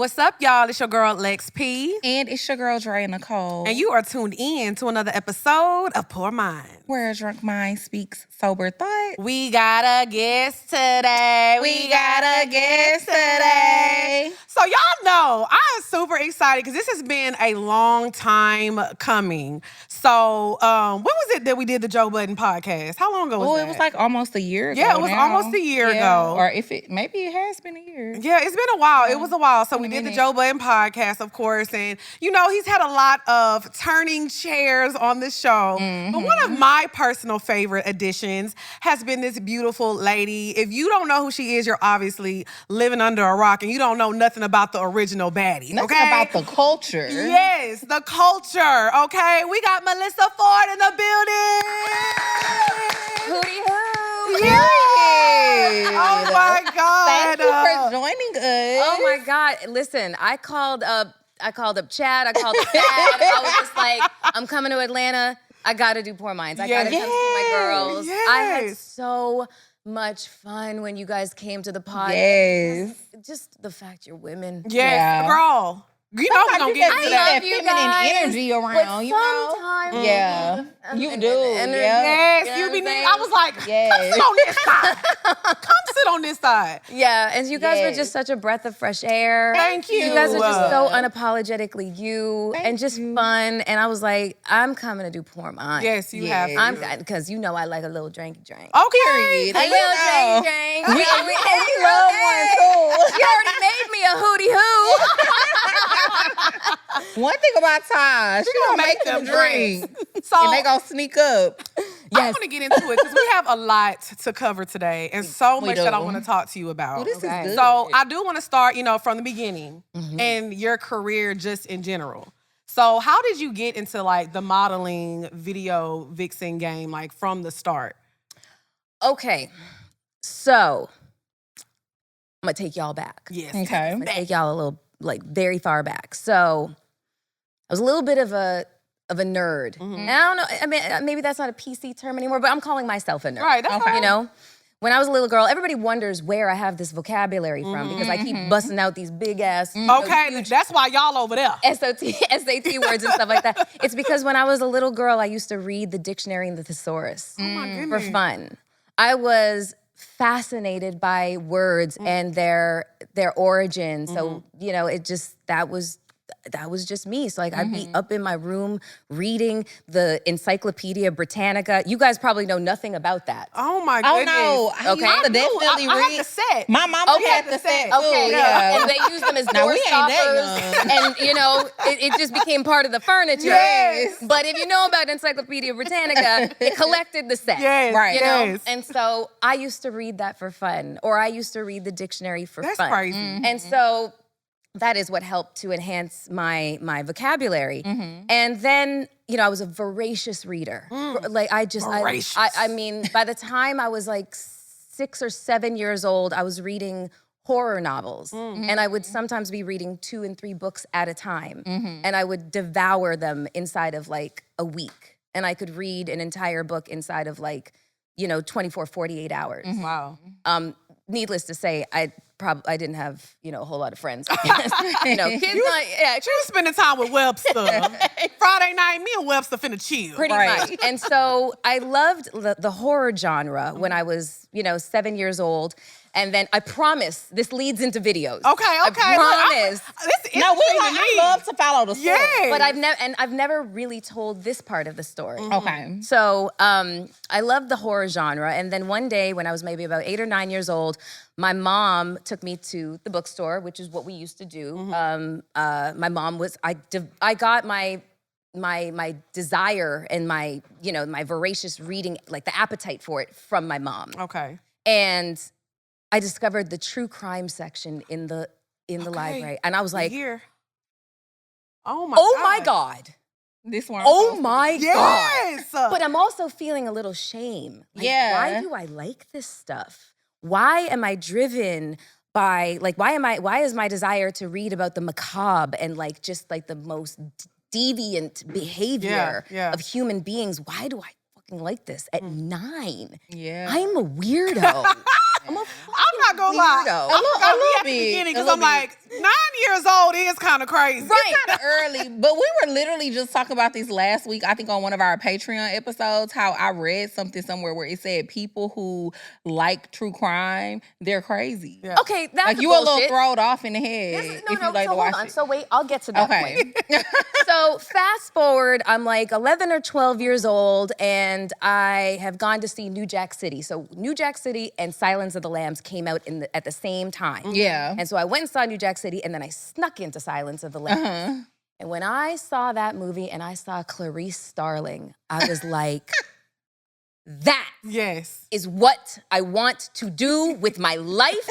What's up, y'all? It's your girl, Lex P. And it's your girl, Dre Nicole. And you are tuned in to another episode of Poor Mind, where a drunk mind speaks sober thought. We got a guest today. So y'all know, I am super excited because this has been a long time coming. So when was it that we did the Joe Budden podcast? How long ago was that? It was like almost a year ago. Yeah, it was almost a year ago. Or maybe it has been a year. Yeah, it's been a while. It was a while. So we did the Joe Budden podcast, of course. And, you know, he's had a lot of turning chairs on the show. Mm-hmm. But one of my personal favorite additions has been this beautiful lady. If you don't know who she is, you're obviously living under a rock and you don't know nothing about the original baddie. Nothing about the culture. Yes, the culture, okay? We got Melyssa Ford in the building. Hootie Hoo. Yeah. Oh my God. Thank you for joining us. Oh my God. Listen, I called up Chad, I called Facade. I was just like, I'm coming to Atlanta. I gotta do Poor Minds. I gotta come see my girls. Yes. I had so much fun when you guys came to the pod. Yes. Just the fact you're women. Yes, Yeah. girl. You know we're gonna get into that. love you feminine guys, energy around, you know? sometimes Yeah. You do. energy. Yeah. Yes, You you know be what I'm needing. I was like, Yes. come sit on this side. Come sit on this side. Yeah, and you guys were Yes. just such a breath of fresh air. Thank you. You guys are just so unapologetically you Thank and just you. fun. And I was like, I'm coming to do Poor Minds. Yes, you Yeah. have. Because you know I like a little drink. Okay. Period. A You little know. drink. We love one too. You already made me a Hootie Hoo. One thing about Taj, she gonna make them drinks. drink. So And they gonna sneak up. I want to get into it because we have a lot to cover today and so We much that I do. want to talk to you about. Well, this is good. So I do want to start, from the beginning and your career just in general. So how did you get into like the modeling video vixen game, like from the start? Okay, so I'm gonna take y'all back. Yes. Okay. I'm gonna take y'all a little, like, very far back. So I was a little bit of a nerd. And I don't know, I mean, maybe that's not a PC term anymore, but I'm calling myself a nerd. Right, that's Okay. fine. You know? When I was a little girl, everybody wonders where I have this vocabulary from because I keep busting out these big ass Okay, that's why y'all over there. SAT words and stuff like that. It's because when I was a little girl, I used to read the dictionary and the thesaurus Oh my for goodness. fun. I was fascinated by words and their origin. So, it just that was just me. So like I'd be up in my room reading the Encyclopedia Britannica. You guys probably know nothing about that. Oh my Oh goodness. no. I Okay. used to I knew. definitely I read. had the set. My mama had the set too. Okay, Yeah. and they use them as Now, door we ain't that stoppers, and it just became part of the furniture. Yes. But if you know about Encyclopedia Britannica, it collected the set. Yes. Right. You know, Yes. and so I used to read that for fun, or I used to read the dictionary for That's fun. crazy. And so that is what helped to enhance my vocabulary. And then, I was a voracious reader. Like Voracious. I mean, by the time I was like 6 or 7 years old, I was reading horror novels. And I would sometimes be reading 2 and 3 books at a time. And I would devour them inside of like a week. And I could read an entire book inside of like, 24, 48 hours. Wow. Needless to say, I didn't have, a whole lot of friends. Kids You was spending time with Webster. Friday night, me and Webster finna chill. pretty much. And so I loved the horror genre when I was, 7 years old. And then I promise this leads into videos. Okay. I promise. No, I love to follow the story. Yeah. But I've never really told this part of the story. Okay. So I loved the horror genre. And then one day when I was maybe about 8 or 9 years old, my mom took me to the bookstore, which is what we used to do. My mom was, I got my desire and my, my voracious reading, like the appetite for it from my mom. Okay. And I discovered the true crime section in the library. And I was like, Here. Oh my God. This one. Oh my God. Yes. But I'm also feeling a little shame. Like, Yeah. why do I like this stuff? Why am I driven by, like, why is my desire to read about the macabre and like just like the most deviant behavior Yeah. of human beings? Why do I fucking like this at 9? Yeah. I'm a weirdo. I'm I'm not gonna lie. weirdo. I'm gonna be at the bit. beginning A because I'm little like, 9 years old is kind of crazy. Right. Kind of early, but we were literally just talking about this last week, I think on one of our Patreon episodes, how I read something somewhere where it said people who like true crime, they're crazy. Yeah. Okay, that's Like you bullshit. a little throwed off in the head No, if you like so to hold watch on. it. So wait, I'll get to that Okay. point. So fast forward, I'm like 11 or 12 years old, and I have gone to see New Jack City. So New Jack City and Silence of the Lambs came out at the same time. Yeah. And so I went and saw New Jack City, and then I snuck into Silence of the Lambs. And when I saw that movie and I saw Clarice Starling, I was like, that Yes. is what I want to do with my life.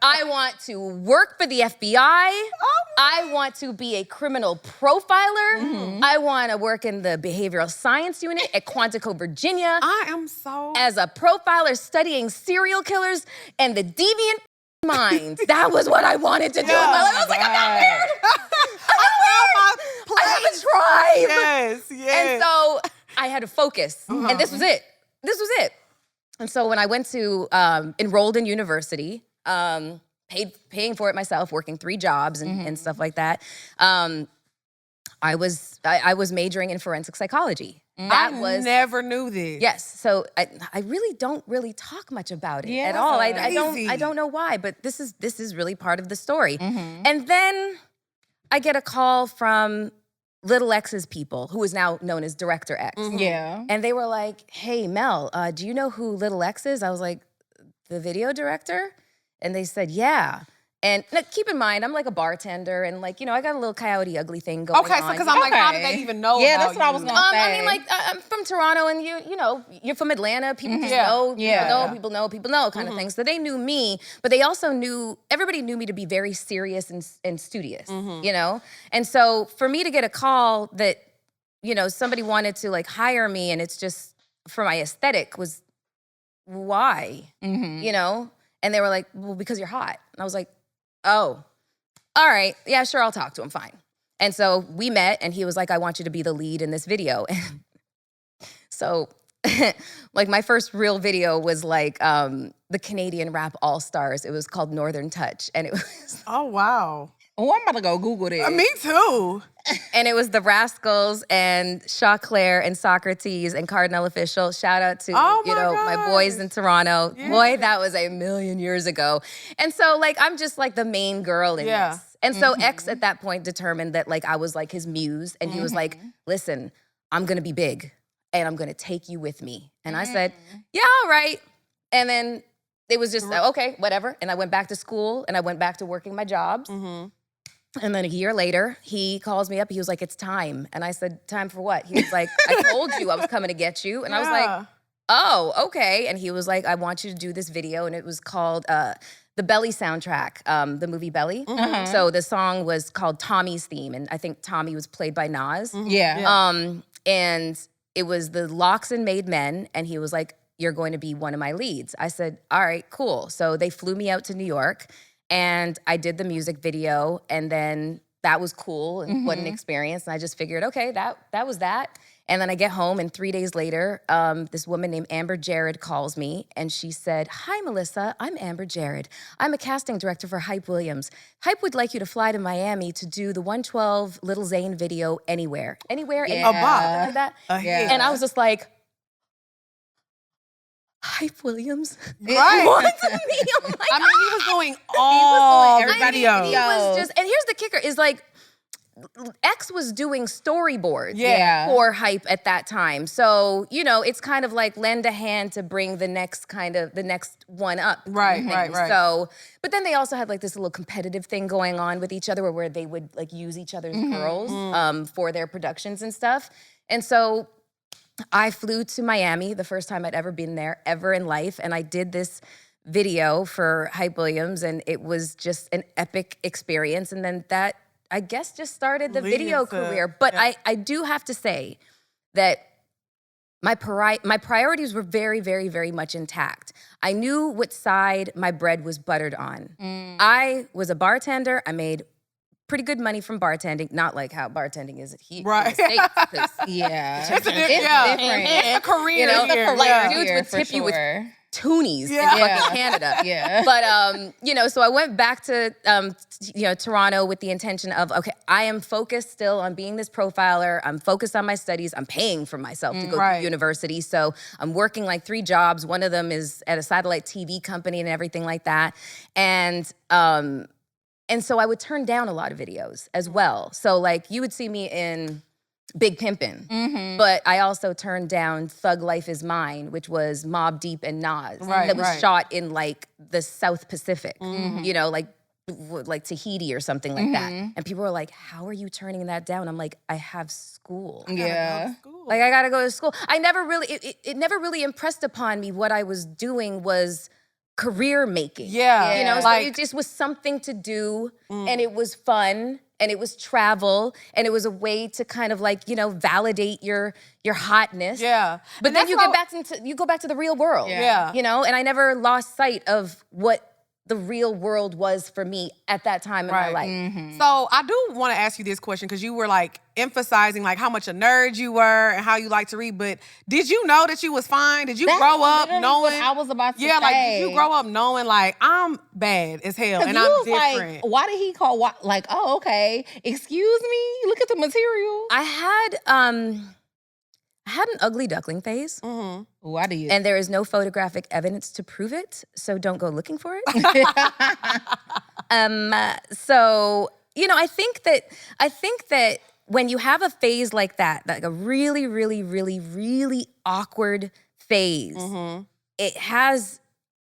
I want to work for the FBI. I want to be a criminal profiler. I want to work in the behavioral science unit at Quantico, Virginia, I am so. as a profiler studying serial killers and the deviant mind. That was what I wanted to do with my life. I was like, I'm not weird. I have a tribe. Yes, yes. And so I had to focus, and this was it. This was it. And so when I went to enrolled in university, paying for it myself, working 3 jobs and stuff like that, I was majoring in forensic psychology. That was never knew this. yes. So I really don't really talk much about it at Yeah, all. that's I don't know why, but this is really part of the story. And then I get a call from Little X's people, who is now known as Director X. Yeah. And they were like, hey, Mel, do you know who Little X is? I was like, the video director? And they said, yeah. And now, keep in mind, I'm like a bartender, and like, you know, I got a little Coyote Ugly thing going Okay, on. so because I'm like, how did Okay. they even know Yeah, about that's what I was you? gonna say. I mean, like, I'm from Toronto, and you know, you're from Atlanta. People just Yeah. know, Yeah. people know, kind of thing. So they knew me, but they also everybody knew me to be very serious and studious, you know? And so for me to get a call that, you know, somebody wanted to like hire me, and it's just for my aesthetic was why, you know? And they were like, well, because you're hot. And I was like, oh, all right, yeah, sure, I'll talk to him, fine. And so we met, and he was like, I want you to be the lead in this video. So, like, my first real video was like the Canadian Rap All-Stars. It was called Northern Touch, and it was Oh, wow. Oh, I'm about to go Google this. Me too. and it was the Rascals and Shaw Claire and Socrates and Cardinal Official. Shout out to Oh you my know my boys gosh. in Toronto. Boy, that was a million years ago. And so like I'm just like the main girl in Yeah. this. And so X at that point determined that like I was like his muse, and he was like, "Listen, I'm gonna be big, and I'm gonna take you with me." And I said, "Yeah, all right." And then it was just okay, whatever. And I went back to school, and I went back to working my jobs. And then a year later, he calls me up. He was like, "It's time." And I said, "Time for what?" He was like, "I told you I was coming to get you." And I was like, "Oh, okay." And he was like, "I want you to do this video." And it was called the Belly soundtrack, the movie Belly. So the song was called Tommy's Theme. And I think Tommy was played by Nas. Yeah. And it was the Locks and Made Men. And he was like, "You're going to be one of my leads." I said, "All right, cool." So they flew me out to New York. And I did the music video, and then that was cool and what an experience. And I just figured, okay, that was that. And then I get home, and 3 days later, this woman named Amber Jared calls me, and she said, "Hi, Melyssa, I'm Amber Jared. I'm a casting director for Hype Williams. Hype would like you to fly to Miami to do the 112 Lil Zane video anywhere. Anywhere, Yeah. anywhere, something like that." Yeah. And I was just like, Hype Williams? Right. What? Me? I'm like, I mean, he was doing all the everybody videos. He was just, and here's the kicker, is like, X was doing storyboards Yeah. for Hype at that time. So, you know, it's kind of like lend a hand to bring the next one up. Right, right. So, but then they also had like this little competitive thing going on with each other where they would like use each other's girls for their productions and stuff. And so I flew to Miami, the first time I'd ever been there, ever in life, and I did this video for Hype Williams, and it was just an epic experience. And then that, I guess, just started the video career. But I do have to say that my priorities were very, very, very much intact. I knew what side my bread was buttered on. I was a bartender. I made pretty good money from bartending, not like how bartending is here in the States. 'Cause Yeah. It's a different. different career You know, here. like Yeah. dudes would for tip you with sure. toonies in fucking Canada. Yeah. But, you know, so I went back to, you know, Toronto with the intention of, okay, I am focused still on being this profiler. I'm focused on my studies. I'm paying for myself to go to university. So I'm working like 3 jobs. One of them is at a satellite TV company and everything like that. And so I would turn down a lot of videos as well. So like you would see me in Big Pimpin', but I also turned down Thug Life Is Mine, which was Mobb Deep and Nas. That was shot in like the South Pacific, you know, like Tahiti or something like that. And people were like, how are you turning that down? I'm like, I have school. Yeah. Like I gotta go to school. I never really, it never really impressed upon me what I was doing was career making. Yeah. You know, Like, so it just was something to do and it was fun. And it was travel, and it was a way to kind of like, you know, validate your hotness. Yeah. But And then that's you go back to the real world. Yeah. You know, and I never lost sight of what the real world was for me at that time in my life. So I do want to ask you this question because you were like emphasizing like how much a nerd you were and how you like to read. But did you know that you was fine? Did you grow up knowing? What I was about to say. Like did you grow up knowing like I'm bad as hell and I'm different? Like, why did he call? Like, oh, okay. Excuse me. Look at the material. I had an ugly duckling phase. Why do you? And there is no photographic evidence to prove it, so don't go looking for it. So, you know, I think that when you have a phase like that, like a really, really, really, really awkward phase, it has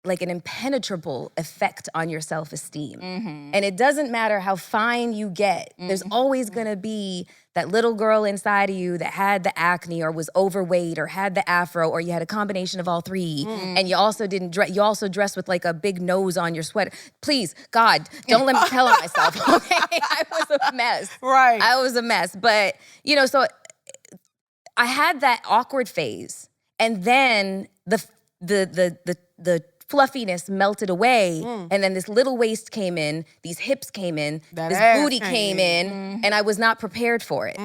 like an impenetrable effect on your self-esteem. And it doesn't matter how fine you get, there's always gonna be that little girl inside of you that had the acne or was overweight or had the afro or you had a combination of all 3 and you also you also dressed with like a big nose on your sweater. Please, God, don't let me tell on myself, okay? I was a mess. Right. I was a mess. But, you know, so I had that awkward phase and then the fluffiness melted away, and then this little waist came in, these hips came in, this booty came in, and I was not prepared for it.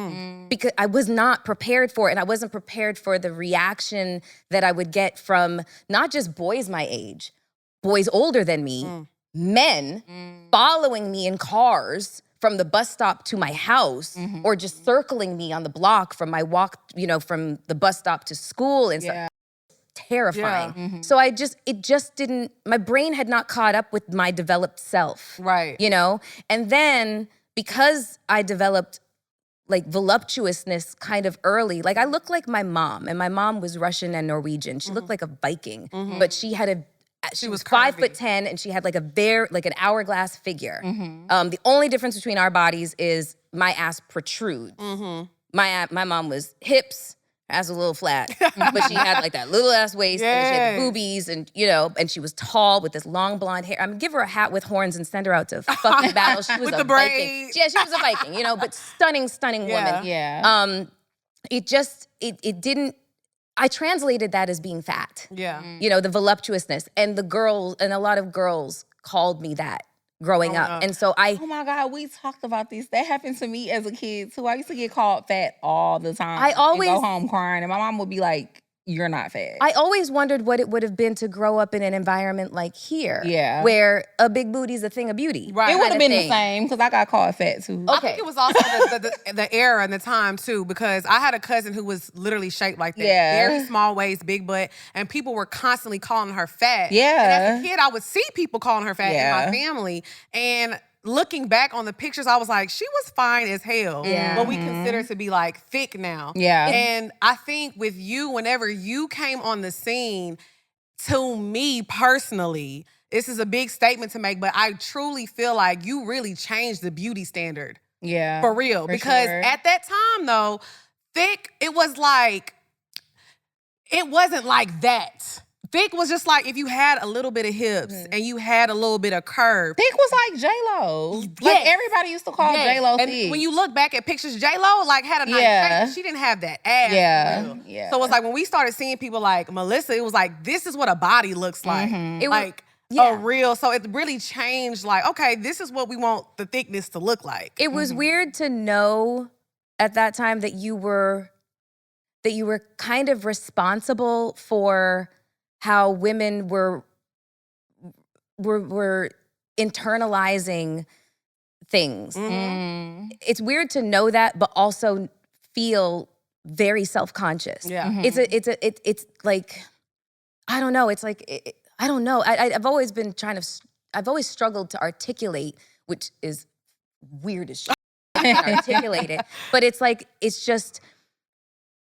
Because I was not prepared for it, and I wasn't prepared for the reaction that I would get from not just boys my age, boys older than me, men following me in cars from the bus stop to my house, or just circling me on the block from my walk, you know, from the bus stop to school and stuff. Terrifying. So it just didn't, my brain had not caught up with my developed self. Right. You know? And then because I developed like voluptuousness kind of early, like I looked like my mom, and my mom was Russian and Norwegian. She looked like a Viking, but she was 5'10", and she had like an hourglass figure. The only difference between our bodies is my ass protrudes. My mom was hips, ass was a little flat, but she had like that little ass waist, and she had the boobies, and you know, and she was tall with this long blonde hair. I mean, give her a hat with horns and send her out to fucking battle. She was with a the Viking. braids. Yeah, she was a Viking, you know, but stunning woman. Yeah. It didn't. I translated that as being fat. Yeah. You know, the voluptuousness, and a lot of girls called me that growing up. And so oh my God, we talked about this. That happened to me as a kid too. I used to get called fat all the time. I always go home crying, and my mom would be like, "You're not fat." I always wondered what it would have been to grow up in an environment like here, where a big booty's a thing of beauty. Right. It would have been the same because I got called fat too. I think it was also the era and the time too, because I had a cousin who was literally shaped like that. Very small waist, big butt, and people were constantly calling her fat. And as a kid, I would see people calling her fat in my family. And looking back on the pictures, I was like, she was fine as hell. What we consider to be like thick now. And I think with you, whenever you came on the scene, to me personally, this is a big statement to make, but I truly feel like you really changed the beauty standard. Yeah. For real. Because at that time though, thick, it wasn't like that. Thick was just like if you had a little bit of hips and you had a little bit of curve. Thick was like J-Lo. Like everybody used to call J-Lo thick. And when you look back at pictures, J-Lo like had a nice shape. She didn't have that ass. So it's like when we started seeing people like Melyssa, it was like, this is what a body looks like. It like a real, so it really changed like, okay, this is what we want the thickness to look like. It was weird to know at that time that you were kind of responsible for how women were internalizing things. It's weird to know that, but also feel very self-conscious. Yeah. It's like, I don't know. It's like, I don't know. I've always I've always struggled to articulate, which is weird as shit. I can't articulate it. But it's like, it's just,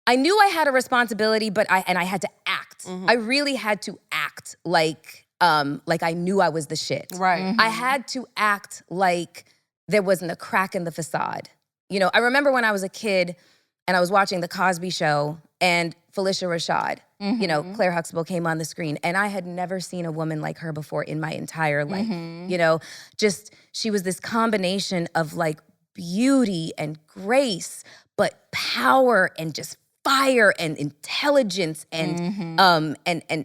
I knew I had a responsibility, but I had to act. I really had to act like I knew I was the shit. Right. I had to act like there wasn't a crack in the facade. You know, I remember when I was a kid and I was watching The Cosby Show and Felicia Rashad, you know, Claire Huxtable came on the screen, and I had never seen a woman like her before in my entire life. You know, just, she was this combination of like beauty and grace, but power and just fire and intelligence and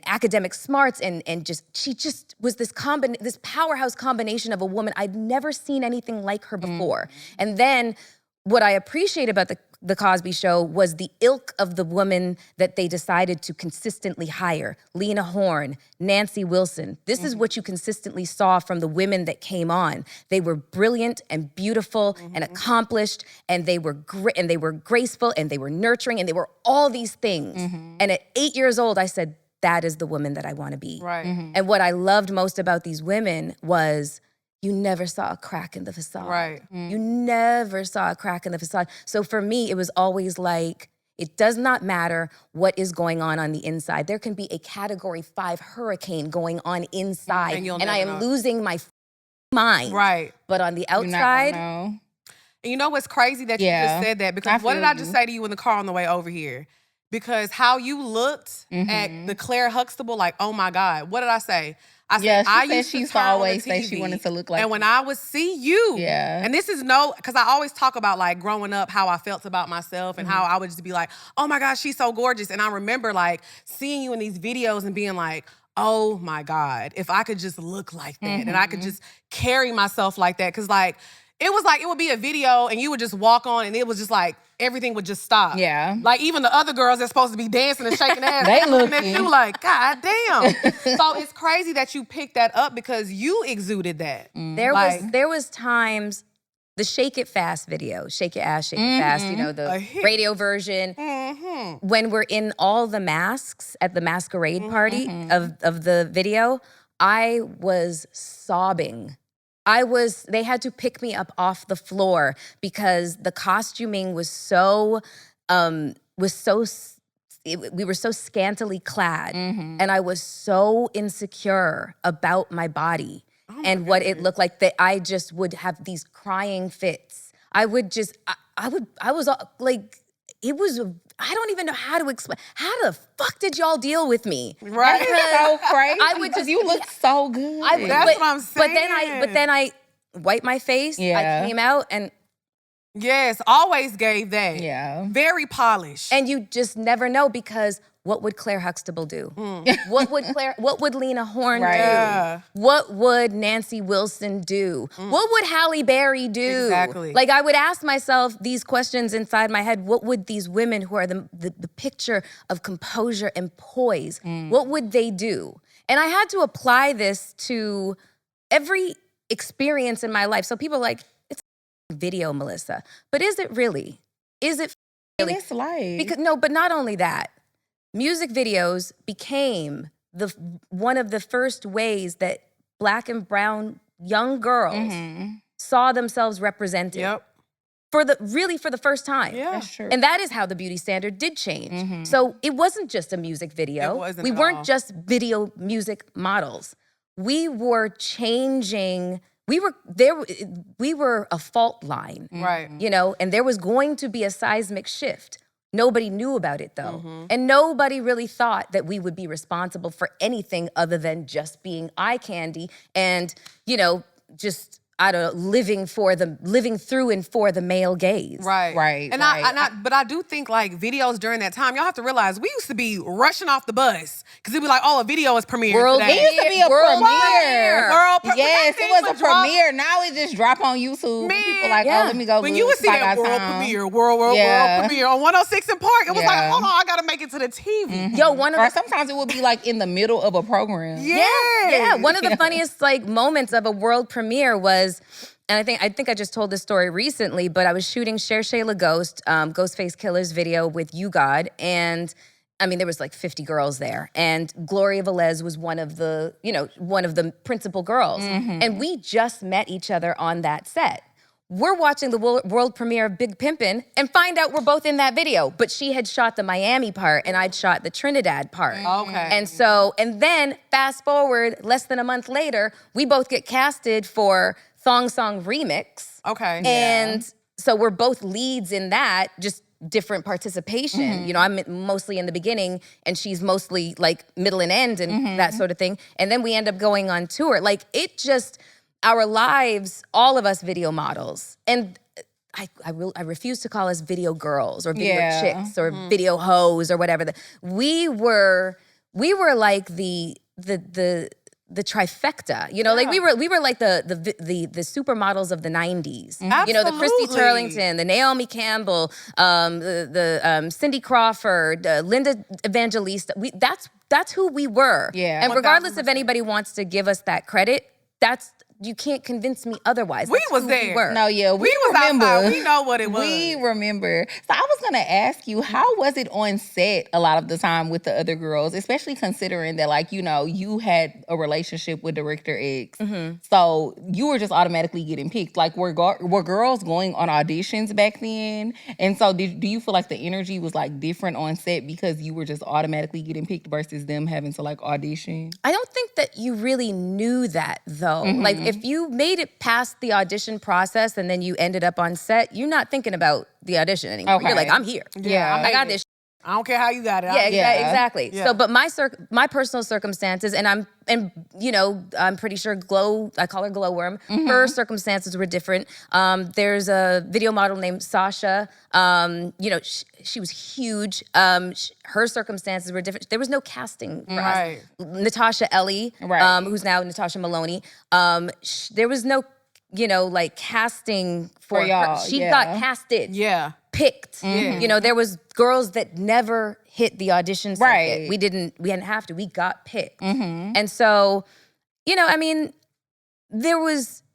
academic smarts and just, she just was this powerhouse combination of a woman. I'd never seen anything like her before. And then what I appreciate about the Cosby Show was the ilk of the woman that they decided to consistently hire. Lena Horne, Nancy Wilson. This is what you consistently saw from the women that came on. They were brilliant and beautiful and accomplished, and they were graceful, and they were nurturing, and they were all these things. And at 8 years old, I said, that is the woman that I want to be. Right. And what I loved most about these women was, you never saw a crack in the facade. Right. You never saw a crack in the facade. So for me, it was always like, it does not matter what is going on the inside. There can be a Category 5 hurricane going on inside, and I am losing my mind. Right. But on the You're not gonna outside, know. And you know what's crazy that you just said that? Because what did I just say to you in the car on the way over here? Because how you looked at the Claire Huxtable, like, oh my God, what did I say? I said, she used said she to used to turn on the always say she TV, wanted to look like and when you. I would see you, Yeah. and this is because I always talk about like growing up, how I felt about myself and how I would just be like, oh my gosh, she's so gorgeous. And I remember like seeing you in these videos and being like, oh my God, if I could just look like that and I could just carry myself like that. Cause like, it was like, it would be a video and you would just walk on and it was just like, everything would just stop. Yeah. Like even the other girls that's supposed to be dancing and shaking ass, They looking at looking. you like, God damn. So it's crazy that you picked that up because you exuded that. there was times, the Shake It Fast video, Shake Your Ass, Shake It Fast, you know, A the hit. radio version. When we're in all the masks at the masquerade party of the video, I was sobbing. They had to pick me up off the floor because the costuming was we were so scantily clad, and I was so insecure about my body and what it looked like that I just would have these crying fits. I was like, it was, I don't even know how to explain. How the fuck did y'all deal with me? Right. So crazy. I would because you look so good. That's what I'm saying. But then I wiped my face. Yeah. I came out and Yes, always gave that. Yeah. Very polished. you just never know, because what would Claire Huxtable do? What would Lena Horne Right. do? Yeah. What would Nancy Wilson do? What would Halle Berry do? Exactly. Like, I would ask myself these questions inside my head. What would these women who are the picture of composure and poise, what would they do? And I had to apply this to every experience in my life. So people are like, it's a video, Melyssa. But is it really? Is it really? It's like Because no, but not only that. Music videos became one of the first ways that Black and brown young girls saw themselves represented. Yep. For the first time. Yeah. that's true. And that is how the beauty standard did change. So it wasn't just a music video. It wasn't we at weren't all. just video music models. We were changing. We were a fault line. Right. You know, and there was going to be a seismic shift. Nobody knew about it though. And nobody really thought that we would be responsible for anything other than just being eye candy and, you know, just I don't know, living through and for the male gaze. Right. But I do think like videos during that time, y'all have to realize we used to be rushing off the bus because it'd be like, oh, a video is premiering today. It used to be a premiere. Yes, it was a premiere. Now it just drop on YouTube. Man, people like, oh, let me go. When you would see that world premiere on 106 in Park, it was like, hold on, I gotta make it to the TV. Yo, or sometimes it would be like in the middle of a program. Yeah. One of the funniest like moments of a world premiere was, and I think I just told this story recently, but I was shooting Cher Shayla Ghost, Ghostface Killer's video with You God, and I mean there was like 50 girls there, and Gloria Velez was one of the principal girls, and we just met each other on that set. We're watching the world premiere of Big Pimpin' and find out we're both in that video. But she had shot the Miami part and I'd shot the Trinidad part. Okay. And then fast forward, less than a month later, we both get casted for Thong Song Remix. Okay. And so we're both leads in that, just different participation. You know, I'm mostly in the beginning and she's mostly like middle and end and that sort of thing. And then we end up going on tour. Like it just... Our lives, all of us video models, and I refuse to call us video girls or video chicks or video hoes or whatever. We were like the trifecta, you know, like we were like the supermodels of the 90s. You know, the Christy Turlington, the Naomi Campbell, the Cindy Crawford, Linda Evangelista. That's who we were. Yeah. And regardless if anybody wants to give us that credit, you can't convince me otherwise. We That's was who there. We were. No, yeah, we was remember. outside. We know what it was. We remember. So I was gonna ask you, how was it on set a lot of the time with the other girls, especially considering that, like, you know, you had a relationship with Director X, so you were just automatically getting picked. Like, were girls going on auditions back then? And so, do you feel like the energy was like different on set because you were just automatically getting picked versus them having to like audition? I don't think that you really knew that though. Like if you made it past the audition process and then you ended up on set, you're not thinking about the audition anymore. Okay. You're like, I'm here. Yeah. I got this. I don't care how you got it. Yeah, exactly. Yeah. So, but my personal circumstances, and you know, I'm pretty sure I call her Glowworm. Her circumstances were different. There's a video model named Sasha. You know, she was huge. Her circumstances were different. There was no casting for us. Natasha Ellie, who's now Natasha Maloney. There was no, you know, like casting for y'all. She got casted. Yeah. Picked. You know, there was girls that never hit the audition circuit. Right. We didn't have to. We got picked. And so, you know, I mean,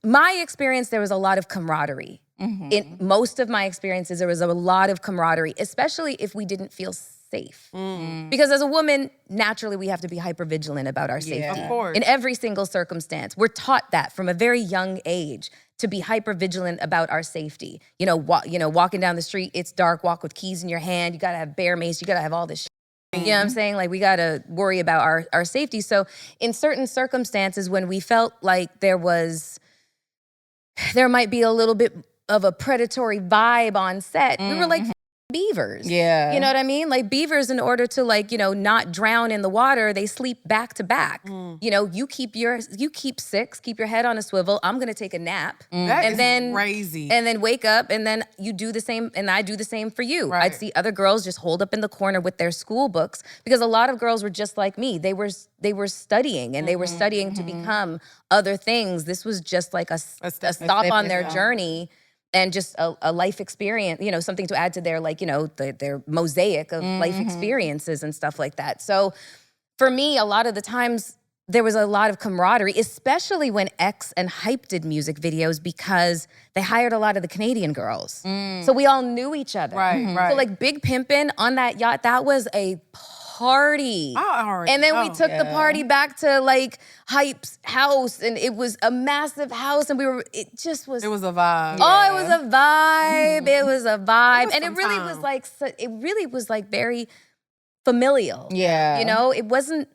my experience, there was a lot of camaraderie. In most of my experiences, there was a lot of camaraderie, especially if we didn't feel safe. Because as a woman, naturally, we have to be hypervigilant about our safety. Of course. In every single circumstance. We're taught that from a very young age, to be hypervigilant about our safety. You know, walking down the street, it's dark, walk with keys in your hand, you gotta have bear mace, you gotta have all this shit. You know what I'm saying? Like, we gotta worry about our safety. So in certain circumstances, when we felt like there might be a little bit of a predatory vibe on set, we were like beavers. Yeah. You know what I mean? Like beavers, in order to, like, you know, not drown in the water, they sleep back to back. You know, you keep 6, keep your head on a swivel. I'm gonna take a nap. That and is then crazy. And then wake up, and then you do the same, and I do the same for you. Right. I'd see other girls just holed up in the corner with their school books, because a lot of girls were just like me. They were studying, and they were studying to become other things. This was just like a stop on their journey. And just a life experience, you know, something to add to their, like, you know, their mosaic of life experiences and stuff like that. So for me, a lot of the times, there was a lot of camaraderie, especially when X and Hype did music videos, because they hired a lot of the Canadian girls. So we all knew each other. Right. So like Big Pimpin' on that yacht, that was a party. And then we took the party back to like Hype's house, and it was a massive house, and it was a vibe. Oh, it was a vibe. It was a vibe. was And it really was like very familial. Yeah. You know, it wasn't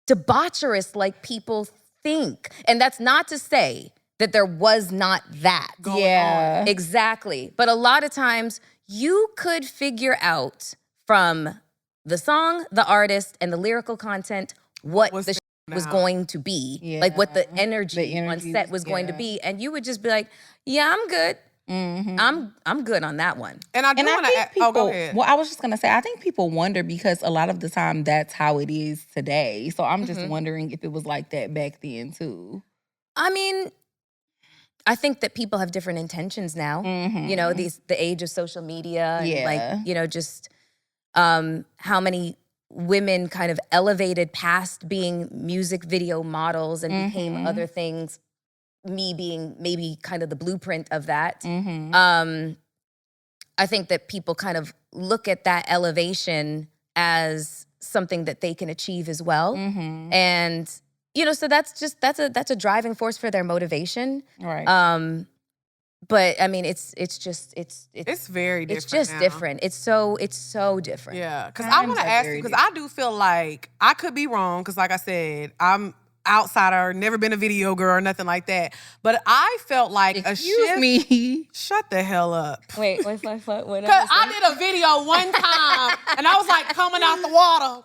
debaucherous like people think. And that's not to say that there was not that. Going on. Exactly. But a lot of times you could figure out from the song, the artist, and the lyrical content what the was going to be, like what the energy on set was going to be, and you would just be like, "Yeah, I'm good. I'm good on that one." And I do want to. Oh, go ahead. Well, I was just gonna say, I think people wonder because a lot of the time that's how it is today. So I'm just wondering if it was like that back then too. I mean, I think that people have different intentions now. You know, the age of social media, and like, you know, just how many women kind of elevated past being music video models and became other things. Me being maybe kind of the blueprint of that. I think that people kind of look at that elevation as something that they can achieve as well. And, you know, so that's a driving force for their motivation. Right. But I mean, it's very different. It's just now. different. It's so different. Yeah, because I want to ask you, because I do feel like I could be wrong, because like I said, I'm outsider, never been a video girl or nothing like that. But I felt like a shift. Me. Shut the hell up. Wait, what? Because I did a video one time, and I was like coming out the water,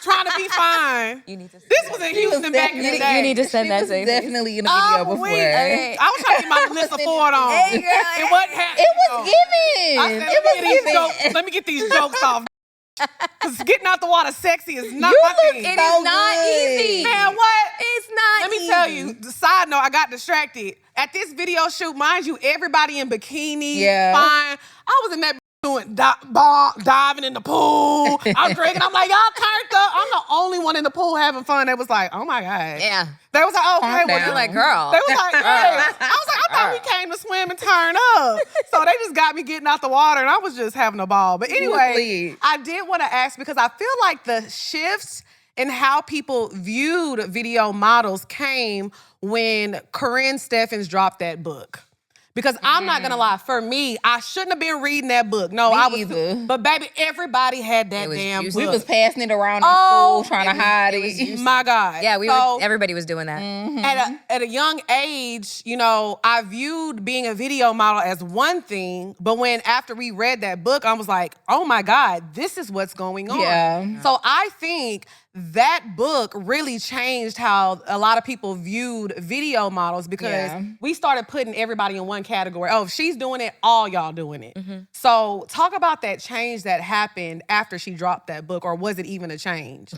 trying to be fine. You need to. This was in Houston back in the day. You need to send that to me. Definitely in a video before. I was trying to get my Melyssa Ford on. Hey, girl, And what happened? It was given. I said, let me get these jokes off. Because getting out the water sexy is not my thing. It is not easy. Man, what? It's not Let me tell you, the side note, I got distracted. At this video shoot, mind you, everybody in bikini, fine. I was in that doing diving in the pool. I'm drinking. I'm like, y'all turned up. I'm the only one in the pool having fun. They was like, oh my God. Yeah. They was like, okay, well, You're like, girl. They was like, yeah. I was like, I thought we came to swim and turn up. So they just got me getting out the water, and I was just having a ball. But anyway, I did want to ask, because I feel like the shifts in how people viewed video models came when Corinne Steffens dropped that book. Because I'm not gonna lie, for me, I shouldn't have been reading that book. No, I was. Either. But baby, everybody had that damn book. We was passing it around in school, trying to hide it. My God. Yeah, everybody was doing that. At a young age, you know, I viewed being a video model as one thing, but after we read that book, I was like, oh my God, this is what's going on. Yeah. So I think that book really changed how a lot of people viewed video models, because we started putting everybody in one category. Oh, if she's doing it, all y'all doing it. So talk about that change that happened after she dropped that book, or was it even a change?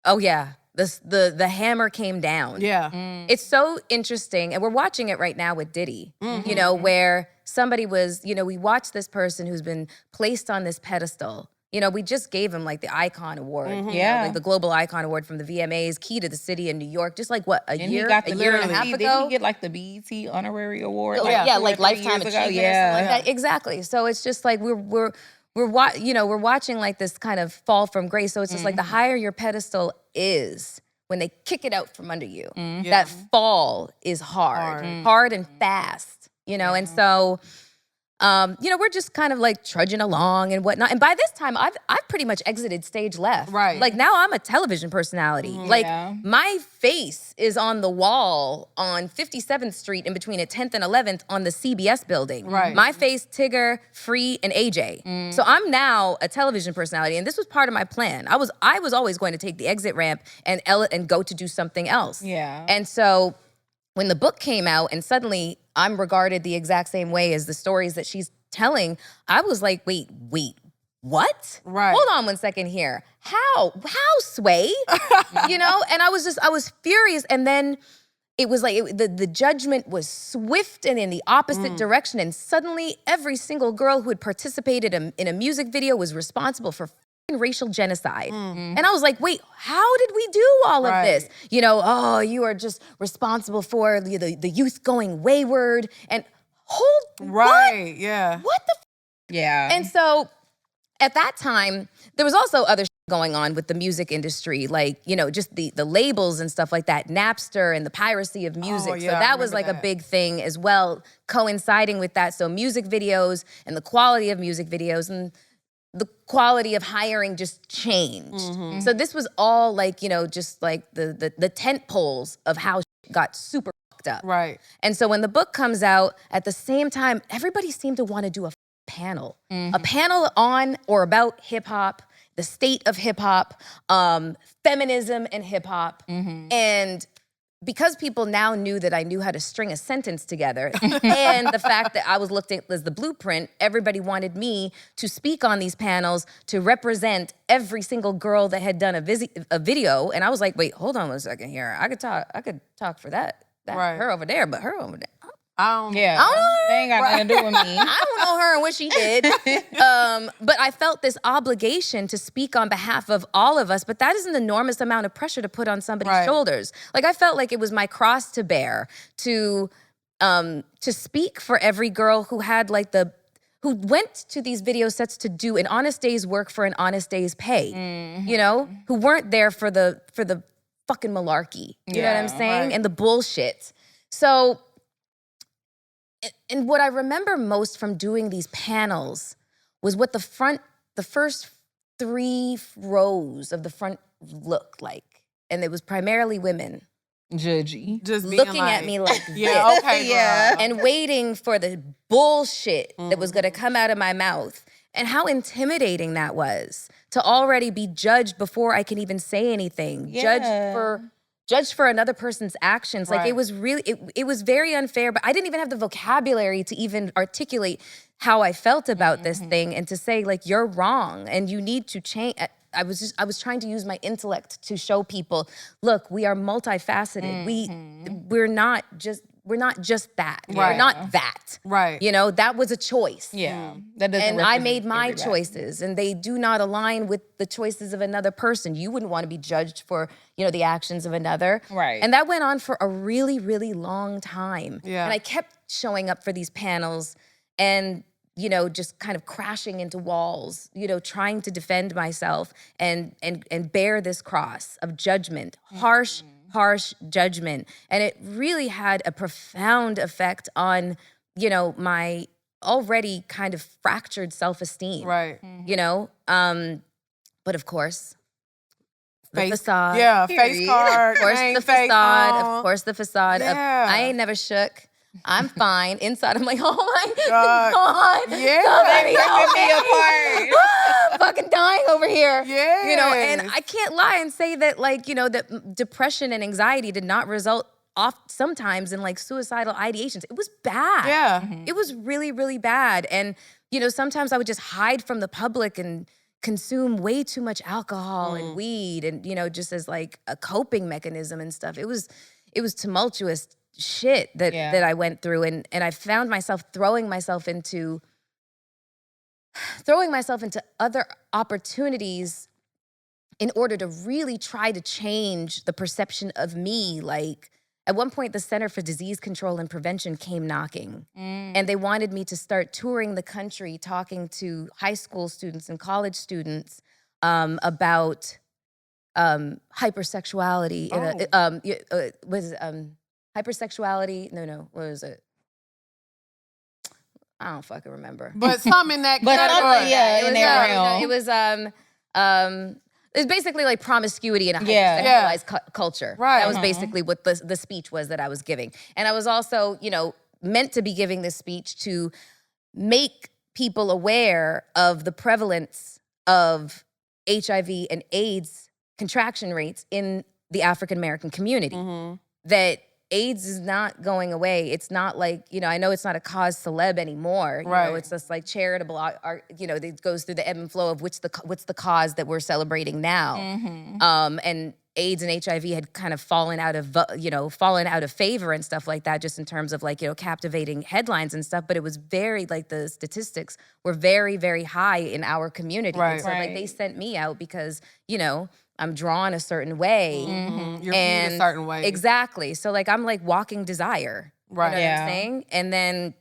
Oh yeah, the hammer came down. Yeah. It's so interesting, and we're watching it right now with Diddy, you know, where somebody was, you know, we watched this person who's been placed on this pedestal. You know, we just gave him like the Icon Award, you know, like the Global Icon Award from the VMAs, Key to the City in New York, just like what, a year and a half ago? Didn't he get like the BET Honorary Award? Like Lifetime Achievement or something like that. Exactly. So it's just like we're watching like this kind of fall from grace. So it's just like the higher your pedestal is, when they kick it out from under you, that fall is hard and fast, you know, and so. You know, we're just kind of like trudging along and whatnot. And by this time, I've pretty much exited stage left. Right. Like now I'm a television personality. Like my face is on the wall on 57th Street in between at 10th and 11th on the CBS building. Right. My face, Tigger, Free, and AJ. So I'm now a television personality, and this was part of my plan. I was always going to take the exit ramp and go to do something else. Yeah. And so when the book came out and suddenly I'm regarded the exact same way as the stories that she's telling, I was like, wait, what? Right. Hold on one second here. How, Sway? You know? And I was furious. And then it was like, the judgment was swift and in the opposite direction. And suddenly every single girl who had participated in a music video was responsible for racial genocide. And I was like, wait, how did we do all of this? You know, oh, you are just responsible for the youth going wayward and what? Yeah. What the And so at that time, there was also other going on with the music industry, like, you know, just the labels and stuff like that, Napster and the piracy of music. So that was like a big thing as well, coinciding with that. So music videos and the quality of music videos and the quality of hiring just changed. So this was all like, you know, just like the tent poles of how got super fucked up. Right. And so when the book comes out, at the same time, everybody seemed to want to do a panel. A panel on or about hip hop the state of hip hop, feminism and hip hop. And because people now knew that I knew how to string a sentence together and the fact that I was looked at as the blueprint, everybody wanted me to speak on these panels to represent every single girl that had done a video. And I was like, wait, hold on 1 second here. I could talk for that her over there, but her over there. I don't know. They ain't got nothing to do with me. I don't know her and what she did. But I felt this obligation to speak on behalf of all of us, but that is an enormous amount of pressure to put on somebody's shoulders. Like I felt like it was my cross to bear to speak for every girl who had like who went to these video sets to do an honest day's work for an honest day's pay, you know, who weren't there for the fucking malarkey, you know what I'm saying? And the bullshit. So, and what I remember most from doing these panels was what the first 3 rows of the front looked like. And it was primarily women. Judgy. Just being looking at me like this. yeah, okay, girl. And waiting for the bullshit that was gonna come out of my mouth. And how intimidating that was to already be judged before I can even say anything. Judged for another person's actions. Like it was really, it was very unfair, but I didn't even have the vocabulary to even articulate how I felt about this thing and to say like, you're wrong and you need to change. I was trying to use my intellect to show people, look, we are multifaceted. We're not just that. We're not that. Right. You know, that was a choice. Yeah. That doesn't And I represent made my everybody. choices and they do not align with the choices of another person. You wouldn't want to be judged for, you know, the actions of another. Right. And that went on for a really, really long time. Yeah. And I kept showing up for these panels and, you know, just kind of crashing into walls, you know, trying to defend myself and bear this cross of judgment, harsh judgment. And it really had a profound effect on, you know, my already kind of fractured self-esteem. Right. You know? But of course, the facade. Yeah, face card. Of course, name, the face facade. on. Of course, the facade. Yeah. I ain't never shook. I'm fine. Inside, I'm like, oh my God. God. Yeah. Somebody help me apart. I'm fucking dying over here. Yes. You know, and I can't lie and say that, like, you know, that depression and anxiety did not result sometimes in like suicidal ideations. It was bad. Yeah. It was really, really bad. And, you know, sometimes I would just hide from the public and consume way too much alcohol and weed and, you know, just as like a coping mechanism and stuff. It was tumultuous shit that I went through. And I found myself throwing myself into other opportunities in order to really try to change the perception of me. Like at one point, the Center for Disease Control and Prevention came knocking and they wanted me to start touring the country, talking to high school students and college students about hypersexuality. Hypersexuality? No, what was it? I don't fucking remember. But some in that But category. in that realm. It was it's basically like promiscuity in a Yeah. hypersexualized culture. Right. That was basically what the speech was that I was giving. And I was also, you know, meant to be giving this speech to make people aware of the prevalence of HIV and AIDS contraction rates in the African American community. That AIDS is not going away. It's not like, you know, I know it's not a cause celeb anymore. You know, it's just like charitable art, you know, it goes through the ebb and flow of what's the cause that we're celebrating now. And AIDS and HIV had kind of fallen out of favor and stuff like that, just in terms of like, you know, captivating headlines and stuff. But it was very, like the statistics were very, very high in our community. Right. And so like they sent me out because, you know, I'm drawn a certain way. You're viewed a certain way. Exactly. So like I'm like walking desire. Right. You know what I'm saying? And then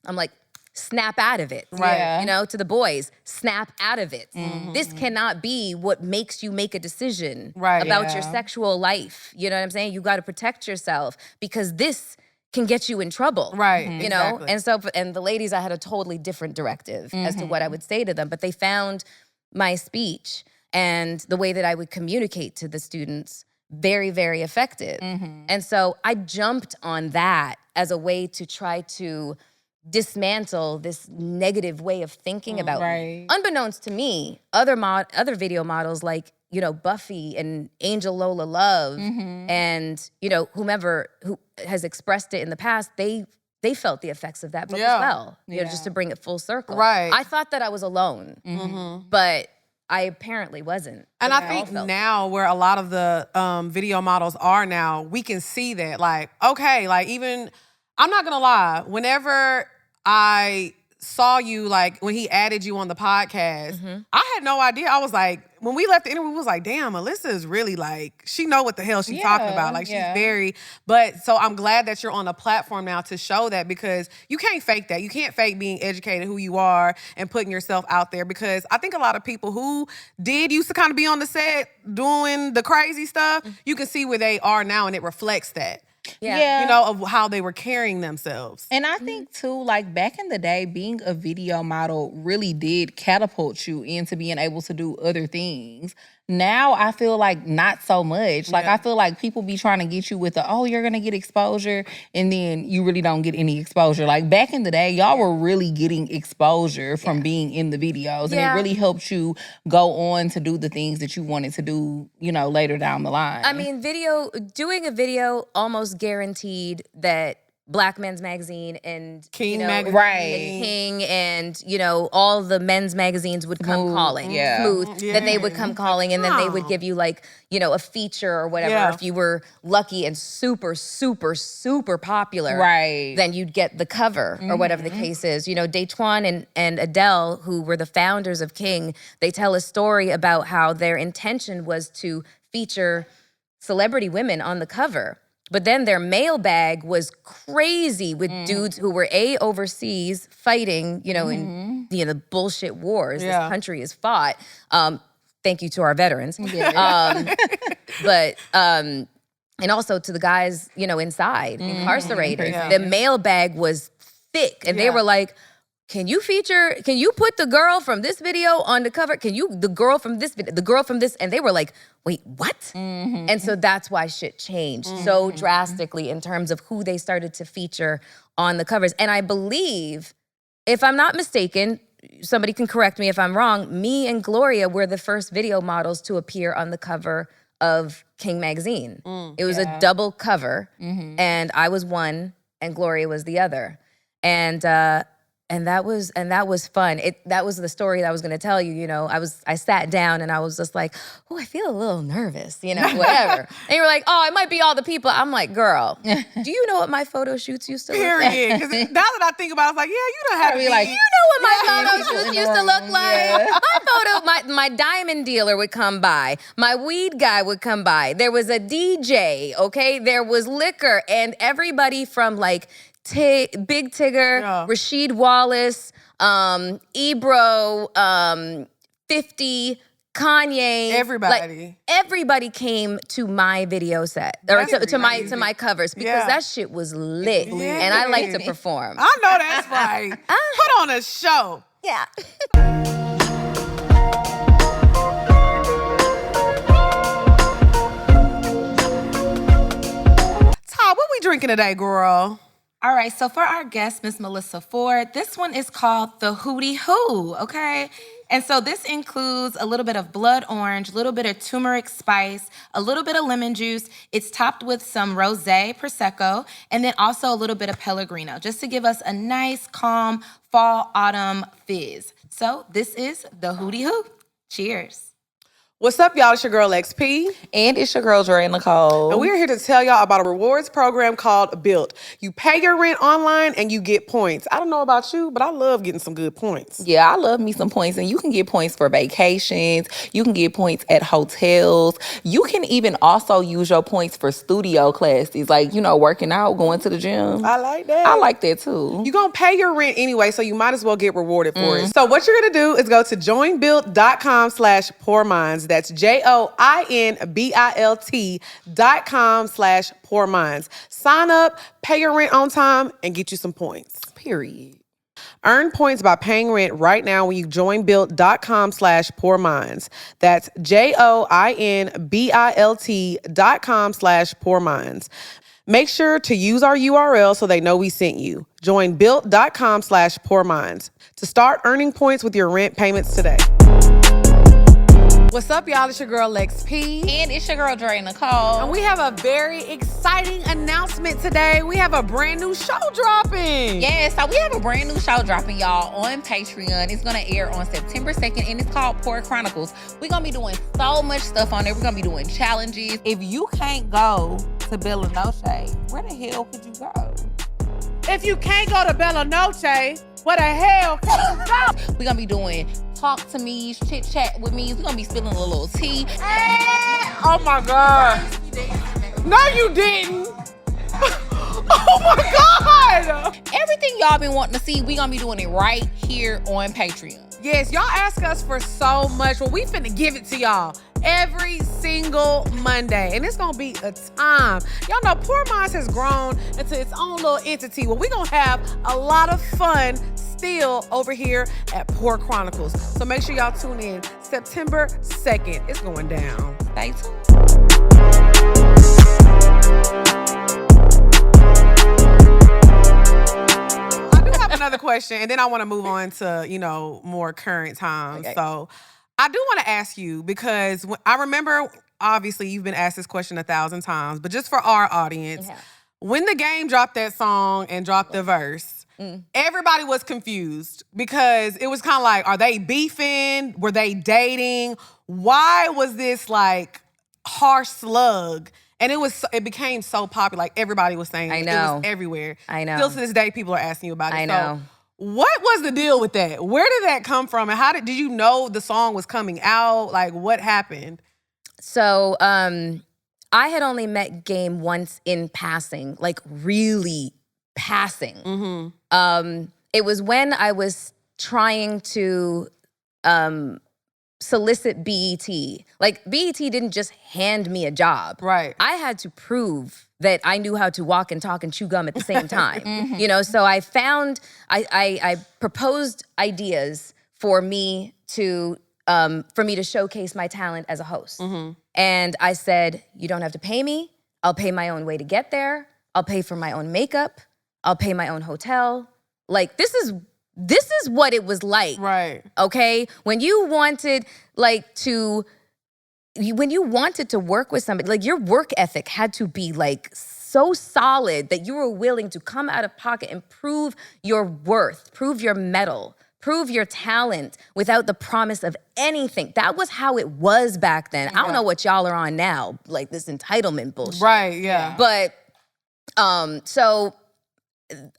I'm like, snap out of it. Right. Yeah. You know, to the boys, snap out of it. This cannot be what makes you make a decision about your sexual life. You know what I'm saying? You got to protect yourself because this can get you in trouble. Right. You know? Exactly. And the ladies, I had a totally different directive as to what I would say to them, but they found my speech and the way that I would communicate to the students very, very effective. And so I jumped on that as a way to try to dismantle this negative way of thinking about me. Right. Unbeknownst to me, other video models like, you know, Buffy and Angel Lola Love and, you know, whomever who has expressed it in the past, they felt the effects of that book as well. You know, just to bring it full circle. Right. I thought that I was alone, but I apparently wasn't. And I think now where a lot of the video models are now, we can see that, like, okay, like even, I'm not gonna lie, whenever I saw you, like when he added you on the podcast, I had no idea. I was like, when we left the interview, we was like, damn, Melyssa is really like, she know what the hell she's talking about. Like she's very, but so I'm glad that you're on a platform now to show that, because you can't fake that. You can't fake being educated, who you are, and putting yourself out there, because I think a lot of people who used to kind of be on the set doing the crazy stuff, you can see where they are now and it reflects that. Yeah. You know, of how they were carrying themselves. And I think too, like back in the day, being a video model really did catapult you into being able to do other things. Now I feel like not so much. Like I feel like people be trying to get you with the, oh, you're gonna get exposure, and then you really don't get any exposure. Like back in the day, y'all were really getting exposure from being in the videos, and it really helped you go on to do the things that you wanted to do, you know, later down the line. I mean, doing a video almost guaranteed that Black Men's Magazine and King you know, Magazine. and King and, you know, all the men's magazines would come calling. Smooth. That they would come calling, and then they would give you like, you know, a feature or whatever. If you were lucky and super, super, super popular, then you'd get the cover or whatever the case is. You know, Daquan and Adele, who were the founders of King, they tell a story about how their intention was to feature celebrity women on the cover. But then their mailbag was crazy with dudes who were overseas fighting, you know, in the bullshit wars this country has fought. Thank you to our veterans. But and also to the guys, you know, inside, incarcerated. The mailbag was thick, and they were like, can you put the girl from this video on the cover? The girl from this video, the girl from this? And they were like, wait, what? And so that's why shit changed so drastically in terms of who they started to feature on the covers. And I believe, if I'm not mistaken, somebody can correct me if I'm wrong, me and Gloria were the first video models to appear on the cover of King Magazine. It was a double cover, and I was one and Gloria was the other. And that was fun. That was the story that I was gonna tell you. You know, I sat down and I was just like, oh, I feel a little nervous, you know, whatever. And you were like, oh, it might be all the people. I'm like, girl, do you know what my photo shoots used to look like? Period. Because now that I think about it, I was like, yeah, you don't have to be like, you know what my photo shoots used to look like? My diamond dealer would come by. My weed guy would come by. There was a DJ, okay? There was liquor, and everybody from like Big Tigger, Rasheed Wallace, Ebro, 50, Kanye, everybody came to my video set or to my covers because that shit was lit, and I like to perform. I know that's right. Put on a show. Yeah. Todd, what we drinking today, girl? All right, so for our guest, Miss Melyssa Ford, this one is called the Hootie Hoo, okay? And so this includes a little bit of blood orange, a little bit of turmeric spice, a little bit of lemon juice. It's topped with some rosé, Prosecco, and then also a little bit of Pellegrino, just to give us a nice, calm fall, autumn fizz. So this is the Hootie Hoo. Cheers. What's up, y'all? It's your girl, XP. And it's your girl, Dre Nicole. And we're here to tell y'all about a rewards program called Built. You pay your rent online and you get points. I don't know about you, but I love getting some good points. Yeah, I love me some points. And you can get points for vacations. You can get points at hotels. You can even also use your points for studio classes, like, you know, working out, going to the gym. I like that. I like that too. You're going to pay your rent anyway, so you might as well get rewarded for it. So what you're going to do is go to joinbuilt.com/poorminds. That's joinbilt.com/poorminds. Sign up, pay your rent on time, and get you some points. Period. Earn points by paying rent right now when you join built.com/poorminds. That's joinbilt.com/poorminds. Make sure to use our URL so they know we sent you. Join built.com/poorminds to start earning points with your rent payments today. What's up, y'all? It's your girl, Lex P. And it's your girl, Dre Nicole. And we have a very exciting announcement today. We have a brand new show dropping. Yeah, so we have a brand new show dropping, y'all, on Patreon. It's going to air on September 2nd, and it's called Poor Chronicles. We're going to be doing so much stuff on there. We're going to be doing challenges. If you can't go to Bella Noche, where the hell could you go? If you can't go to Bella Noche, where the hell can you go? We're going to be doing talk to me, chit chat with me. We're going to be spilling a little tea. Oh my God. No, you didn't. Oh my God. Everything y'all been wanting to see, we're going to be doing it right here on Patreon. Yes, y'all ask us for so much. Well, we finna give it to y'all every single Monday. And it's gonna be a time. Y'all know Poor Minds has grown into its own little entity. Well, we gonna have a lot of fun still over here at Poor Chronicles. So make sure y'all tune in September 2nd. It's going down. Stay tuned. Another question, and then I want to move on to, more current times. Okay. So I do want to ask you, because I remember, obviously, you've been asked this question 1,000 times, but just for our audience, when the game dropped that song and dropped the verse, everybody was confused because it was kind of like, are they beefing? Were they dating? Why was this like harsh slug? And it became so popular. Like, everybody was saying it. I know. It was everywhere. I know. Still to this day, people are asking you about it. I know. So what was the deal with that? Where did that come from? And did you know the song was coming out? Like, what happened? So I had only met Game once in passing, like really passing. It was when I was trying to solicit BET. Like, BET didn't just hand me a job. Right. I had to prove that I knew how to walk and talk and chew gum at the same time. So I proposed ideas for me to showcase my talent as a host. And I said, you don't have to pay me. I'll pay my own way to get there. I'll pay for my own makeup. I'll pay my own hotel. Like, this is what it was like. Right. Okay? When you wanted to work with somebody, like, your work ethic had to be like so solid that you were willing to come out of pocket and prove your worth, prove your mettle, prove your talent without the promise of anything. That was how it was back then. I don't know what y'all are on now, like this entitlement bullshit. Right, yeah. But so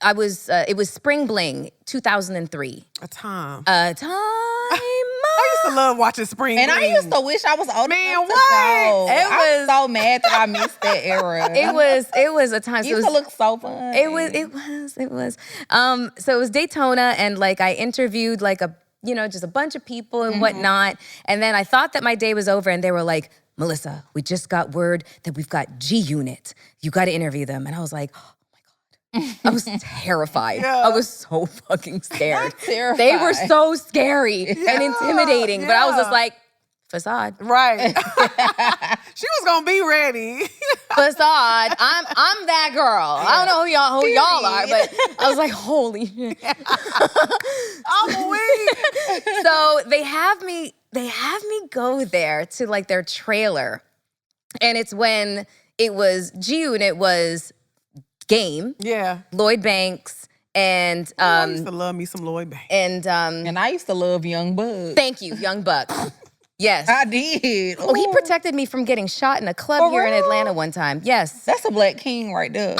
I was it was Spring Bling 2003. A time. I used to love watching Spring And Bling. I used to wish I was old Man, enough to what? go. I'm so mad that I missed that era. It was a time. It used to look so fun. It was. So it was Daytona, and like I interviewed like just a bunch of people and whatnot. And then I thought that my day was over, and they were like, Melyssa, we just got word that we've got G Unit. You got to interview them. And I was like, I was terrified. I was so fucking scared. Terrified. They were so scary and intimidating. But I was just like, Facade. Right. She was gonna be ready. Facade. I'm that girl. I don't know who y'all are, but I was like, holy shit. I'm weak. So they have me go there to like their trailer. And it's when it was G-Unit was Game, Yeah. Lloyd Banks, and I used to love me some Lloyd Banks. And I used to love Young Bug. thank you, Young Buck. Yes. I did. Oh, he Ooh. protected me from getting shot in a club For here in real? Atlanta one time. Yes. That's a black king right there.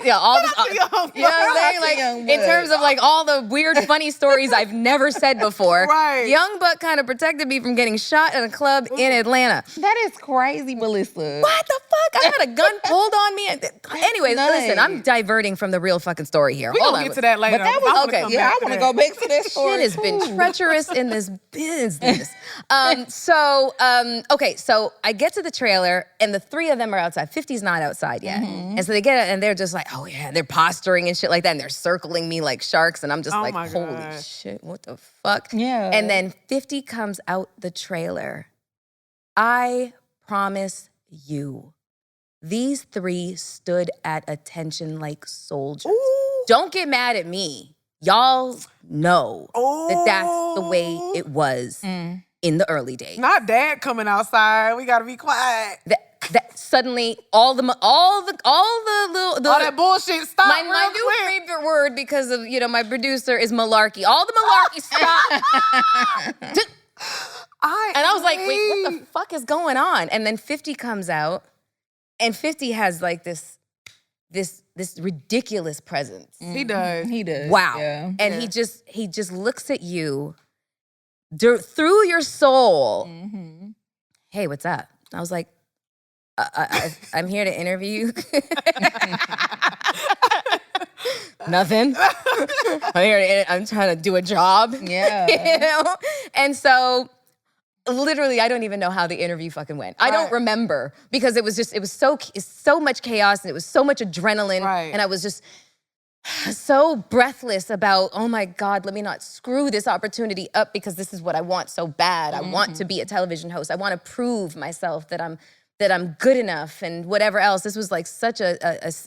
Yeah, all this, Young you know what I'm saying? That's a Like, Young in Buck. terms of like all the weird, funny stories I've never said before. Right. Young Buck kind of protected me from getting shot in a club in Atlanta. That is crazy, Melyssa. What the fuck? I had a gun pulled on me. Anyways, Nice. listen, I'm diverting from the real fucking story here. We Hold gonna on. get to that later. But that was I wanna okay. come Yeah, back I want to that. go back to that story. Shit has been too. treacherous in this business. Okay, so I get to the trailer and the three of them are outside. 50's not outside yet. And so they get it and they're just like, oh yeah, they're posturing and shit like that. And they're circling me like sharks. And I'm just Oh like, my holy God. shit, what the fuck? Yeah. And then 50 comes out the trailer. I promise you, These three stood at attention like soldiers. Ooh. Don't get mad at me. Y'all know that that's the way it was in the early days. Not dad coming outside. We gotta be quiet. That suddenly all the little All that bullshit stop my real new quick. favorite word because of my producer is malarkey. All the malarkey stopped. And I was like, wait, what the fuck is going on? And then 50 comes out, and 50 has like this ridiculous presence. He does. He does. Wow. Yeah. And he just looks at you through your soul. Mm-hmm. Hey, what's up? I was like, I'm here to interview you. Nothing. I'm trying to do a job. Yeah. And so literally, I don't even know how the interview fucking went. I don't remember because it was so much chaos and it was so much adrenaline. Right. And I was just so breathless about, oh my God, let me not screw this opportunity up because this is what I want so bad. I want to be a television host. I want to prove myself that I'm good enough and whatever else. This was like such a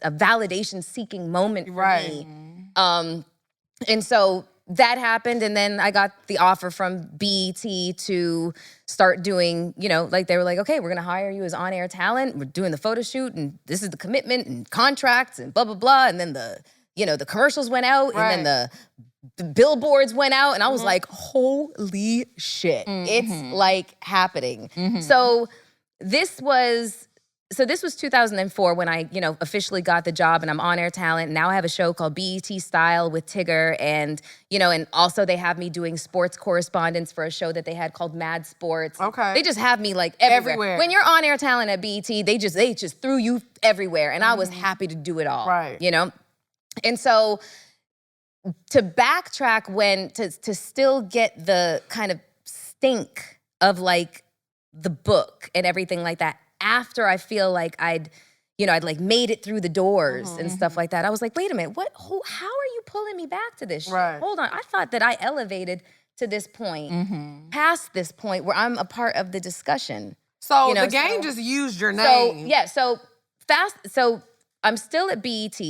validation-seeking moment for me. And so that happened, and then I got the offer from BET to start doing, like they were like, okay, we're gonna hire you as on-air talent. We're doing the photo shoot, and this is the commitment and contracts and blah, blah, blah. And then the commercials went out, and then the billboards went out, and I was like, holy shit, it's like happening. So this was 2004 when I, officially got the job and I'm on air talent. Now I have a show called BET Style with Tigger, and and also they have me doing sports correspondence for a show that they had called Mad Sports. Okay. They just have me like everywhere. When you're on air talent at BET, they just threw you everywhere, and I was happy to do it all. Right. And so to backtrack to still get the kind of stink of like the book and everything like that, after I feel like I'd like made it through the doors and stuff like that, I was like, wait a minute, how are you pulling me back to this shit? Right. Hold on, I thought that I elevated to this point, past this point where I'm a part of the discussion. So the game just used your name. So I'm still at BET,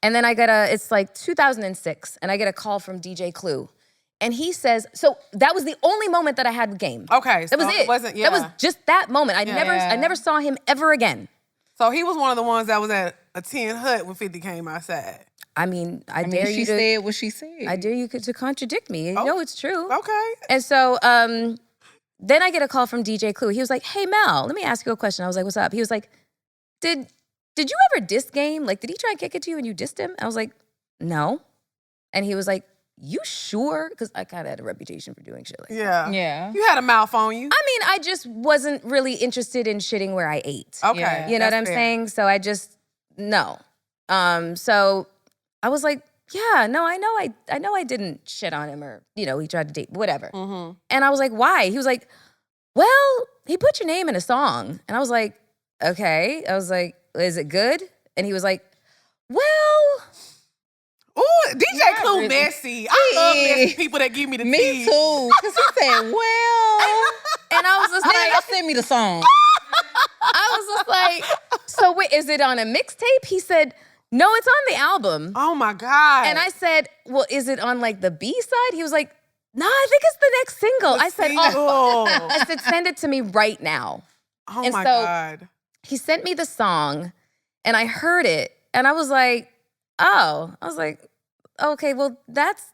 and then it's like 2006, and I get a call from DJ Clue. And he says, so that was the only moment that I had with Game. Okay. That was it. That was just that moment. I never saw him ever again. So he was one of the ones that was at a 10 hut when 50 came outside. I mean, I dare you to... She said what she said. I dare you to contradict me. You know it's true. Okay. And so then I get a call from DJ Clue. He was like, hey, Mel, let me ask you a question. I was like, what's up? He was like, did you ever diss Game? Like, did he try and kick it to you and you dissed him? I was like, no. And he was like, you sure? Because I kind of had a reputation for doing shit like that. Yeah. You had a mouth on you. I mean, I just wasn't really interested in shitting where I ate. Okay. Yeah. You know what I'm saying? So I just, no. So I was like, yeah, no, I know I didn't shit on him or, he tried to date, whatever. And I was like, why? He was like, well, he put your name in a song. And I was like, okay. I was like, is it good? And he was like, well... Ooh, DJ Clue messy. I love messy people that give me the tea. Me too. Because he said, well... And I was just like... send me the song. I was just like, so wait, is it on a mixtape? He said, no, it's on the album. Oh my God. And I said, well, is it on like the B-side? He was like, no, I think it's the next single. I said, oh. I said, send it to me right now. Oh and my so God. He sent me the song and I heard it and I was like, oh. I was like, okay, well, that's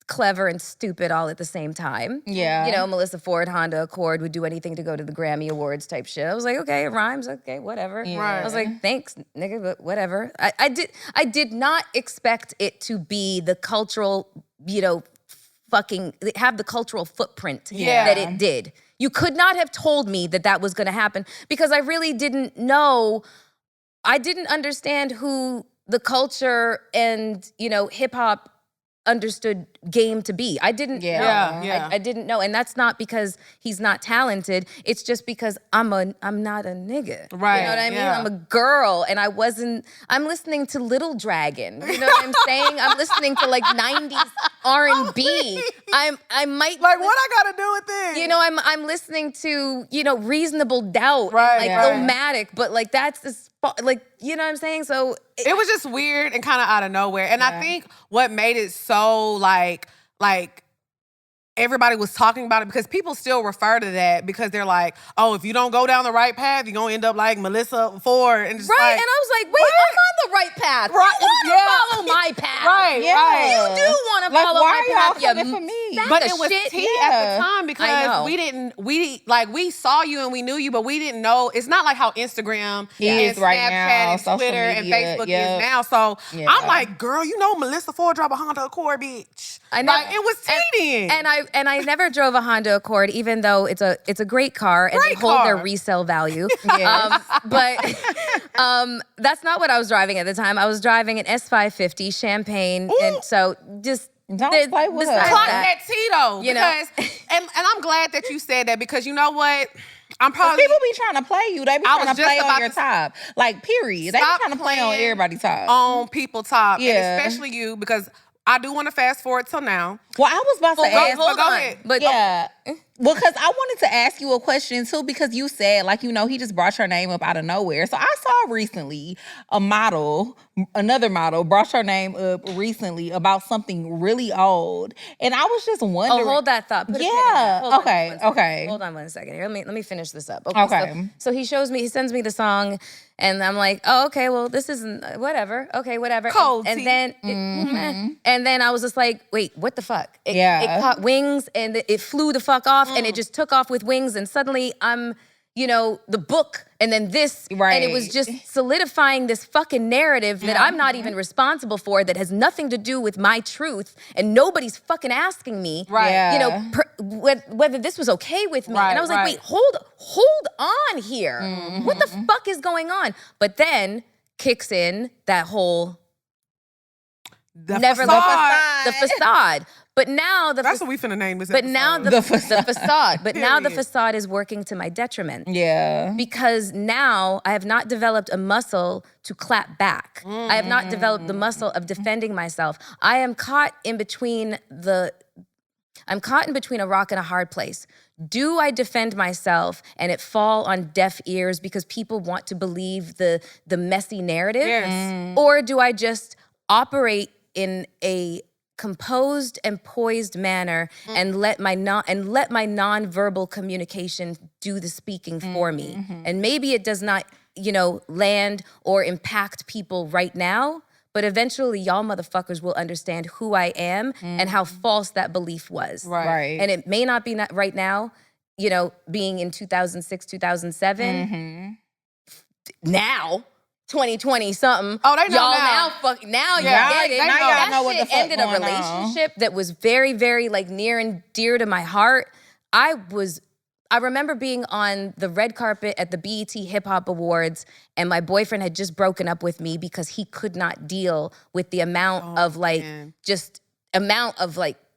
clever and stupid all at the same time. Yeah. Melyssa Ford, Honda Accord would do anything to go to the Grammy Awards type shit. I was like, okay, it rhymes, okay, whatever. Yeah. Right. I was like, thanks, nigga, but whatever. I did not expect it to be the cultural, have the cultural footprint that it did. You could not have told me that was gonna happen because I really didn't know, I didn't understand who the culture and, hip hop understood game to be. I didn't know. Yeah. I didn't know. And that's not because he's not talented. It's just because I'm not a nigga. Right. You know what I mean? Yeah. I'm a girl and I'm listening to Little Dragon. You know what I'm saying? I'm listening to like 90s R&B. I might Like, what I gotta do with this? You know, I'm listening to, Reasonable Doubt, Right, and like Illmatic, but like that's this, like, you know what I'm saying? So it was just weird and kind of out of nowhere. And I think what made it so like everybody was talking about it because people still refer to that because they're like, oh, if you don't go down the right path, you're gonna end up like Melyssa Ford. And just right, like, and I was like, wait, I'm on the right path. Right, You want to follow my path. Right, Yeah. right. You do want to Like, follow why my y'all path. coming for me? sack But of it was shit. tea Yeah. at the time I know. because we saw you and we knew you, but we didn't know. It's not like how Instagram is and right Snapchat now, and social Twitter and media, Facebook yep. is now. So Yeah. I'm like, girl, you know Melyssa Ford drove a Honda Accord, bitch. I know. Like, it was tea then. And I never drove a Honda Accord, even though it's a great car and Great they hold their car. resale value. Yes. But that's not what I was driving at the time. I was driving an S550 Champagne, and so just Don't there's- play with besides her. Clock that- that tea though, You know. because and I'm glad that you said that because you know what, I'm probably People be trying to play you. They be I trying was to just play about on your to- top. Like, period. They be Stop trying to play on playing everybody's top. on people top, Yeah. and especially you because I do want to fast forward till now. Well, I was about to ask. hold Hold on. ahead. But Yeah. Well, because I wanted to ask you a question too, because you said, like, he just brought your name up out of nowhere. So I saw recently another model brought your name up recently about something really old. And I was just wondering. hold that thought. Put a pin in Yeah, that. Hold on okay, one second. okay. Hold on 1 second here. Let me finish this up. Okay. So he sends me the song, and I'm like, oh, okay, well, this isn't whatever. Okay, whatever. Cold and tea. then and then I was just like, wait, what the fuck? It caught wings and it flew the fuck off, and it just took off with wings, and suddenly I'm, the book, and then this, and it was Right. just solidifying this fucking narrative that I'm not even responsible for, that has nothing to do with my truth, and nobody's fucking asking me, Right. Yeah. whether this was okay with me. Right, And I was like, right. wait, hold on here. What the fuck is going on? But then kicks in that whole never facade. the facade. But now That's what we finna name this. but now episode. the facade. But now the Period. facade is working to my detriment. Yeah. Because now I have not developed a muscle to clap back. I have not developed the muscle of defending myself. I am caught in between a rock and a hard place. Do I defend myself and it fall on deaf ears because people want to believe the messy narrative? Yes. Or do I just operate in a composed and poised manner and let my nonverbal communication do the speaking for me? And maybe it does not, land or impact people right now, but eventually y'all motherfuckers will understand who I am and how false that belief was. Right. And it may not be right now, being in 2006, 2007. Now, 2020 something. Oh, they know y'all now. now Yeah, you get it. they know. That know what shit the fuck ended a going on. relationship that was very, very like near and dear to my heart. I remember being on the red carpet at the BET Hip Hop Awards, and my boyfriend had just broken up with me because he could not deal with the amount of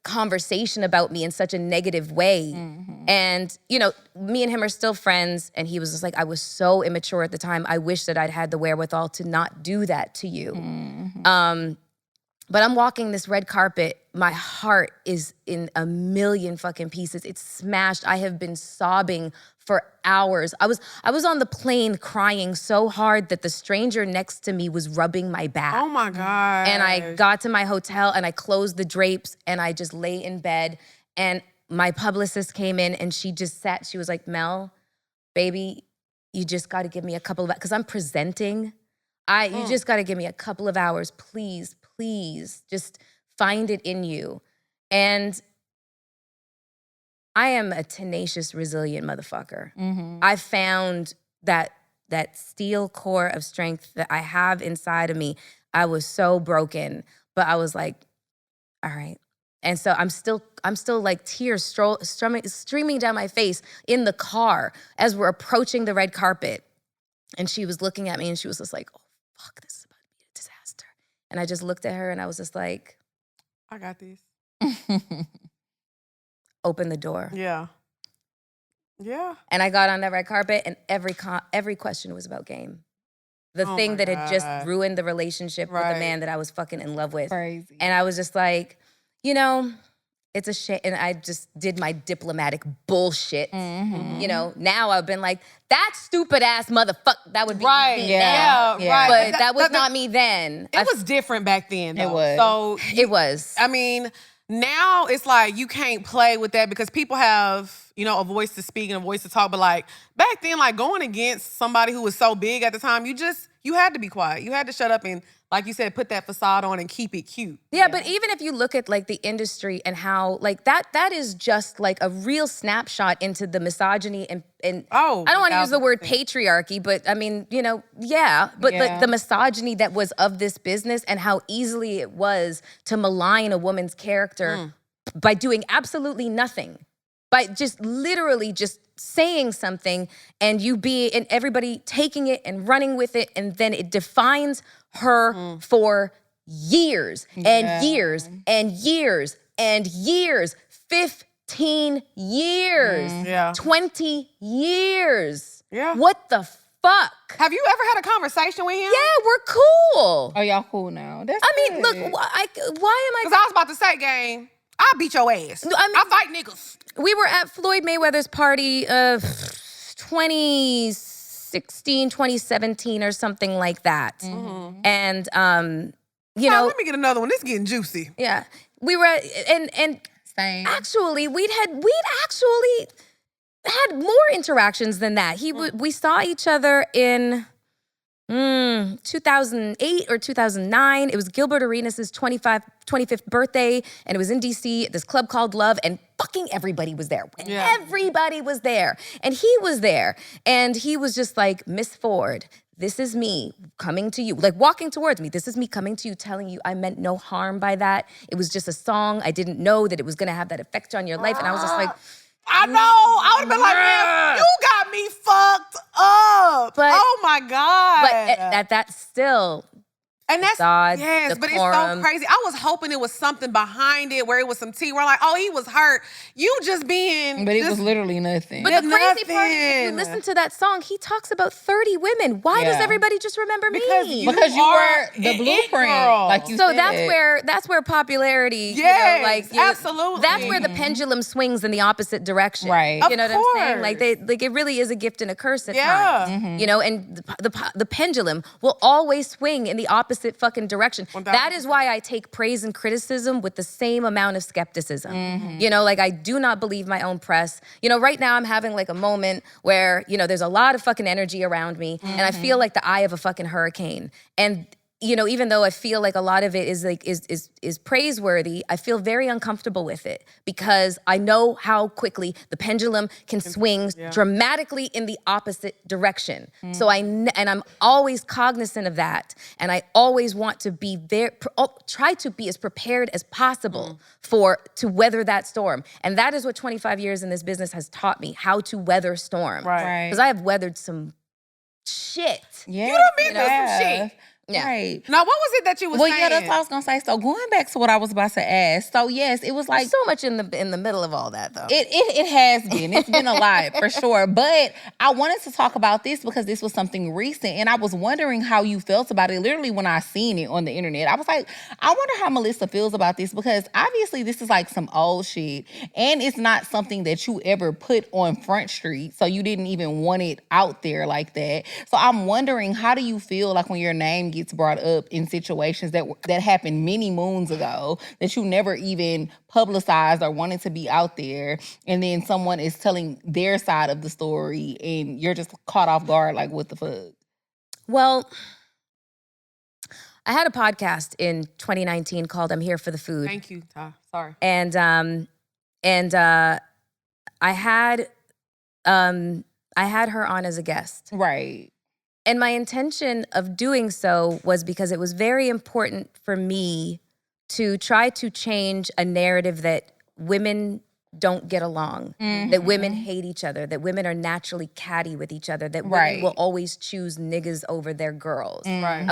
conversation about me in such a negative way. And, me and him are still friends, and he was just like, I was so immature at the time. I wish that I'd had the wherewithal to not do that to you. But I'm walking this red carpet. My heart is in a million fucking pieces. It's smashed. I have been sobbing for hours. I was on the plane crying so hard that the stranger next to me was rubbing my back. Oh my God. And I got to my hotel and I closed the drapes and I just lay in bed. And my publicist came in and she just sat. She was like, Mel, baby, you just got to give me a couple of hours because I'm presenting. You just got to give me a couple of hours, please. Just find it in you. And I am a tenacious, resilient motherfucker. I found that steel core of strength that I have inside of me. I was so broken, but I was like, all right. And so I'm still like tears streaming down my face in the car as we're approaching the red carpet. And she was looking at me and she was just like, oh, fuck, this is about to be a disaster. And I just looked at her and I was just like, I got this. Open the door. Yeah. Yeah. And I got on that red carpet, and every question was about game. The Oh thing my that had just God. ruined the relationship with Right. the man that I was fucking in love with. Crazy. And I was just like, you know, it's a shame. And I just did my diplomatic bullshit. You know, now I've been like, that stupid ass motherfucker, that would be Right. me Yeah. now. Right. But that was not me then. It was different back then, though. It was. So It was. I mean, now it's like you can't play with that because people have, you know, a voice to speak and a voice to talk. But like back then, like going against somebody who was so big at the time, you had to be quiet. You had to shut up and, like you said, put that facade on and keep it cute. Yeah, but even if you look at like the industry and how like that is just like a real snapshot into the misogyny and Oh, I don't want to use the word 1000%. patriarchy, but I mean, you know, yeah, but Yeah. like the misogyny that was of this business and how easily it was to malign a woman's character by doing absolutely nothing. By just literally just saying something and everybody taking it and running with it, and then it defines her for years and years and years and years. 15 years. Yeah. 20 years. Yeah. What the fuck? Have you ever had a conversation with him? Yeah, we're cool. Oh, y'all cool now. That's I mean, good. look, why am I? Because I was about to say, gang, I'll beat your ass. I mean- I fight niggas. We were at Floyd Mayweather's party of 2016, 2017 or something like that. And, you Now, know, let me get another one. This is getting juicy. yeah, we were at, and Same. actually, we'd actually had more interactions than that. We saw each other in 2008 or 2009. It was Gilbert Arenas' 25th birthday, and it was in DC at this club called Love, and fucking everybody was there. Yeah. Everybody was there. And he was there. And he was just like, Miss Ford, this is me coming to you, like walking towards me. This is me coming to you, telling you I meant no harm by that. It was just a song. I didn't know that it was gonna have that effect on your life. And I was just like, I know. I would have been like, man, you got me fucked up. But- oh my God. but that still, and that's facade, yes, but it's decorum. so crazy. I was hoping it was something behind it where it was some tea. We're like, oh, he was hurt. You just being But it just, was literally nothing. but the crazy part is, if you nothing. listen to that song, he talks about 30 women. Why does Yeah. everybody just remember Because me? because you are were the an it blueprint, girl. like you So said. that's where popularity, Yes, you know, absolutely. That's where the pendulum swings in the opposite direction. Right. You know Of what I'm saying? Like course. it really is a gift and a curse at Yeah. times. You know, and the pendulum will always swing in the opposite fucking direction. 1000%. That is why I take praise and criticism with the same amount of skepticism. You know, like I do not believe my own press. You know, right now I'm having like a moment where, you know, there's a lot of fucking energy around me and I feel like the eye of a fucking hurricane. And you know, even though I feel like a lot of it is like is praiseworthy, I feel very uncomfortable with it because I know how quickly the pendulum can swing dramatically in the opposite direction. So and I'm always cognizant of that, and I always want to be try to be as prepared as possible to weather that storm. And that is what 25 years in this business has taught me, how to weather storm. Right. Because I have weathered some shit. Yeah. You done been through some shit. Yeah. Right. Now, what was it that you was Well, saying? yeah, that's what I was gonna say. So going back to what I was about to ask. So yes, it was like So much in the middle of all that, though. It has been. It's been a lot for sure. But I wanted to talk about this because this was something recent, and I was wondering how you felt about it. Literally, when I seen it on the internet, I was like, I wonder how Melyssa feels about this because obviously this is like some old shit, and it's not something that you ever put on Front Street, so you didn't even want it out there like that. So I'm wondering, how do you feel like when your name gets brought up in situations that happened many moons ago that you never even publicized or wanted to be out there, and then someone is telling their side of the story and you're just caught off guard, like, what the fuck? Well, I had a podcast in 2019 called "I'm Here for the Food," Thank you, Ty. Sorry. and I had her on as a guest. Right. And my intention of doing so was because it was very important for me to try to change a narrative that women don't get along, that women hate each other, that women are naturally catty with each other, that women Right. will always choose niggas over their girls. Right.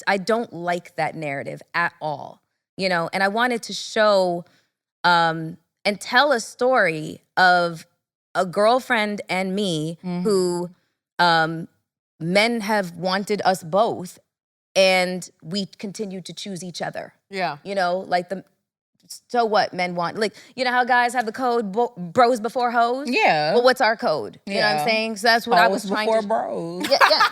I don't like that narrative at all, you know, and I wanted to show and tell a story of a girlfriend and me who men have wanted us both, and we continue to choose each other. Yeah. You know, like so what men want. Like, you know how guys have the code bros before hoes? Yeah. Well, what's our code? You know what I'm saying? So that's what I was trying before to... bros. Yeah.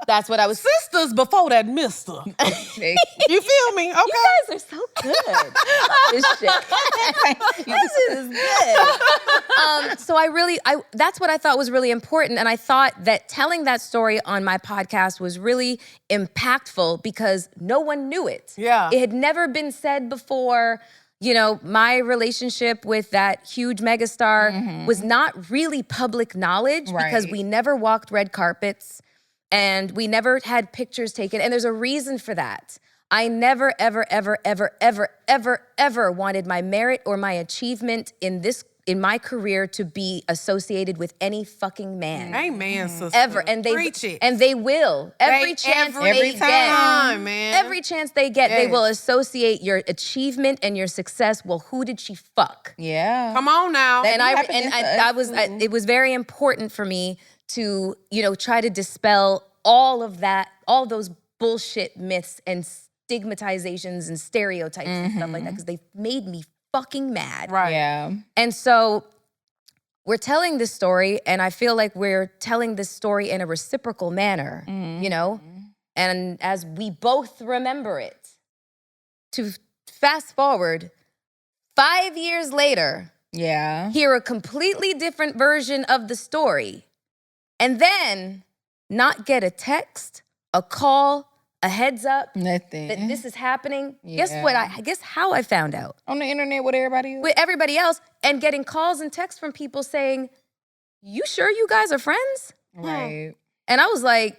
That's what I was... Sisters before that mister. You feel me? Okay. You guys are so good. This shit. This is good. So that's what I thought was really important. And I thought that telling that story on my podcast was really impactful because no one knew it. Yeah. It had never been said before. You know, my relationship with that huge megastar was not really public knowledge because we never walked red carpets. And we never had pictures taken. And there's a reason for that. I never, ever, ever, ever, ever, ever, ever wanted my merit or my achievement in my career to be associated with any fucking man. Amen, sister. Ever. And Preach it. And they will. Every chance they get. Man. Every chance they get, they will associate your achievement and your success. Well, who did she fuck? Yeah. Come on now. It was very important for me to, you know, try to dispel all of that, all those bullshit myths and stigmatizations and stereotypes and stuff like that, because they made me fucking mad. Right. Yeah. And so we're telling this story, and I feel like we're telling this story in a reciprocal manner, you know? And as we both remember it, to fast forward 5 years later, hear a completely different version of the story, and then not get a text, a call, a heads up Nothing. that this is happening. Guess what? Guess how I found out? On the internet with everybody else. With everybody else, and getting calls and texts from people saying, "You sure you guys are friends?" Right. And I was like,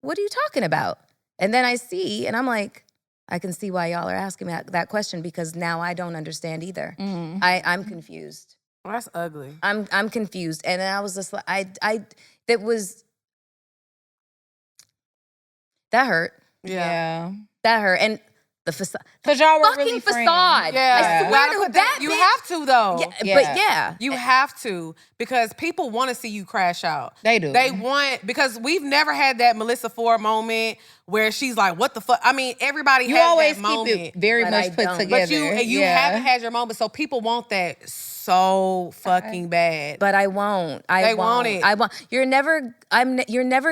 "What are you talking about?" And then I see, and I'm like, I can see why y'all are asking me that question, because now I don't understand either. I'm confused. Well, that's ugly. I'm confused. And then I was just like, that hurt. Yeah. That hurt. And the facade. Because y'all were Fucking really friends. facade. Yeah. I swear to that You bitch. have to, though. Yeah, You have to, because people want to see you crash out. They do. They want, because we've never had that Melyssa Ford moment where she's like, what the fuck? I mean, everybody You has always that keep moment. it very but much I put don't. together. But you haven't had your moment, so people want that so fucking bad. But I won't. They want it. I won't. You're never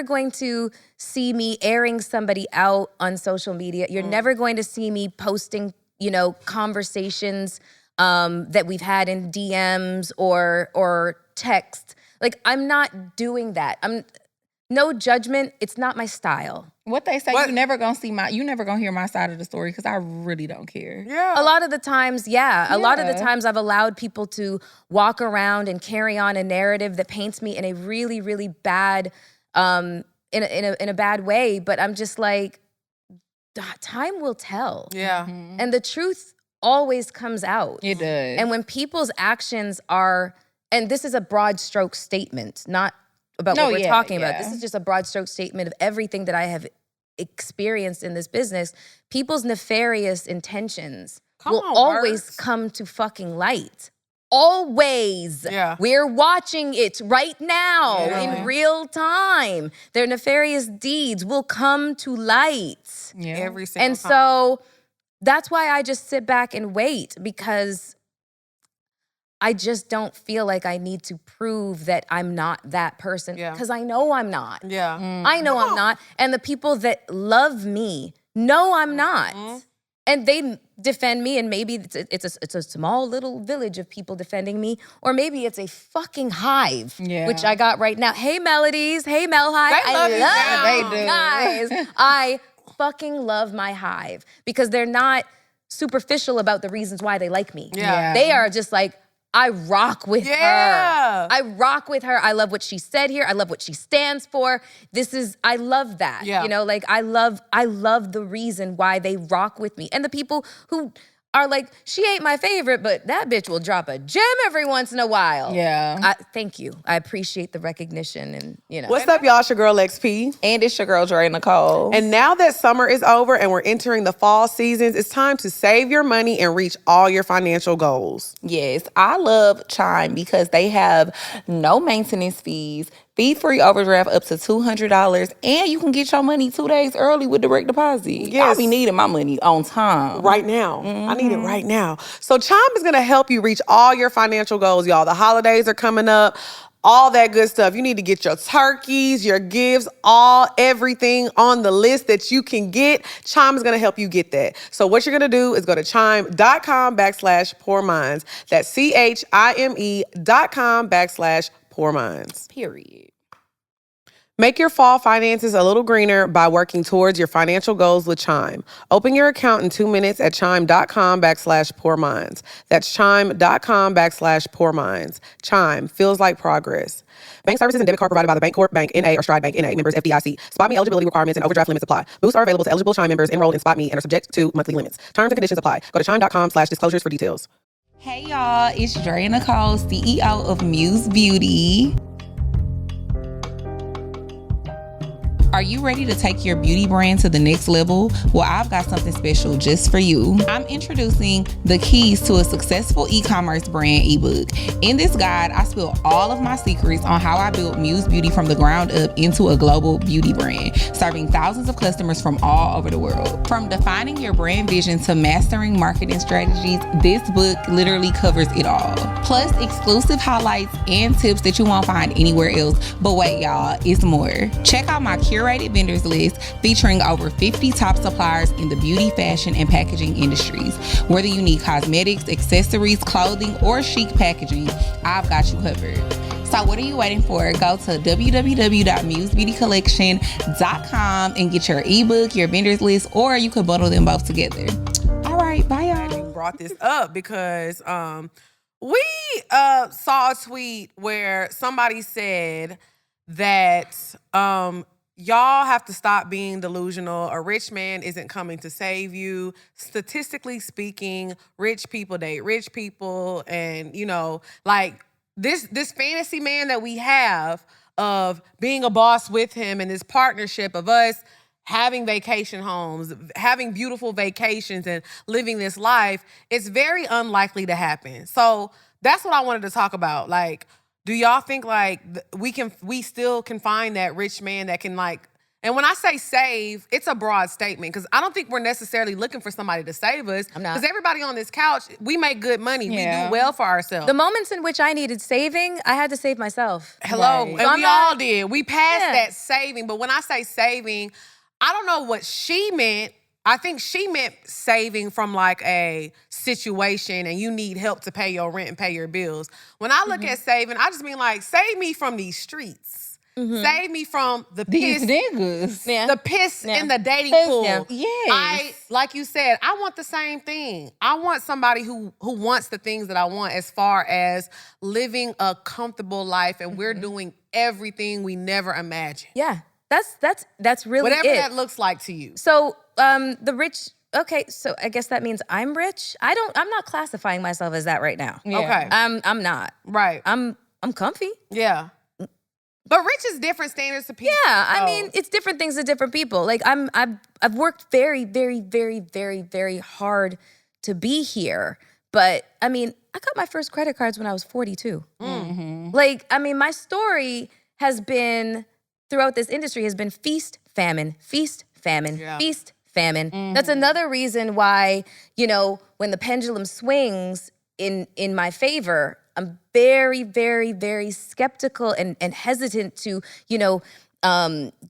going to see me airing somebody out on social media. You're never going to see me posting, you know, conversations that we've had in DMs or text. Like, I'm not doing that. No judgment. It's not my style. What they say, you never gonna hear my side of the story, because I really don't care. Yeah. A lot of the times, A lot of the times I've allowed people to walk around and carry on a narrative that paints me in a really, really bad, in a bad way. But I'm just like, time will tell. Yeah. And the truth always comes out. It does. And when people's actions are, and this is a broad stroke statement, not about what we're talking about. This is just a broad stroke statement of everything that I have experienced in this business. People's nefarious intentions will always come to fucking light. Always. Yeah. We're watching it right now in real time. Their nefarious deeds will come to light. Yeah. Every single And time. so that's why I just sit back and wait, because I just don't feel like I need to prove that I'm not that person, because I know I'm not. Yeah. I know I'm not. And the people that love me know I'm not. And they defend me, and maybe it's a small little village of people defending me, or maybe it's a fucking hive, which I got right now. Hey, Melodies. Hey, Mel Hive. They love you now. They do. Guys, I fucking love my hive, because they're not superficial about the reasons why they like me. Yeah. They are just like, I rock with her. I rock with her. I love what she said here. I love what she stands for. I love that. Yeah. You know, like I love the reason why they rock with me. And the people who are like, she ain't my favorite, but that bitch will drop a gem every once in a while. Yeah. Thank you. I appreciate the recognition and, you know. What's up, y'all? It's your girl, XP. And it's your girl, Dre Nicole. And now that summer is over and we're entering the fall seasons, it's time to save your money and reach all your financial goals. Yes, I love Chime because they have no maintenance fees, fee-free overdraft up to $200, and you can get your money 2 days early with direct deposit. Yes. I be needing my money on time. Right now. I need it right now. So Chime is going to help you reach all your financial goals, y'all. The holidays are coming up. All that good stuff. You need to get your turkeys, your gifts, everything on the list that you can get. Chime is going to help you get that. So what you're going to do is go to chime.com/poorminds. That's CHIME.com/poorminds. Period. Make your fall finances a little greener by working towards your financial goals with Chime. Open your account in 2 minutes at chime.com/poorminds. That's chime.com/poorminds. Chime feels like progress. Bank services and debit card provided by the Bancorp Bank N.A. or Stride Bank N.A. members FDIC. SpotMe eligibility requirements and overdraft limits apply. Boosts are available to eligible Chime members enrolled in SpotMe and are subject to monthly limits. Terms and conditions apply. Go to chime.com/disclosures for details. Hey y'all, it's Dre Nicole, CEO of Muse Beauty. Are you ready to take your beauty brand to the next level? Well, I've got something special just for you. I'm introducing the keys to a successful e-commerce brand ebook. In this guide, I spill all of my secrets on how I built Muse Beauty from the ground up into a global beauty brand, serving thousands of customers from all over the world. From defining your brand vision to mastering marketing strategies, this book literally covers it all. Plus, exclusive highlights and tips that you won't find anywhere else. But wait, y'all, it's more. Check out my curated vendors list featuring over 50 top suppliers in the beauty, fashion, and packaging industries. Whether you need cosmetics, accessories, clothing, or chic packaging, I've got you covered. So what are you waiting for? Go to www.musebeautycollection.com and get your ebook, your vendors list, or you can bundle them both together. All right, bye y'all. You brought this up because we saw a tweet where somebody said that y'all have to stop being delusional. A rich man isn't coming to save you. Statistically speaking, rich people date rich people. And, you know, like this fantasy man that we have of being a boss with him and this partnership of us having vacation homes, having beautiful vacations and living this life, it's very unlikely to happen. So that's what I wanted to talk about. Like, do y'all think like we still can find that rich man that can like, and when I say save, it's a broad statement because I don't think we're necessarily looking for somebody to save us. I'm not. Because everybody on this couch, we make good money. Yeah. We do well for ourselves. The moments in which I needed saving, I had to save myself. Hello, Right. and So we all did. We passed that saving, but when I say saving, I don't know what she meant. I think she meant saving from like a situation and you need help to pay your rent and pay your bills. When I look at saving, I just mean like, save me from these streets. Save me from the These piss. niggas. Yeah. The piss in the dating pool. Yeah. Yes. Like you said, I want the same thing. I want somebody who wants the things that I want as far as living a comfortable life and we're doing everything we never imagined. Yeah, that's really Whatever it. that looks like to you. So the rich. Okay, so I guess that means I'm rich. I'm not classifying myself as that right now. Yeah. Okay. I'm not. Right. I'm comfy. Yeah. But rich is different standards to people. Yeah, I mean, it's different things to different people. Like I've worked very, very, very, very, very hard to be here. But I mean, I got my first credit cards when I was 42. Like, I mean, my story has been throughout this industry has been feast, famine, feast, famine, feast, famine. That's another reason why, you know, when the pendulum swings in my favor, I'm very, very, very skeptical and hesitant to, you know,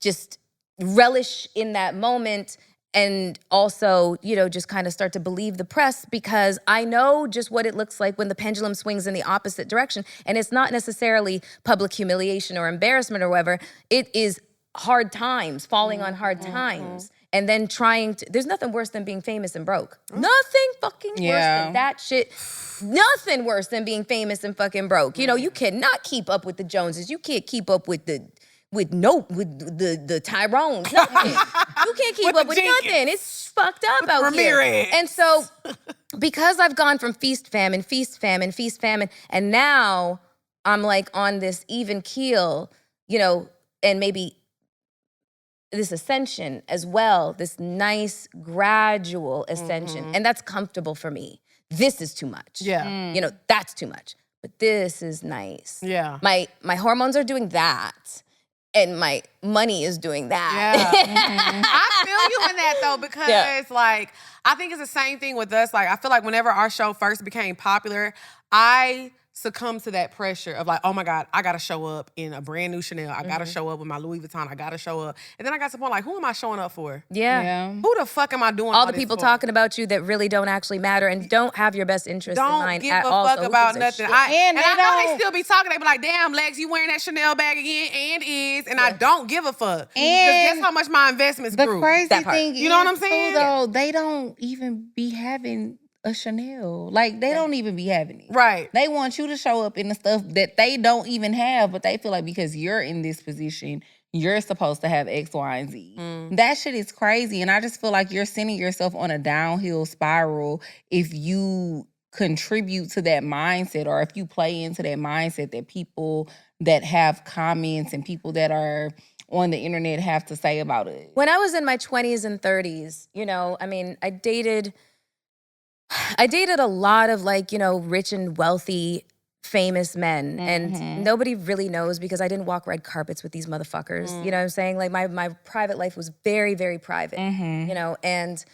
just relish in that moment and also, you know, just kind of start to believe the press because I know just what it looks like when the pendulum swings in the opposite direction. And it's not necessarily public humiliation or embarrassment or whatever. It is hard times, falling on hard times. And then trying to, there's nothing worse than being famous and broke. Nothing fucking worse than that shit. Nothing worse than being famous and fucking broke. You know, you cannot keep up with the Joneses. You can't keep up with the Tyrones. Nothing. You can't keep up with nothing. It's fucked up out Ramirez. here. And so because I've gone from feast, famine, feast, famine, feast, famine, and now I'm like on this even keel, you know, and maybe this ascension as well, this nice gradual ascension. And that's comfortable for me. This is too much. Yeah. You know, that's too much. But this is nice. Yeah. My hormones are doing that. And my money is doing that. Yeah. I feel you in that though, because like, I think it's the same thing with us. Like, I feel like whenever our show first became popular, I succumbed to that pressure of like, oh my God, I gotta show up in a brand new Chanel. I gotta show up with my Louis Vuitton. I gotta show up. And then I got to the point like, who am I showing up for? Yeah. Who the fuck am I doing all all the this people for? talking about you that really don't actually matter and don't have your best interest in Don't mind give at a all. fuck So who about gives a nothing. shit? I know they don't- still be talking. They be like, damn, Lex, you wearing that Chanel bag again and I don't give a fuck. Because And guess how much my investments The grew. crazy That part. thing You know what I'm is, too, saying? though, they don't even be having a Chanel. Like, they don't even be having it. Right. They want you to show up in the stuff that they don't even have, but they feel like because you're in this position, you're supposed to have X, Y, and Z. That shit is crazy. And I just feel like you're sending yourself on a downhill spiral if you contribute to that mindset or if you play into that mindset that people that have comments and people that are on the internet have to say about it. When I was in my 20s and 30s, you know, I mean, I dated a lot of like, you know, rich and wealthy, famous men. And nobody really knows because I didn't walk red carpets with these motherfuckers. You know what I'm saying? Like my private life was very, very private, you know? And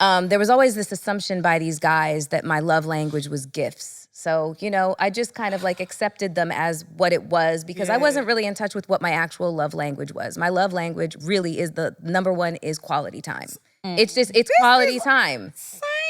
there was always this assumption by these guys that my love language was gifts. So, you know, I just kind of like accepted them as what it was because I wasn't really in touch with what my actual love language was. My love language really is the number one is quality time. It's quality time.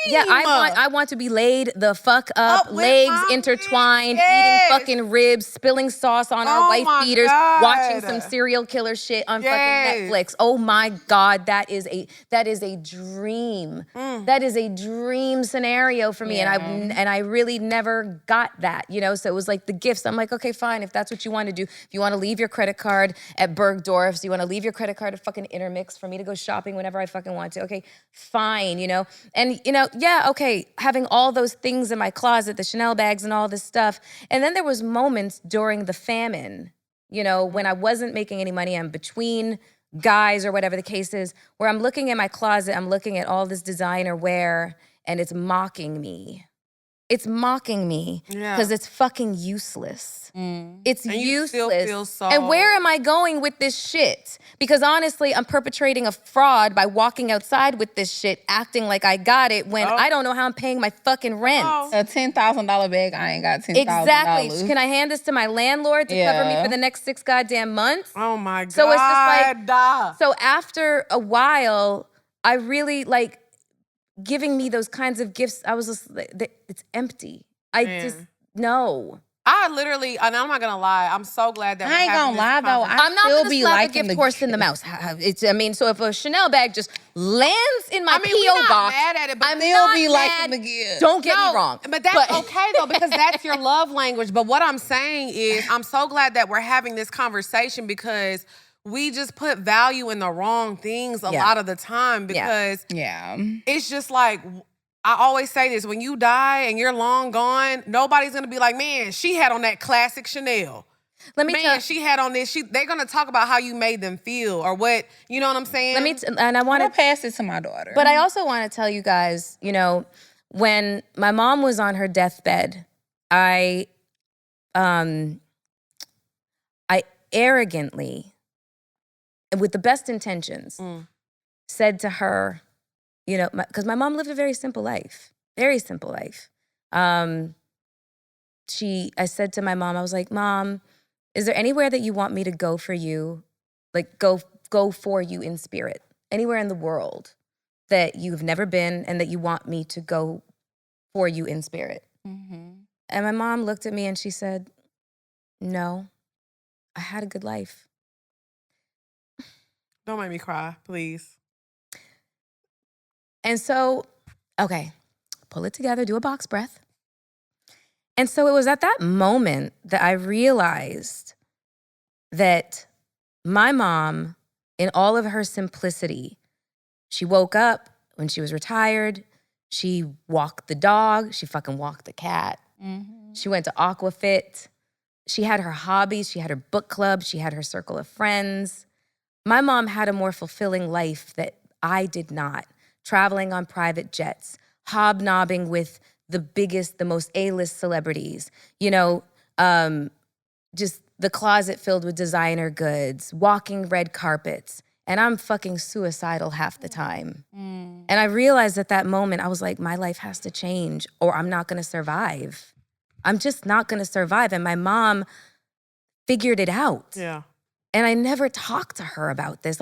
Yeah, I want to be laid the fuck up with legs my intertwined, yes. eating fucking ribs, spilling sauce on our Oh wife my beaters, God. watching some serial killer shit on Yes. fucking Netflix. Oh my God, that is a dream. That is a dream scenario for me, and I really never got that, you know. So it was like the gifts. I'm like, okay, fine, if that's what you want to do. If you want to leave your credit card at Bergdorf's, you want to leave your credit card at fucking Intermix for me to go shopping whenever I fucking want to. Okay, fine, you know. And you know, yeah, okay, having all those things in my closet, the Chanel bags and all this stuff. And then there was moments during the famine, you know, when I wasn't making any money, I'm between guys or whatever the case is, where I'm looking in my closet, I'm looking at all this designer wear and it's mocking me. It's mocking me because it's fucking useless. It's And you useless. still feel so- And where am I going with this shit? Because honestly, I'm perpetrating a fraud by walking outside with this shit, acting like I got it when I don't know how I'm paying my fucking rent. A $10,000 bag, I ain't got $10,000. Exactly. Can I hand this to my landlord to cover me for the next 6 goddamn months? Oh my God. So it's just like, so after a while, I really like giving me those kinds of gifts. I was just, it's empty. No. I literally, and I'm not gonna lie, I'm so glad that I ain't gonna lie though. I'm not still gonna be slap a liking gift the horse in the mouth. So if a Chanel bag just lands in my we P.O. not box, mad at it, but I'm still not be liking mad. the gift. Don't get me wrong. But that's okay though, because that's your love language. But what I'm saying is, I'm so glad that we're having this conversation because we just put value in the wrong things a lot of the time because it's just like, I always say this, when you die and you're long gone, nobody's gonna be like, man, she had on that classic Chanel. Let me tell she had on this. They're gonna talk about how you made them feel or what, you know what I'm saying? and I want to to pass it to my daughter. But I also want to tell you guys, you know, when my mom was on her deathbed, I arrogantly, with the best intentions, said to her, you know, because my mom lived a very simple life. I said to my mom, I was like, Mom, is there anywhere that you want me to go for you? Like go for you in spirit. Anywhere in the world that you've never been and that you want me to go for you in spirit. And my mom looked at me and she said, no, I had a good life. Don't make me cry, please. And so, okay, pull it together, do a box breath. And so it was at that moment that I realized that my mom, in all of her simplicity, she woke up when she was retired. She walked the dog. She fucking walked the cat. She went to Aquafit. She had her hobbies. She had her book club. She had her circle of friends. My mom had a more fulfilling life that I did not. Traveling on private jets, hobnobbing with the biggest, the most A-list celebrities, just the closet filled with designer goods, walking red carpets. And I'm fucking suicidal half the time. And I realized at that moment, I was like, my life has to change or I'm not gonna survive. I'm just not gonna survive. And my mom figured it out. Yeah. And I never talked to her about this.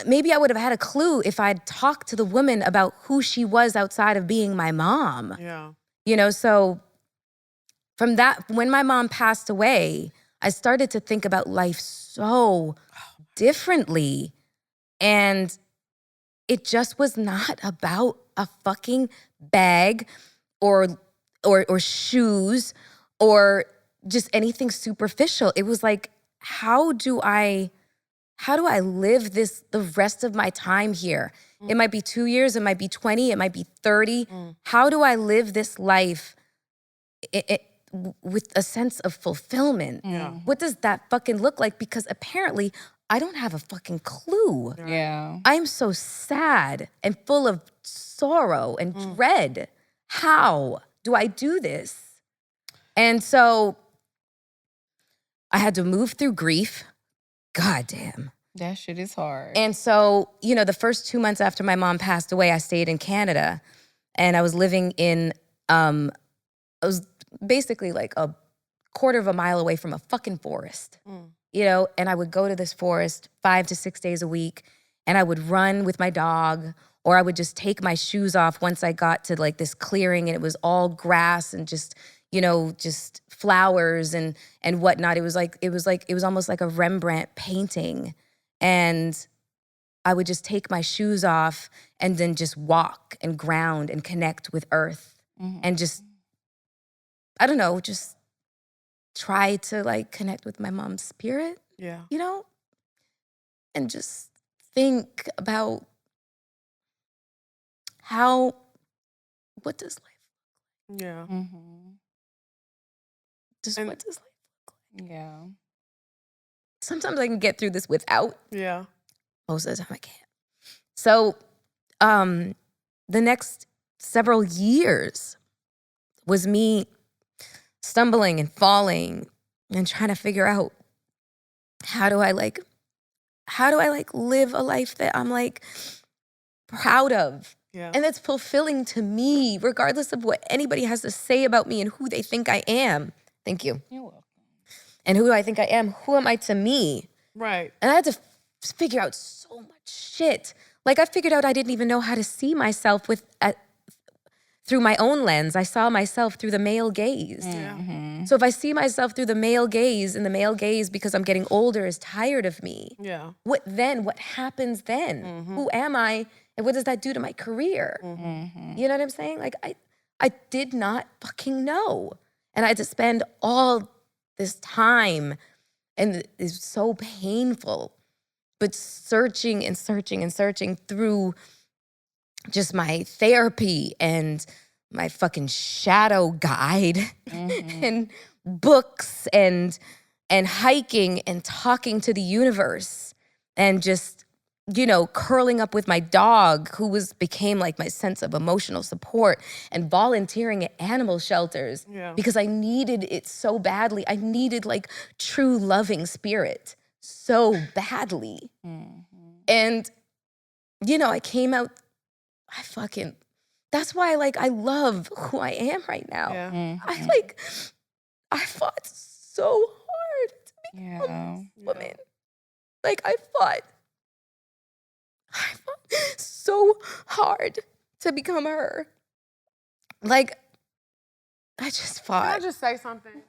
Maybe I would have had a clue if I'd talked to the woman about who she was outside of being my mom. Yeah. So from that, when my mom passed away, I started to think about life so differently. And it just was not about a fucking bag or shoes or just anything superficial. It was like, how do I live the rest of my time here? It might be 2 years, it might be 20, it might be 30. How do I live this life with a sense of fulfillment? What does that fucking look like? Because apparently I don't have a fucking clue. Yeah. I'm so sad and full of sorrow and dread. How do I do this? And so I had to move through grief. God damn. That shit is hard. And so, the first 2 months after my mom passed away, I stayed in Canada and I was living in, I was basically like a quarter of a mile away from a fucking forest, and I would go to this forest 5 to 6 days a week and I would run with my dog or I would just take my shoes off once I got to like this clearing and it was all grass and just flowers and whatnot. It was almost like a Rembrandt painting. And I would just take my shoes off and then just walk and ground and connect with earth and just, I don't know, just try to like connect with my mom's spirit, and just think about what does life Yeah. what does life look like? Yeah. Sometimes I can get through this without. Yeah. Most of the time I can't. So the next several years was me stumbling and falling and trying to figure out how do I live a life that I'm like proud of. Yeah. And that's fulfilling to me, regardless of what anybody has to say about me and who they think I am. Thank you. You're welcome. And who do I think I am? Who am I to me? Right. And I had to figure out so much shit. Like I figured out I didn't even know how to see myself through my own lens. I saw myself through the male gaze. Yeah. So if I see myself through the male gaze and the male gaze because I'm getting older is tired of me, Yeah. what then? What happens then? Who am I? And what does that do to my career? You know what I'm saying? Like I did not fucking know. And I had to spend all this time, and it's so painful, but searching and searching and searching through just my therapy and my fucking shadow guide and books and hiking and talking to the universe and just, curling up with my dog who became like my sense of emotional support and volunteering at animal shelters because I needed it so badly. I needed like true loving spirit so badly. And, I came out, that's why I love who I am right now. Yeah. I fought so hard to become this woman. Like I fought so hard to become her. Like, I just fought. Can I just say something?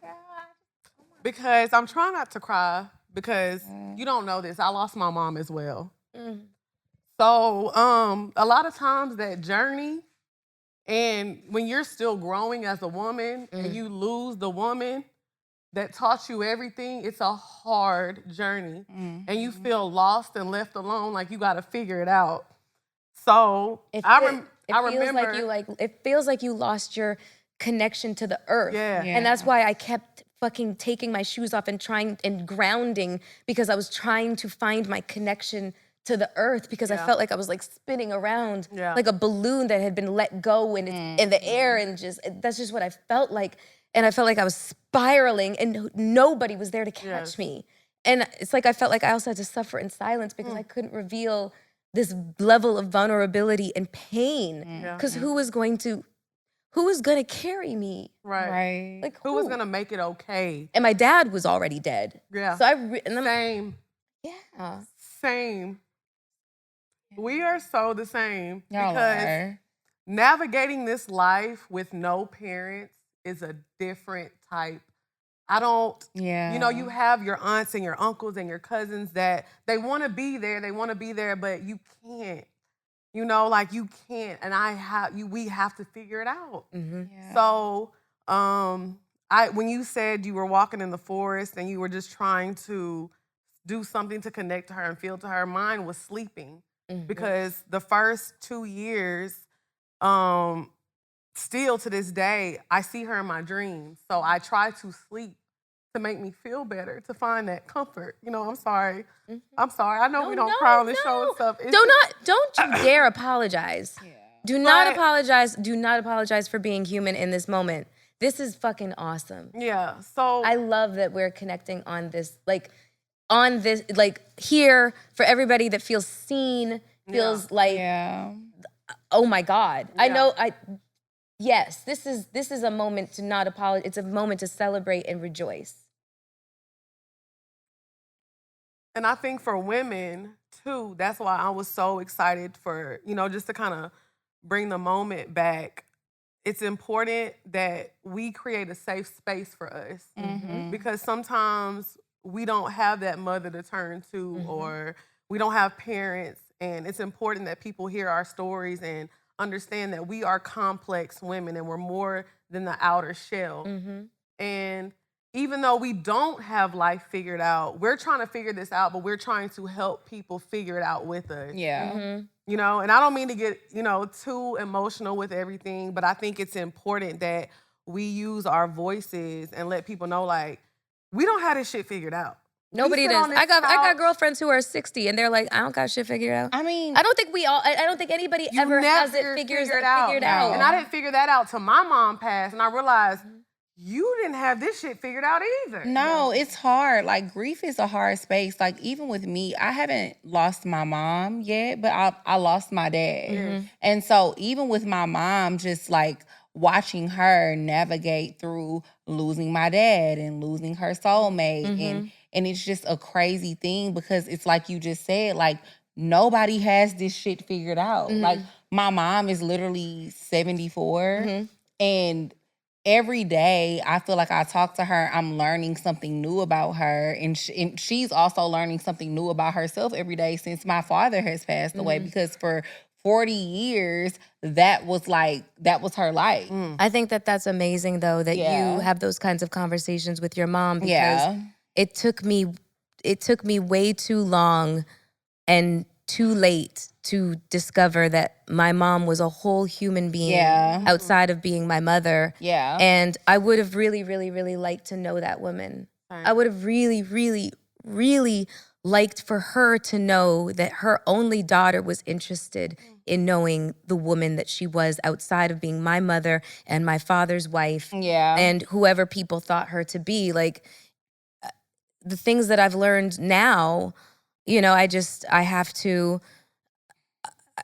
Because I'm trying not to cry because you don't know this. I lost my mom as well. So a lot of times that journey, and when you're still growing as a woman and you lose the woman that taught you everything, it's a hard journey. And you feel lost and left alone, like you got to figure it out. So It feels like you lost your connection to the earth. Yeah. And that's why I kept fucking taking my shoes off and trying and grounding, because I was trying to find my connection to the earth, because I felt like I was like spinning around like a balloon that had been let go and it's in the air, and that's just what I felt like. And I felt like I was spiraling and nobody was there to catch me. And it's like I felt like I also had to suffer in silence because I couldn't reveal this level of vulnerability and pain. Because who was going to carry me? Right. Like Who was gonna make it okay? And my dad was already dead. Yeah. So Same. Yeah. Same. We are so the same. Y'all because are. navigating this life with no parents is a different type. You know, you have your aunts and your uncles and your cousins that they want to be there, but you can't. You know, like you can't, and we have to figure it out. Yeah. So, when you said you were walking in the forest and you were just trying to do something to connect to her and feel to her, mine was sleeping. Because the first 2 years, still to this day, I see her in my dreams. So I try to sleep to make me feel better, to find that comfort. You know, I'm sorry. I'm sorry. I know we don't cry on the show and stuff. Don't you dare apologize. Do not apologize. Do not apologize for being human in this moment. This is fucking awesome. Yeah. So I love that we're connecting on this, here for everybody that feels seen, feels like, oh my God. Yes, this is a moment to not apologize. It's a moment to celebrate and rejoice. And I think for women too, that's why I was so excited for, just to kind of bring the moment back. It's important that we create a safe space for us because sometimes we don't have that mother to turn to or we don't have parents. And it's important that people hear our stories and understand that we are complex women and we're more than the outer shell. And even though we don't have life figured out, we're trying to figure this out, but we're trying to help people figure it out with us. Yeah. And I don't mean to get, too emotional with everything, but I think it's important that we use our voices and let people know, like, we don't have this shit figured out. Nobody does. I got girlfriends who are 60 and they're like, I don't got shit figured out. I mean, I don't think anybody ever has it figured out. And I didn't figure that out till my mom passed, and I realized you didn't have this shit figured out either. No, it's hard. Like, grief is a hard space. Like, even with me, I haven't lost my mom yet, but I lost my dad. And so even with my mom, just like watching her navigate through losing my dad and losing her soulmate, and it's just a crazy thing because it's like you just said, like, nobody has this shit figured out. Like, my mom is literally 74, and every day I feel like I talk to her, I'm learning something new about her, and she's also learning something new about herself every day since my father has passed away, because for 40 years, that was her life. I think that's amazing, though, that you have those kinds of conversations with your mom, because it took me way too long and too late to discover that my mom was a whole human being outside of being my mother. Yeah. And I would have really, really, really liked to know that woman. I would have really, really, really liked for her to know that her only daughter was interested in knowing the woman that she was outside of being my mother and my father's wife and whoever people thought her to be. Like, the things that I've learned now, I just have to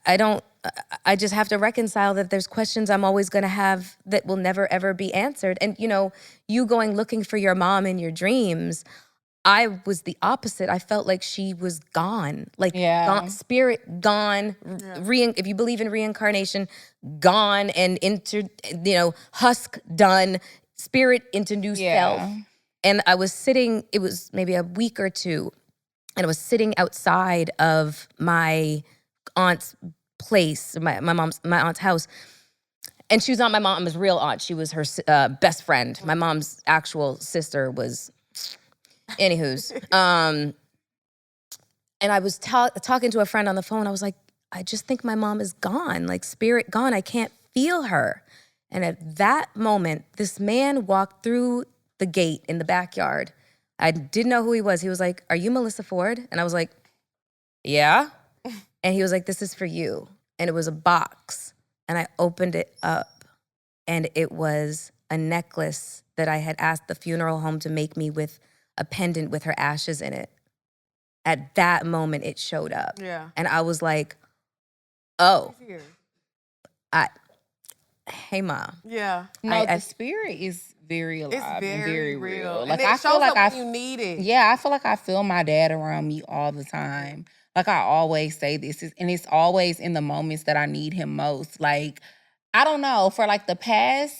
reconcile that there's questions I'm always going to have that will never, ever be answered. And, you going looking for your mom in your dreams, I was the opposite. I felt like she was gone, gone, spirit gone. If you believe in reincarnation, gone and husk done, spirit into new self. And I was sitting, it was maybe a week or two, and I was sitting outside of my aunt's place, my aunt's house. And she was not my mom's real aunt. She was her best friend. My mom's actual sister was, anywho's. And I was talking to a friend on the phone. I was like, I just think my mom is gone, like spirit gone. I can't feel her. And at that moment, this man walked through the gate in the backyard. I didn't know who he was. He was like, "Are you Melyssa Ford?" And I was like, "Yeah." And he was like, "This is for you." And it was a box. And I opened it up. And it was a necklace that I had asked the funeral home to make me with a pendant with her ashes in it. At that moment, it showed up. Yeah. And I was like, oh, hey, Mom. Yeah. No, the spirit is very alive It's very and very real. And Like it I shows feel like up when you need it. Yeah, I feel like I feel my dad around me all the time. Like I always say this, and it's always in the moments that I need him most. Like, I don't know, for like the past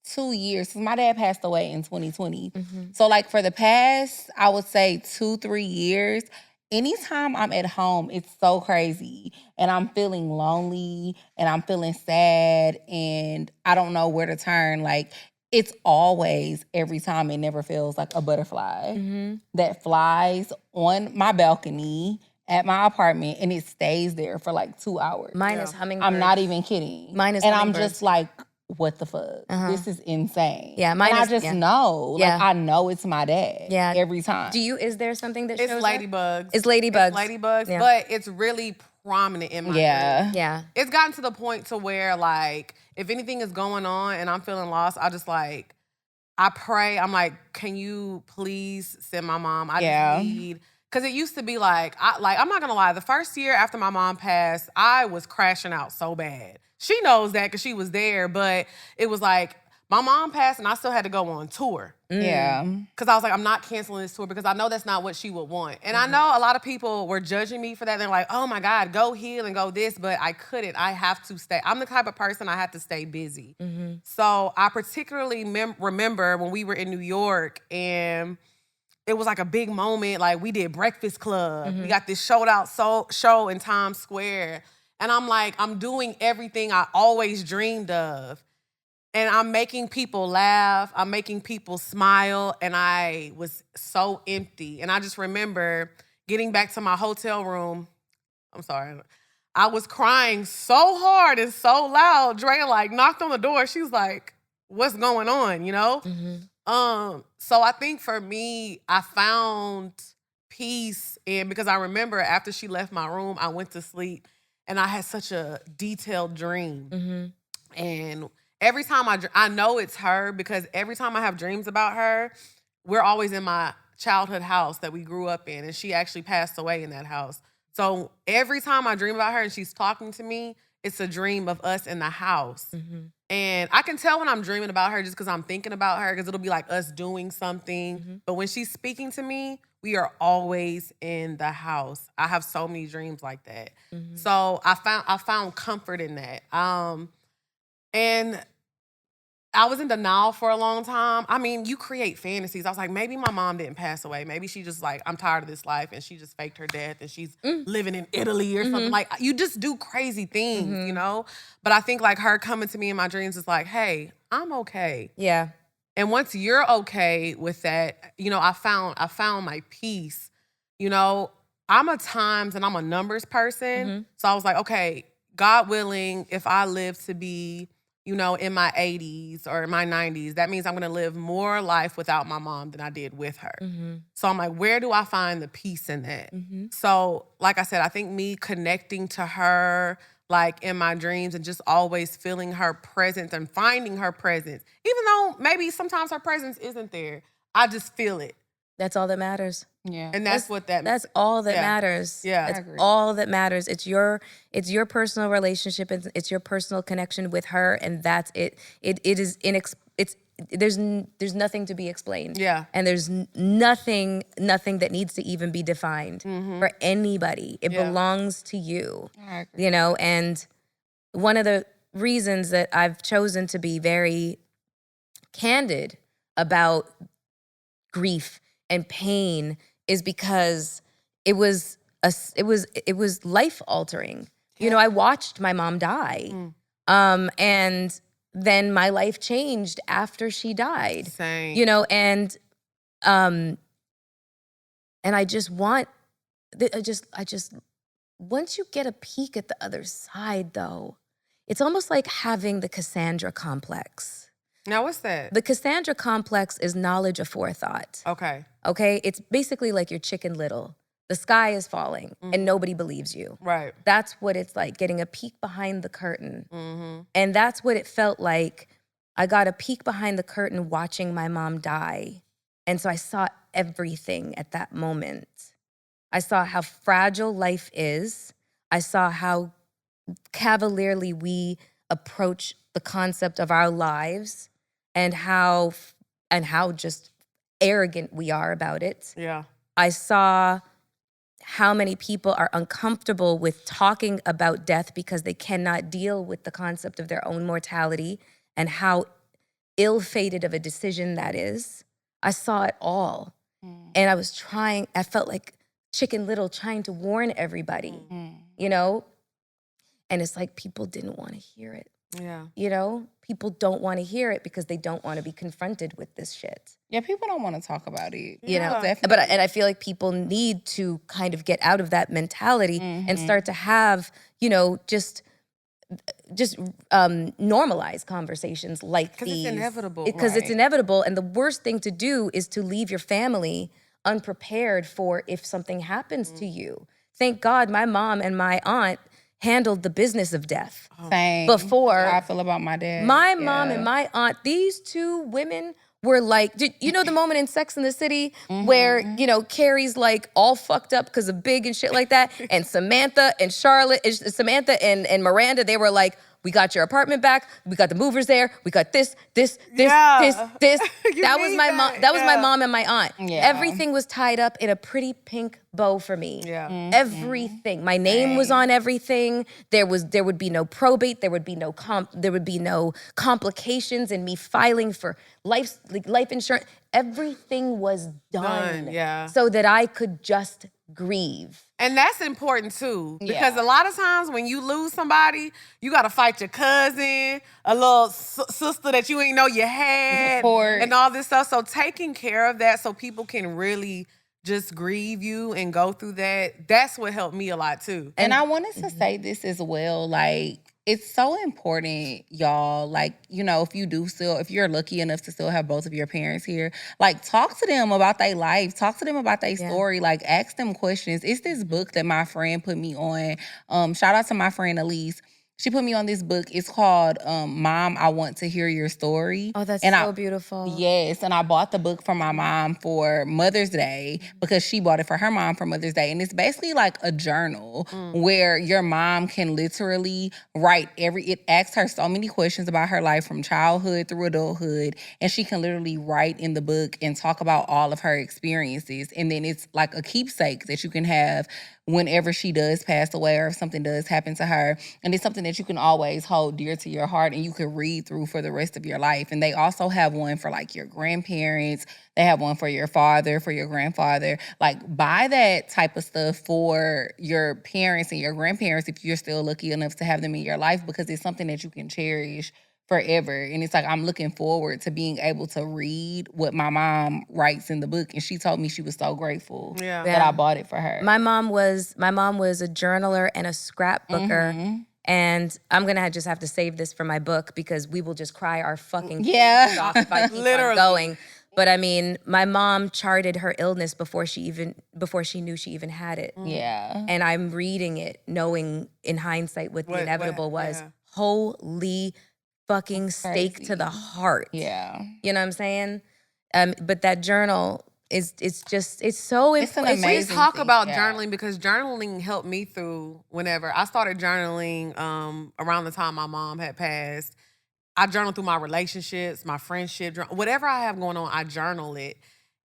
2 years, since my dad passed away in 2020. So like for the past, I would say 2-3 years, anytime I'm at home, it's so crazy. And I'm feeling lonely and I'm feeling sad and I don't know where to turn. Like it's always, every time, it never feels like a butterfly that flies on my balcony at my apartment and it stays there for like 2 hours. Mine is hummingbird. I'm not even kidding. Mine is and I'm hummingbirds. just like, what the fuck? This is insane. Yeah, mine and is- I just yeah. know. Yeah. Like I know it's my dad. Yeah. Every time. Is there something that It's shows up? ladybugs. It's ladybugs. It's ladybugs, Yeah. but it's really prominent in my dreams. Yeah. It's gotten to the point to where, like, if anything is going on and I'm feeling lost, I just, like, I pray. I'm like, can you please send my mom? I Yeah. just need... Because it used to be like, I'm not going to lie, the first year after my mom passed, I was crashing out so bad. She knows that because she was there, but it was like, my mom passed and I still had to go on tour. Yeah. Because I was like, I'm not canceling this tour because I know that's not what she would want. And I know a lot of people were judging me for that. They're like, oh my God, go heal and go this. But I couldn't. I have to stay. I'm the type of person I have to stay busy. So I particularly remember when we were in New York and it was like a big moment. Like we did Breakfast Club. We got this show in Times Square. And I'm like, I'm doing everything I always dreamed of. And I'm making people laugh. I'm making people smile. And I was so empty. And I just remember getting back to my hotel room. I'm sorry. I was crying so hard and so loud. Drea like knocked on the door. She was like, what's going on, you know? So I think for me, I found peace. And because I remember after she left my room, I went to sleep and I had such a detailed dream. And every time I know it's her because every time I have dreams about her, we're always in my childhood house that we grew up in. And she actually passed away in that house. So every time I dream about her and she's talking to me, it's a dream of us in the house. And I can tell when I'm dreaming about her just because I'm thinking about her because it'll be like us doing something. But when she's speaking to me, we are always in the house. I have so many dreams like that. So I found comfort in that. And I was in denial for a long time. I mean, you create fantasies. I was like, maybe my mom didn't pass away. Maybe she just like, I'm tired of this life and she just faked her death and she's living in Italy or something. Like, you just do crazy things, you know? But I think like her coming to me in my dreams is like, hey, I'm okay. Yeah. And once you're okay with that, you know, I found my peace. You know, I'm a times and I'm a numbers person. So I was like, okay, God willing, if I live to be, you know, in my 80s or in my 90s, that means I'm gonna live more life without my mom than I did with her. So I'm like, where do I find the peace in that? So like I said, I think me connecting to her, like in my dreams and just always feeling her presence and finding her presence, even though maybe sometimes her presence isn't there, I just feel it. That's all that matters. Yeah. And that's what that That's all that Yeah. matters. Yeah. That's I agree. all that matters. It's your personal relationship. It's your personal connection with her, and that's it. It is there's nothing to be explained. Yeah. And there's nothing that needs to even be defined for anybody. It Yeah. belongs to you. I agree. You know, and one of the reasons that I've chosen to be very candid about grief and pain is because it was life altering. You know, I watched my mom die. And then my life changed after she died. Same. You know, and I just want I just once you get a peek at the other side, though, it's almost like having the Cassandra complex. Now, what's that? The Cassandra complex is knowledge aforethought. Okay. Okay? It's basically like you're Chicken Little. The sky is falling and nobody believes you. Right. That's what it's like, getting a peek behind the curtain. Mm-hmm. And that's what it felt like. I got a peek behind the curtain watching my mom die. And so I saw everything at that moment. I saw how fragile life is. I saw how cavalierly we approach the concept of our lives and how just arrogant we are about it. Yeah. I saw how many people are uncomfortable with talking about death because they cannot deal with the concept of their own mortality and how ill-fated of a decision that is. I saw it all. And I felt like Chicken Little trying to warn everybody, you know? And it's like people didn't want to hear it. Yeah. You know? People don't want to hear it because they don't want to be confronted with this shit. Yeah, people don't want to talk about it. You know, Definitely. and I feel like people need to kind of get out of that mentality and start to have, you know, just normalize conversations like these. Because it's inevitable. Because it's inevitable, and the worst thing to do is to leave your family unprepared for if something happens to you. Thank God my mom and my aunt handled the business of death. Same. Before. How I feel about my dad. My mom and my aunt, these two women were like, you know the moment in Sex and the City where, you know, Carrie's like all fucked up because of Big and shit like that, and Samantha and Miranda, they were like, we got your apartment back, we got the movers there, we got this. That was my mom. That was my mom and my aunt. Yeah. Everything was tied up in a pretty pink bow for me. Yeah. Everything. My name was on everything. There would be no probate. There would be no complications in me filing for life insurance. Everything was done. Yeah. So that I could just grieve. And that's important too, because a lot of times when you lose somebody, you got to fight your cousin, a little sister that you ain't know you had, and all this stuff. So taking care of that so people can really just grieve you and go through that, that's what helped me a lot too. And I wanted to say this as well, like, it's so important, y'all, like, you know, if you're lucky enough to still have both of your parents here, like, talk to them about their life, talk to them about their story, like, ask them questions. It's this book that my friend put me on. Shout out to my friend Elise. She put me on this book. It's called Mom, I Want to Hear Your Story. Oh, that's so beautiful. Yes, and I bought the book for my mom for Mother's Day because she bought it for her mom for Mother's Day. And it's basically like a journal where your mom can literally write it asks her so many questions about her life from childhood through adulthood. And she can literally write in the book and talk about all of her experiences. And then it's like a keepsake that you can have whenever she does pass away or if something does happen to her. And it's something that you can always hold dear to your heart and you can read through for the rest of your life. And they also have one for like your grandparents. They have one for your father, for your grandfather. Like, buy that type of stuff for your parents and your grandparents if you're still lucky enough to have them in your life, because it's something that you can cherish forever. And it's like, I'm looking forward to being able to read what my mom writes in the book. And she told me she was so grateful that I bought it for her. My mom was a journaler and a scrapbooker. And I'm gonna just have to save this for my book because we will just cry our fucking faces off if I keep on going. But I mean, my mom charted her illness before she knew she even had it. Yeah. And I'm reading it, knowing in hindsight what the inevitable was. Holy fucking stake to the heart. Yeah. You know what I'm saying? But that journal it's so important. We talk about journaling because journaling helped me through whenever I started journaling around the time my mom had passed. I journal through my relationships, my friendship, whatever I have going on, I journal it.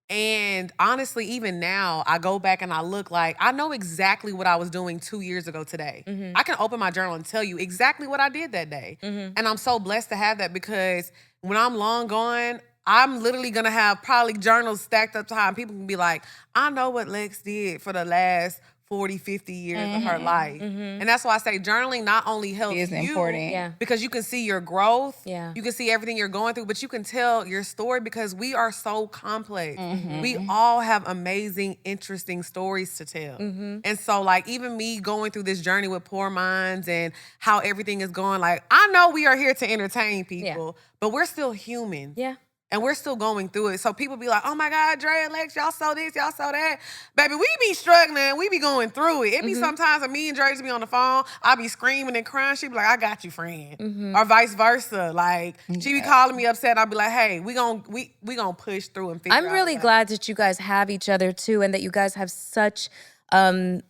And honestly, even now, I go back and I look like, I know exactly what I was doing 2 years ago today. I can open my journal and tell you exactly what I did that day. And I'm so blessed to have that because when I'm long gone, I'm literally going to have probably journals stacked up to high and people can be like, I know what Lex did for the last 40, 50 years of her life. And that's why I say journaling not only helps It's you important. because you can see your growth, Yeah. you can see everything you're going through, but you can tell your story because we are so complex. We all have amazing, interesting stories to tell. And so like even me going through this journey with Poor Minds and how everything is going, like I know we are here to entertain people, but we're still human. Yeah. And we're still going through it. So people be like, oh my God, Dre and Lex, y'all saw this, y'all saw that. Baby, we be struggling. We be going through it. It be sometimes when me and Dre just be on the phone, I be screaming and crying. She be like, I got you, friend. Or vice versa. Like, she be calling me upset. I'll be like, hey, we gonna push through and figure out. I'm really glad that you guys have each other too, and that you guys have such a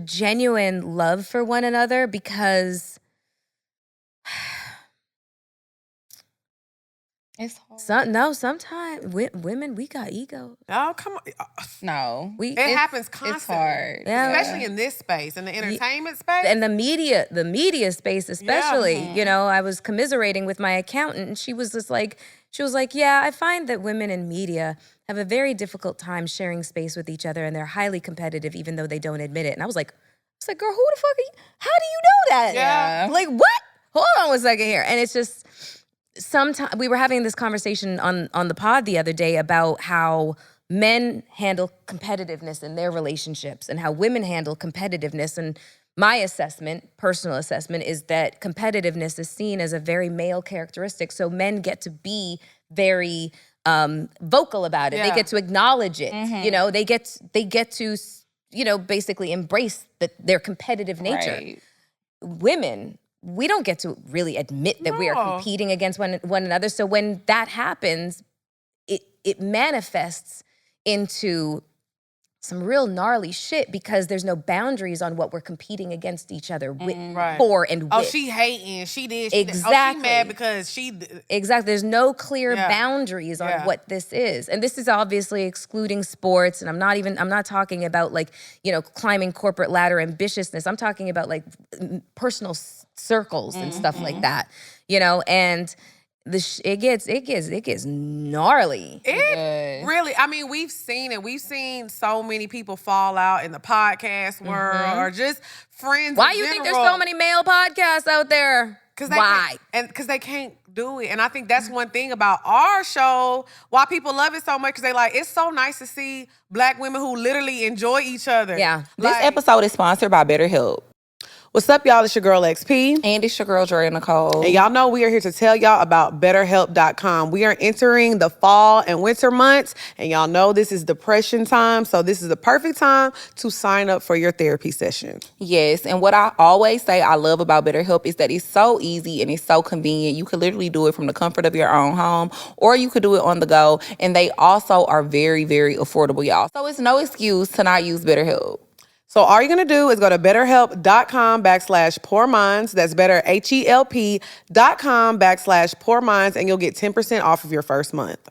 genuine love for one another, because It's hard. sometimes women, we got ego. Oh, come on. No. It happens constantly. It's hard. Yeah. Especially in this space, in the entertainment space. And the media space especially. You know, I was commiserating with my accountant, and she was like, yeah, I find that women in media have a very difficult time sharing space with each other, and they're highly competitive even though they don't admit it. And I was like, girl, who the fuck are you? How do you know that? Yeah. Like, what? Hold on one second here. And it's just, sometimes we were having this conversation on the pod the other day about how men handle competitiveness in their relationships and how women handle competitiveness. And my personal assessment, is that competitiveness is seen as a very male characteristic. So men get to be very vocal about it. Yeah. They get to acknowledge it. You know, they get to, you know, basically embrace their competitive nature. Right. Women, we don't get to really admit that we are competing against one another. So when that happens, it manifests into some real gnarly shit, because there's no boundaries on what we're competing against each other for and with. Oh, she hating. She did. Exactly. Oh, she mad because she. Exactly. There's no clear boundaries on what this is. And this is obviously excluding sports. And I'm not talking about like, you know, climbing corporate ladder ambitiousness. I'm talking about like personal circles and stuff like that, you know, and it gets gnarly. It really, I mean, we've seen it. We've seen so many people fall out in the podcast world or just friends. Why you think there's so many male podcasts out there? Why? Because they can't do it. And I think that's one thing about our show, why people love it so much, because they like, it's so nice to see Black women who literally enjoy each other. Yeah. This episode is sponsored by BetterHelp. What's up, y'all? It's your girl, XP. And it's your girl, Dre Nicole. And y'all know we are here to tell y'all about BetterHelp.com. We are entering the fall and winter months, and y'all know this is depression time, so this is the perfect time to sign up for your therapy session. Yes, and what I always say I love about BetterHelp is that it's so easy and it's so convenient. You could literally do it from the comfort of your own home, or you could do it on the go, and they also are very, very affordable, y'all. So it's no excuse to not use BetterHelp. So all you're going to do is go to betterhelp.com/poorminds. That's betterhelp.com/poorminds, and you'll get 10% off of your first month.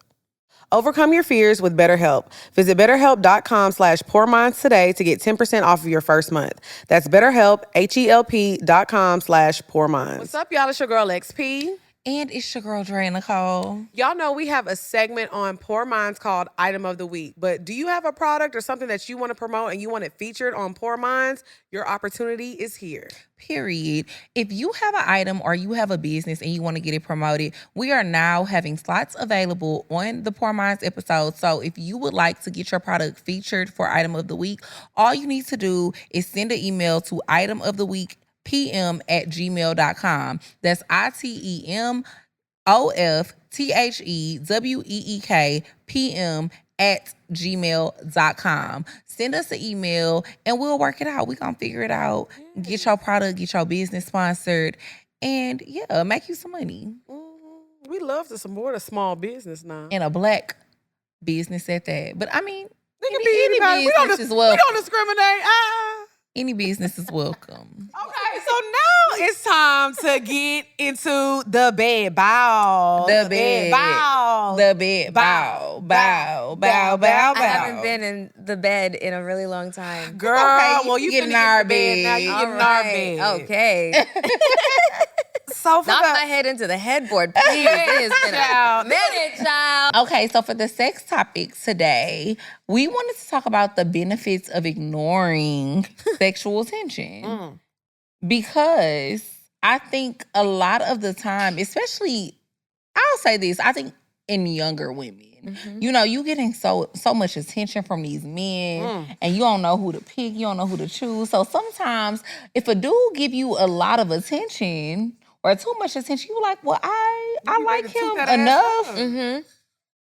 Overcome your fears with BetterHelp. Visit betterhelp.com/poorminds today to get 10% off of your first month. That's betterhelp, HELP.com/poorminds. What's up, y'all? It's your girl, XP. And it's your girl, Dre Nicole. Y'all know we have a segment on Poor Minds called Item of the Week. But do you have a product or something that you want to promote and you want it featured on Poor Minds? Your opportunity is here. Period. If you have an item or you have a business and you want to get it promoted, we are now having slots available on the Poor Minds episode. So if you would like to get your product featured for Item of the Week, all you need to do is send an email to itemoftheweekpm@gmail.com. That's itemoftheweekpm@gmail.com. Send us an email and we'll work it out. We're going to figure it out. Get your product, get your business sponsored, and make you some money. We love to support a small business now. And a Black business at that. But I mean, any business is welcome. We don't discriminate. Any business is welcome. Okay, so now it's time to get into the bed bow. The bed bow. The bed bow. Bow. Bow. Bow. Bow. I haven't been in the bed in a really long time. Girl, okay, well, you get can in our bed now. bed. You get in our bed. Okay. So for Knock my head into the headboard, please. It has been a minute, child. Okay, so for the sex topic today, we wanted to talk about the benefits of ignoring sexual tension. Because I think a lot of the time, especially, I'll say this, I think in younger women, you know, you getting so much attention from these men and you don't know who to pick, you don't know who to choose. So sometimes if a dude give you a lot of attention or too much attention, you like, well, I like him enough.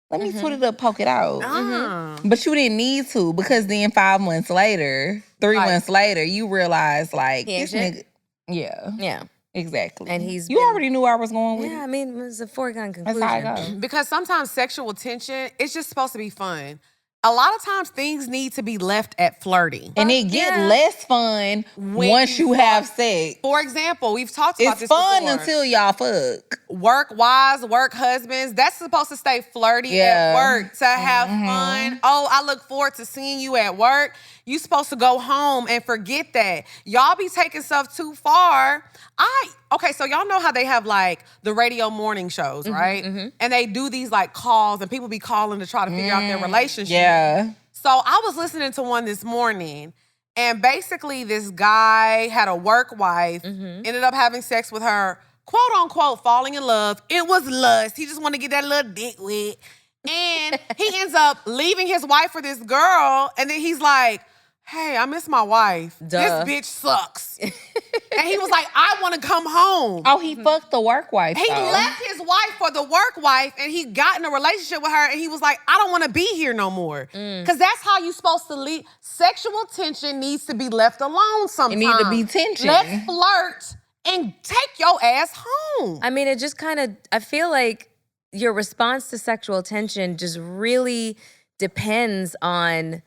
Let me put it up, poke it out. But you didn't need to, because then 5 months later, 3 months later, you realize like this nigga. Yeah. Exactly. And you already knew where I was going with it. Yeah, I mean, it was a foregone conclusion. That's how it goes. Because sometimes sexual tension, it's just supposed to be fun. A lot of times things need to be left at flirting. And it get less fun once you have sex. For example, we've talked about this It's fun before. until y'all fuck. Work wives, work husbands, that's supposed to stay flirty at work, to have fun. Oh, I look forward to seeing you at work. You supposed to go home and forget that. Y'all be taking stuff too far. Okay, so y'all know how they have like the radio morning shows, right? And they do these like calls and people be calling to try to figure out their relationship. Yeah. So I was listening to one this morning, and basically this guy had a work wife, ended up having sex with her, quote unquote, falling in love. It was lust. He just wanted to get that little dick wet. And he ends up leaving his wife for this girl, and then he's like, hey, I miss my wife. Duh. This bitch sucks. And he was like, I want to come home. Oh, he fucked the work wife. He though. left his wife for the work wife, and he got in a relationship with her, and he was like, I don't want to be here no more. Because that's how you're supposed to leave. Sexual tension needs to be left alone sometimes. It need to be tension. Let's flirt and take your ass home. I mean, it just kind of, I feel like your response to sexual tension just really depends on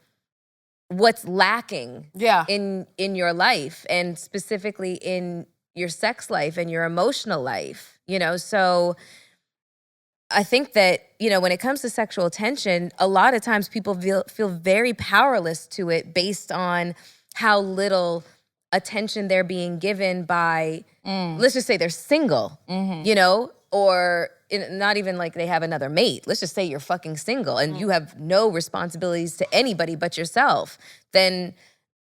what's lacking in your life, and specifically in your sex life and your emotional life, you know? So I think that, you know, when it comes to sexual tension, a lot of times people feel very powerless to it based on how little attention they're being given by, let's just say they're single, you know, or not even like they have another mate. Let's just say you're fucking single and you have no responsibilities to anybody but yourself. Then,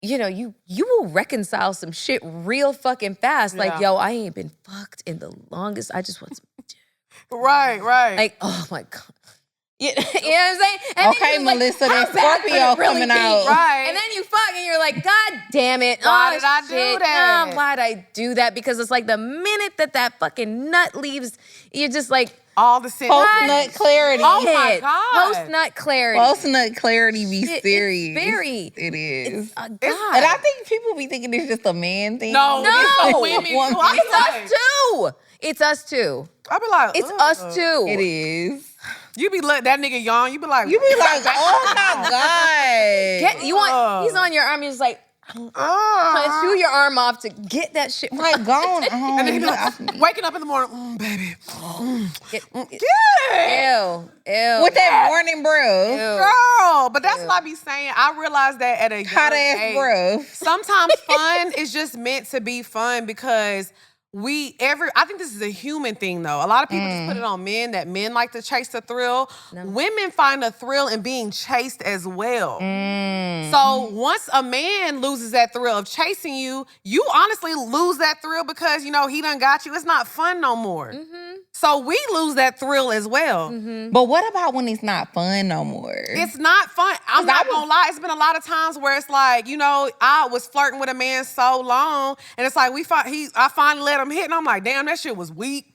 you know, you will reconcile some shit real fucking fast. Like, yo, I ain't been fucked in the longest. I just want some dick. Right. Like, oh my God. You know what I'm saying? And okay, then Melissa, like, that Scorpio coming out. Right. And then you fuck and you're like, God damn it. Why did I do shit. that? Why'd I do that? Because it's like the minute that fucking nut leaves, you're just like, all the sense. Post-nut clarity. Oh my God. Post-nut clarity. Post-nut clarity be serious. It's very. It is. God. And I think people be thinking it's just a man thing. No. No. Women. It's us too. It's us too. I be like, It's us too. It is. You be letting that nigga yawn. You be like, oh my God. He's on your arm. You're just like, trying to chew your arm off to get that shit. Like, gone home. and then he be like, waking up in the morning, baby. Ew. With that morning breath. Girl, but that's what I be saying. I realized that at a Hot young ass age. breath. Sometimes fun is just meant to be fun because I think this is a human thing though. A lot of people just put it on men, that men like to chase the thrill. No. Women find a thrill in being chased as well. So once a man loses that thrill of chasing you, you honestly lose that thrill because, you know, he done got you. It's not fun no more. So we lose that thrill as well. But what about when it's not fun no more? It's not fun. I'm not gonna lie. It's been a lot of times where it's like, you know, I was flirting with a man so long, and it's like I finally let him hit, and I'm like, damn, that shit was weak.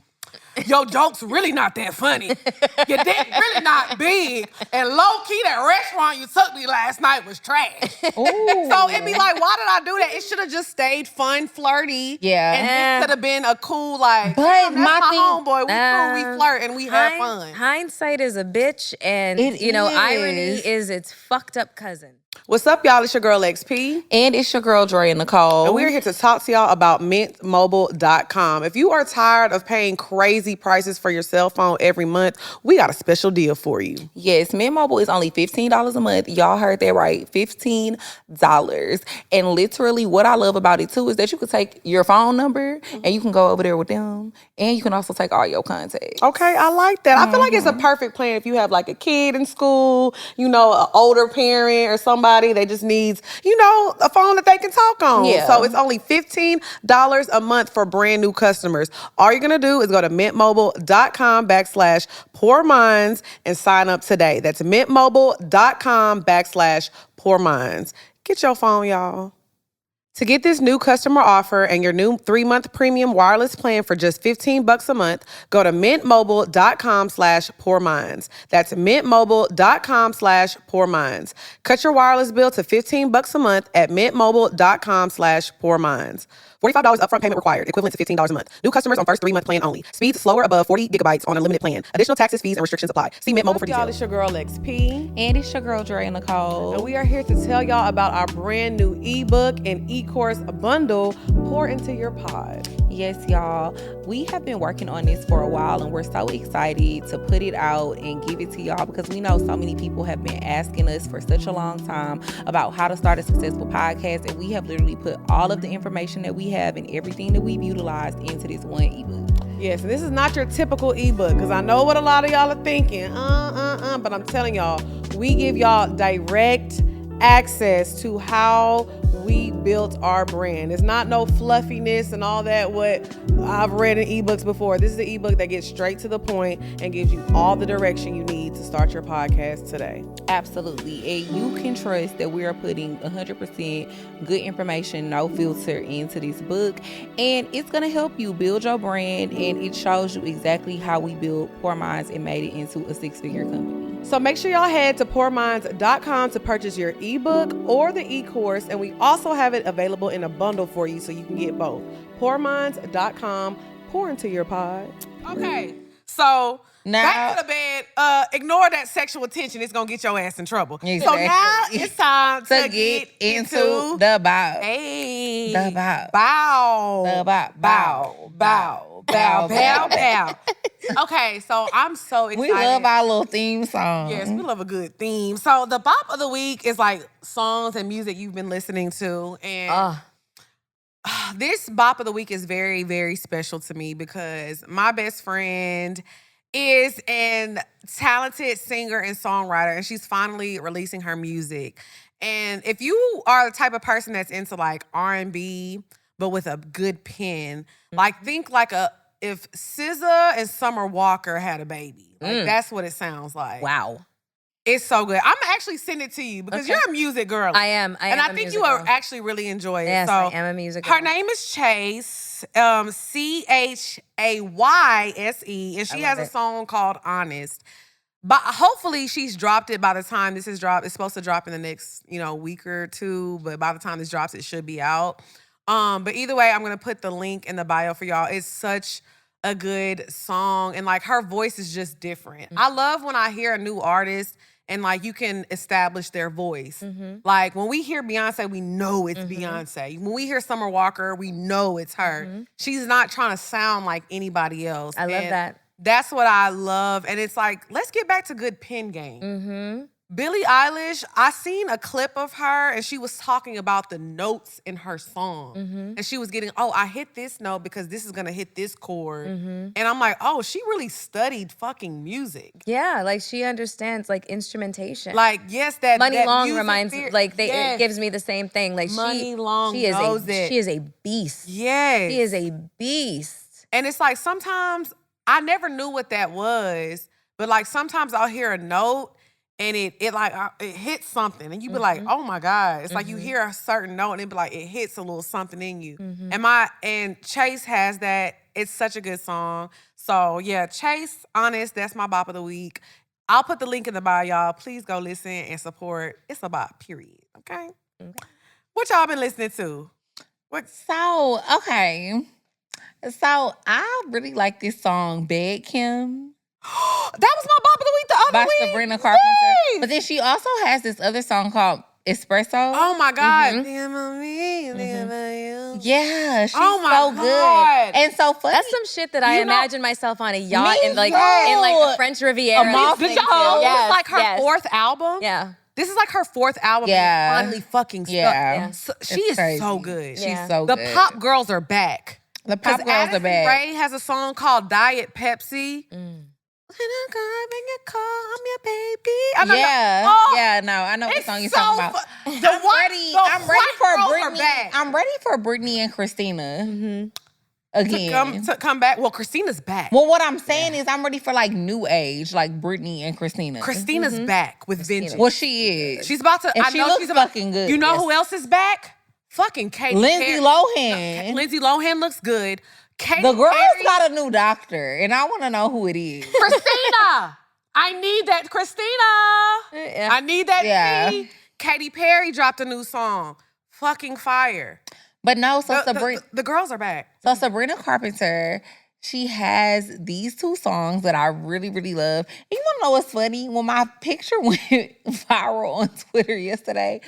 Your joke's really not that funny. Your dick really not big. And low-key, that restaurant you took me last night was trash. So it'd be like, why did I do that? It should have just stayed fun, flirty. Yeah. And it could have been a cool, like, but that's my homeboy. We cool, we flirt, and we have fun. Hindsight is a bitch, and, irony is its fucked up cousin. What's up, y'all? It's your girl XP. And it's your girl, Dre and Nicole. And we're here to talk to y'all about mintmobile.com. If you are tired of paying crazy prices for your cell phone every month, we got a special deal for you. Yes, Mint Mobile is only $15 a month. Y'all heard that right, $15. And literally what I love about it too is that you can take your phone number and you can go over there with them. And you can also take all your contacts. Okay, I like that. I feel like it's a perfect plan if you have like a kid in school, you know, an older parent or somebody that just needs, you know, a phone that they can talk on. Yeah. So it's only $15 a month for brand new customers. All you're going to do is go to mintmobile.com/poorminds and sign up today. That's mintmobile.com/poorminds. Get your phone, y'all. To get this new customer offer and your new 3-month premium wireless plan for just $15 a month, go to mintmobile.com/poorminds. That's mintmobile.com/poorminds. Cut your wireless bill to $15 a month at mintmobile.com/poorminds. $45 upfront payment required, equivalent to $15 a month. New customers on first 3-month plan only. Speeds slower above 40 gigabytes on unlimited plan. Additional taxes, fees, and restrictions apply. See Mint Mobile for details. Y'all, it's your girl XP. And it's your girl, Dre and Nicole. And we are here to tell y'all about our brand new ebook and e-course bundle, Pour Into Your Pod. Yes, y'all. We have been working on this for a while and we're so excited to put it out and give it to y'all because we know so many people have been asking us for such a long time about how to start a successful podcast, and we have literally put all of the information that we have and everything that we've utilized into this one ebook. Yes, and this is not your typical ebook because I know what a lot of y'all are thinking. But I'm telling y'all, we give y'all direct access to how we built our brand. It's not no fluffiness and all that what I've read in ebooks before. This is an ebook that gets straight to the point and gives you all the direction you need to start your podcast today. Absolutely. And you can trust that we are putting 100% good information, no filter into this book. And it's going to help you build your brand, and it shows you exactly how we built Poor Minds and made it into a 6-figure company. So make sure y'all head to poorminds.com to purchase your ebook or the e-course, and we also have it available in a bundle for you so you can get both. Poorminds.com, pour into your pod. Okay, so now, back to the bed. Ignore that sexual tension. It's going to get your ass in trouble. Exactly. So now it's time to get into the bow. Hey. The bow. Bow. The bow. Bow. Bow. Bow. Bow. Bow. Okay, so I'm so excited. We love our little theme song. Yes, we love a good theme. So the bop of the week is like songs and music you've been listening to. And this bop of the week is very, very special to me because my best friend is a talented singer and songwriter, and she's finally releasing her music. And if you are the type of person that's into like R&B, but with a good pen, like think like if SZA and Summer Walker had a baby. Like that's what it sounds like. Wow. It's so good. I'm actually send it to you because you're a music girl. I am. And I think you will actually really enjoy it. Yes, so I am a music girl. Her name is Chase, Chayyse, and she has a song called Honest. But hopefully she's dropped it by the time this is dropped. It's supposed to drop in the next, week or two, but by the time this drops, it should be out. But either way, I'm gonna put the link in the bio for y'all. It's such a good song, and like her voice is just different. I love when I hear a new artist and like you can establish their voice. Like when we hear Beyonce, we know it's Beyonce. When we hear Summer Walker, we know it's her. She's not trying to sound like anybody else. I love that. That's what I love. And it's like, let's get back to good pen game. Billie Eilish, I seen a clip of her and she was talking about the notes in her song. And she was getting, I hit this note because this is gonna hit this chord. And I'm like, she really studied fucking music. Yeah, like she understands like instrumentation. Like, yes, that Money that Long music reminds it gives me the same thing. Like Money Long she is knows it. She is a beast. Yes. She is a beast. And it's like sometimes I never knew what that was, but like sometimes I'll hear a note and it hits something, and you be like, oh my God. It's like you hear a certain note and it be like, it hits a little something in you. And Chase has that. It's such a good song. So yeah, Chase, Honest, that's my bop of the week. I'll put the link in the bio, y'all. Please go listen and support. It's a bop, period. Okay? What y'all been listening to? So I really like this song, Bad Kim. That was my bop of the week the other by week. Sabrina Carpenter. Yay! But then she also has this other song called Espresso. Oh my God. Mm-hmm. Yeah, she's Oh my so God. good. And so funny. That's some shit that I imagine myself on a yacht Me in like too. the French Riviera. Amalfi Did y'all Coast. know this is like her Yes. fourth album? Yeah. This is like her fourth album. Yeah. And finally fucking stuck. Yeah. So, she It's is crazy. so good. She's Yeah. so The good. pop girls are back. The pop girls Addison are back. Rae has a song called Diet Pepsi. I'm your baby. Yeah, no, I know what It's song you're so talking about. I'm I'm ready for Britney. Britney. I'm ready for Britney and Christina again. To come back. Well, Christina's back. Well, what I'm saying is I'm ready for like new age, like Britney and Christina. Christina's back with Vengeance. Well, she is. She's about to. And I she know looks she's about, fucking good. You know who else is back? Fucking Katy Lindsay Perry. Lohan. Lindsay Lohan looks good. Katy The girl's Perry. got a new doctor, and I want to know who it is. Christina. I need that Christina. Yeah. I need that Yeah. tea. Katy Perry dropped a new song. Fucking fire. But no, so The girls are back. So Sabrina Carpenter, she has these two songs that I really, really love. And you want to know what's funny? When my picture went viral on Twitter yesterday,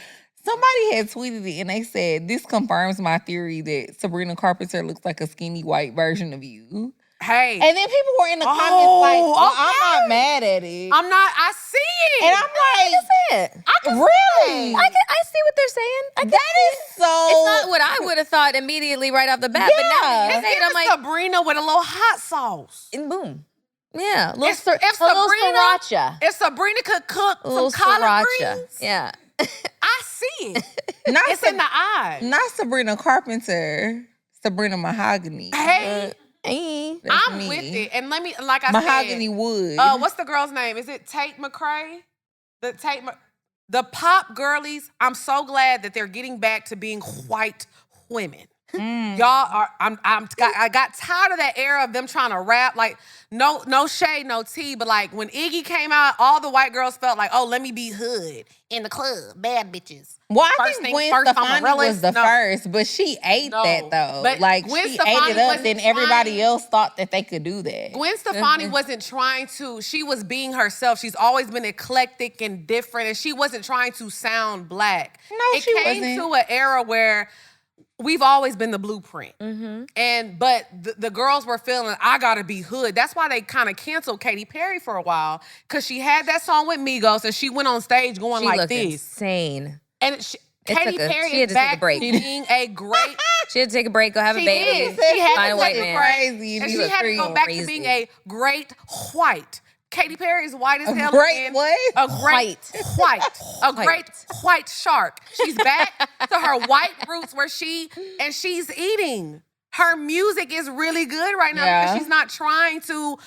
somebody had tweeted it and they said, this confirms my theory that Sabrina Carpenter looks like a skinny white version of you. Hey. And then people were in the comments like, well, I'm not mad at it. I see it. And I'm like, really? I see what they're saying. That is so... It's not what I would have thought immediately right off the bat, but now that you It's say it, I'm like, Sabrina with a little hot sauce. and boom. Yeah. A little If Sabrina, sriracha. If Sabrina could cook A little some collard sriracha. greens, Yeah. I see it. Not It's in the eyes. Not Sabrina Carpenter, Sabrina Mahogany. Hey, Hey. That's I'm me. with it. And let me, like I Mahogany said, Wood. what's the girl's name? Is it Tate McRae? The pop girlies. I'm so glad that they're getting back to being white women. Y'all are. I got tired of that era of them trying to rap. Like no shade, no tea. But like when Iggy came out, all the white girls felt like, oh, let me be hood in the club, bad bitches. Well, I First think things Gwen first, I'm Stefani a realist. was the No. first, but she ate No. that though. But Like Gwen she Stefani ate it up, wasn't then everybody trying- else thought that they could do that. Gwen Stefani wasn't trying to, she was being herself. She's always been eclectic and different, and she wasn't trying to sound black. No, it she came wasn't. to an era where we've always been the blueprint. But the girls were feeling, I gotta be hood. That's why they kind of canceled Katy Perry for a while, because she had that song with Migos, and she went on stage going She like looked this. insane. And Katy Perry she had is to take a back break. to being a great She had to take a break, go have a She baby. did. She had Find to a white take a man. Crazy. and She she was had to go back to crazy. being a great white. Katy Perry is white as hell. great again. what? A great white. A great white shark. She's back to her white roots where she's eating. Her music is really good right now because she's not trying to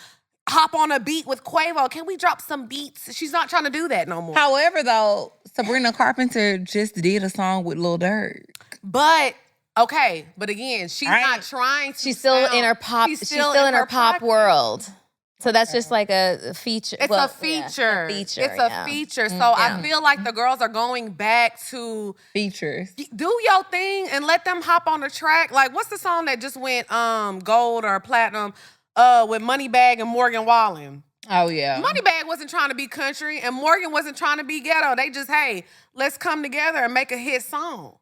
hop on a beat with Quavo. Can we drop some beats? She's not trying to do that no more. However, though, Sabrina Carpenter just did a song with Lil Durk. But again, she's not trying to. She's still sound- in her pop. She's still in her pop pocket. world. So that's just like a feature. It's a feature. It's a feature. So I feel like the girls are going back to Features. do your thing and let them hop on the track. Like, what's the song that just went gold or platinum with Moneybag and Morgan Wallen? Oh, yeah. Moneybag wasn't trying to be country and Morgan wasn't trying to be ghetto. They just, hey, let's come together and make a hit song.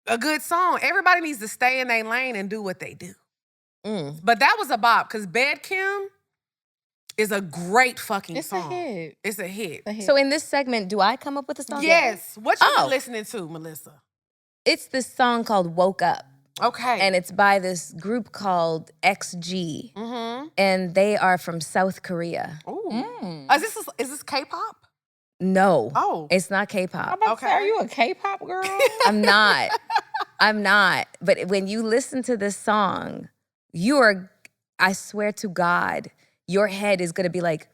A good song. Everybody needs to stay in their lane and do what they do. But that was a bop because Bad Kim is a great fucking song. It's a hit. So in this segment, do I come up with a song? Yes. What you been listening to, Melyssa? It's this song called Woke Up. Okay. And it's by this group called XG. And they are from South Korea. Ooh. Is this K-pop? No. Oh. It's not K-pop. Okay. Are you a K-pop girl? I'm not. I'm not. But when you listen to this song, I swear to God, your head is gonna be like,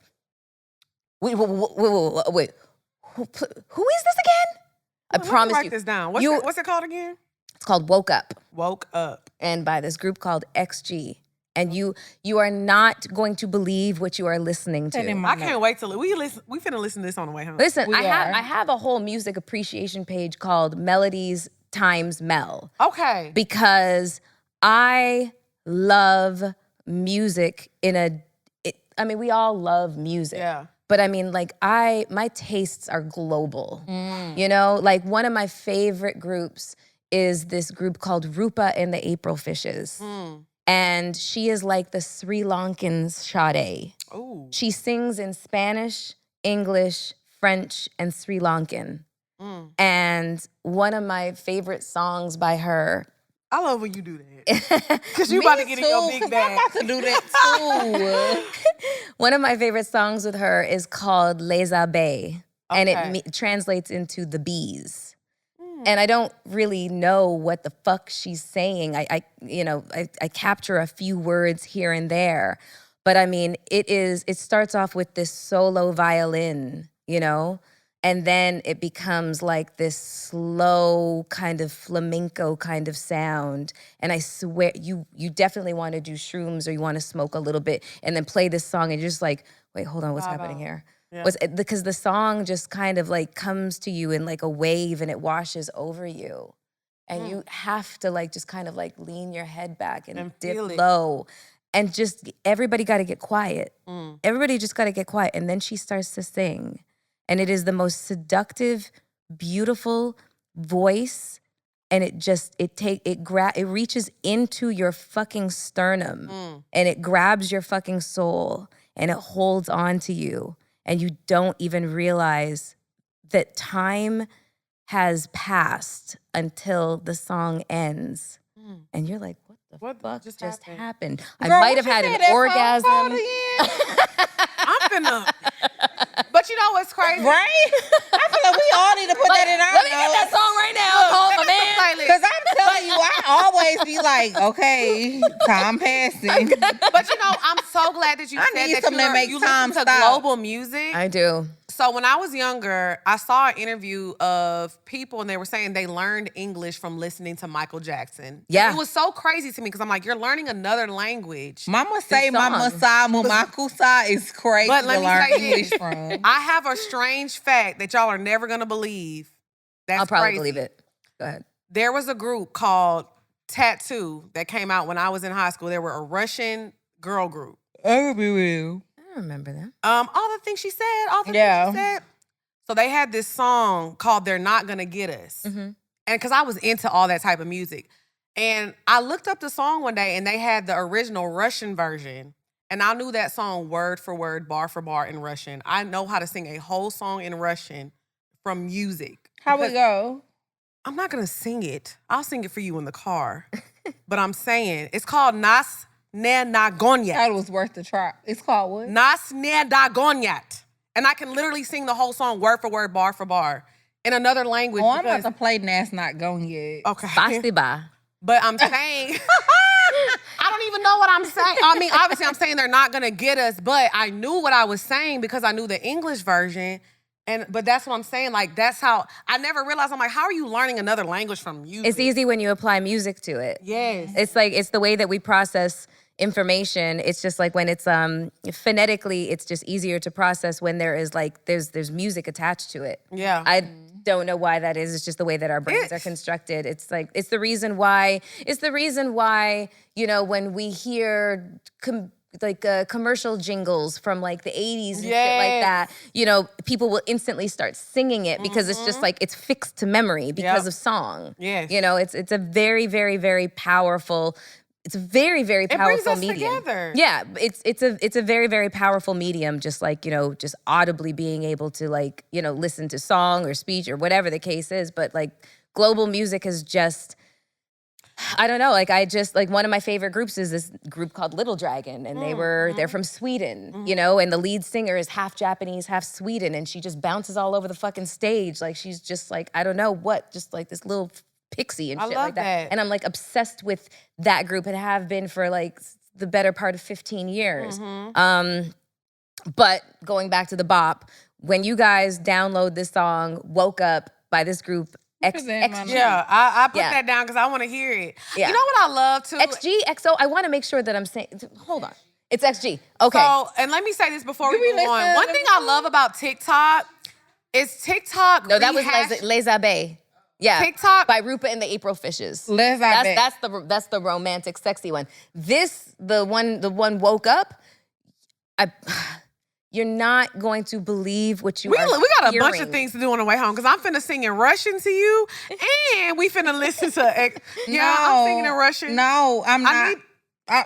wait, who is this again? I promise write you. this down. What's it called again? It's called Woke Up. Woke Up. And by this group called XG. And you are not going to believe what you are listening to. I can't wait till we finna listen to this on the way home. Listen, I have a whole music appreciation page called Melodies Times Mel. Okay. Because I love music we all love music. Yeah. But I mean, like my tastes are global. You know, like one of my favorite groups is this group called Rupa and the April Fishes. And she is like the Sri Lankan Sade. Ooh. She sings in Spanish, English, French, and Sri Lankan. And one of my favorite songs by her. I love when you do that. Because you about to get in your big bag. I'm about to do that too. One of my favorite songs with her is called Les Abeilles. And it translates into the bees. And I don't really know what the fuck she's saying. I capture a few words here and there. But I mean, it starts off with this solo violin, you know? And then it becomes like this slow kind of flamenco kind of sound. And I swear, you definitely want to do shrooms or you want to smoke a little bit and then play this song and you're just like, wait, hold on, what's happening here? Yeah. Because the song just kind of like comes to you in like a wave and it washes over you. And you have to like just kind of like lean your head back and dip low. And just everybody got to get quiet. Everybody just got to get quiet. And then she starts to sing. And it is the most seductive, beautiful voice. And it reaches into your fucking sternum. And it grabs your fucking soul. And it holds on to you. And you don't even realize that time has passed until the song ends. And you're like, what the fuck just happened? Girl, I might have had an orgasm. I'm finna. But you know what's crazy? Right? I feel like we all need to put that in our Let me get that song right now. Call my man. Because I'm telling you, I always be like, okay, time passing. But you know, I'm so glad that you said that you listen to global music. I do. So when I was younger, I saw an interview of people and they were saying they learned English from listening to Michael Jackson. Yeah. It was so crazy to me because I'm like, you're learning another language. Mama say Mama Sa Mumakusa is crazy But let to me learn say English this. from. I have a strange fact that y'all are never going to believe. That's I'll probably crazy. believe it. Go ahead. There was a group called Tattoo that came out when I was in high school. They were a Russian girl group. I be real. I remember that. All the things she said. So they had this song called They're Not Gonna Get Us. And because I was into all that type of music. And I looked up the song one day and they had the original Russian version. And I knew that song word for word, bar for bar in Russian. I know how to sing a whole song in Russian from music. How we go? I'm not gonna sing it. I'll sing it for you in the car. But I'm saying, it's called Nas Ne Nagonyat. That was worth the try. It's called what? Nas Ne Nagonyat. And I can literally sing the whole song word for word, bar for bar in another language. Oh, I'm about to play Nas Not Gone Yet. Okay. Spasiba. But I'm saying, I don't even know what I'm saying. I mean, obviously I'm saying they're not gonna get us, but I knew what I was saying because I knew the English version. But that's what I'm saying. Like, that's how, I never realized, I'm like, how are you learning another language from music? It's easy when you apply music to it. Yes. It's like, it's the way that we process information. It's just like when it's phonetically, it's just easier to process when there is like, there's music attached to it. Yeah. I don't know why that is. It's just the way that our brains are constructed. It's like, it's the reason why, you know, when we hear commercial jingles from like the 80s and shit like that, you know, people will instantly start singing it because it's just like, it's fixed to memory because of song. Yes. You know, it's a very, very, very powerful, it's a very, very powerful medium. It brings us together. Yeah, it's a very, very powerful medium, just like, you know, just audibly being able to like, you know, listen to song or speech or whatever the case is. But like global music is just, I don't know, like one of my favorite groups is this group called Little Dragon, and they're from Sweden, you know, and the lead singer is half Japanese, half Sweden, and she just bounces all over the fucking stage. Like she's just like, I don't know what, just like this little pixie and shit like that. And I'm like obsessed with that group and have been for like the better part of 15 years. But going back to the bop, when you guys download this song, Woke Up by this group, XG. Yeah, I put that down because I want to hear it. Yeah. You know what I love too? XO, I want to make sure that I'm saying, hold on. It's XG. Okay. So, and let me say this before we move on. One thing I love about TikTok is TikTok. No, that was Les Abeilles. Yeah, TikTok by Rupa and the April Fishes. That's the romantic, sexy one. The one Woke Up. you're not going to believe what you We are got a bunch of hearing. things to do on the way home because I'm finna sing in Russian to you, and we finna listen to. I'm singing in Russian. No, I'm I not. need-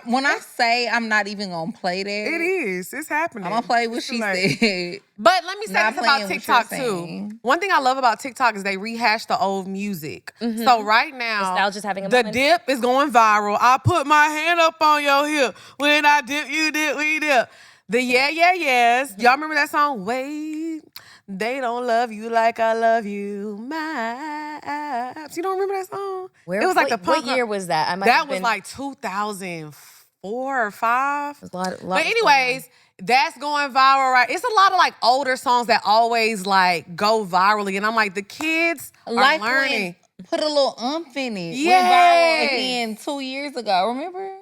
When I say I'm not even gonna play that, It is. It's happening. I'm gonna play what It's she too late. said. But let me say Not this about playing what TikTok you're too. saying. One thing I love about TikTok is they rehash the old music. So right now, Nostalgia's having a the moment. dip is going viral. I put my hand up on your hip. When I dip, you dip, we dip. The yeah, yeah, yes. Y'all remember that song? Wait, they don't love you like I love you. My abs. You don't remember that song? It was like the punk. What year was that? I might That have was been, like 2004 or 5. a lot But was going anyways, that's going viral, right? It's a lot of like older songs that always like go virally, and I'm like, the kids are Like learning. when put a little umph in it. Yes. Went viral again 2 years ago. Remember?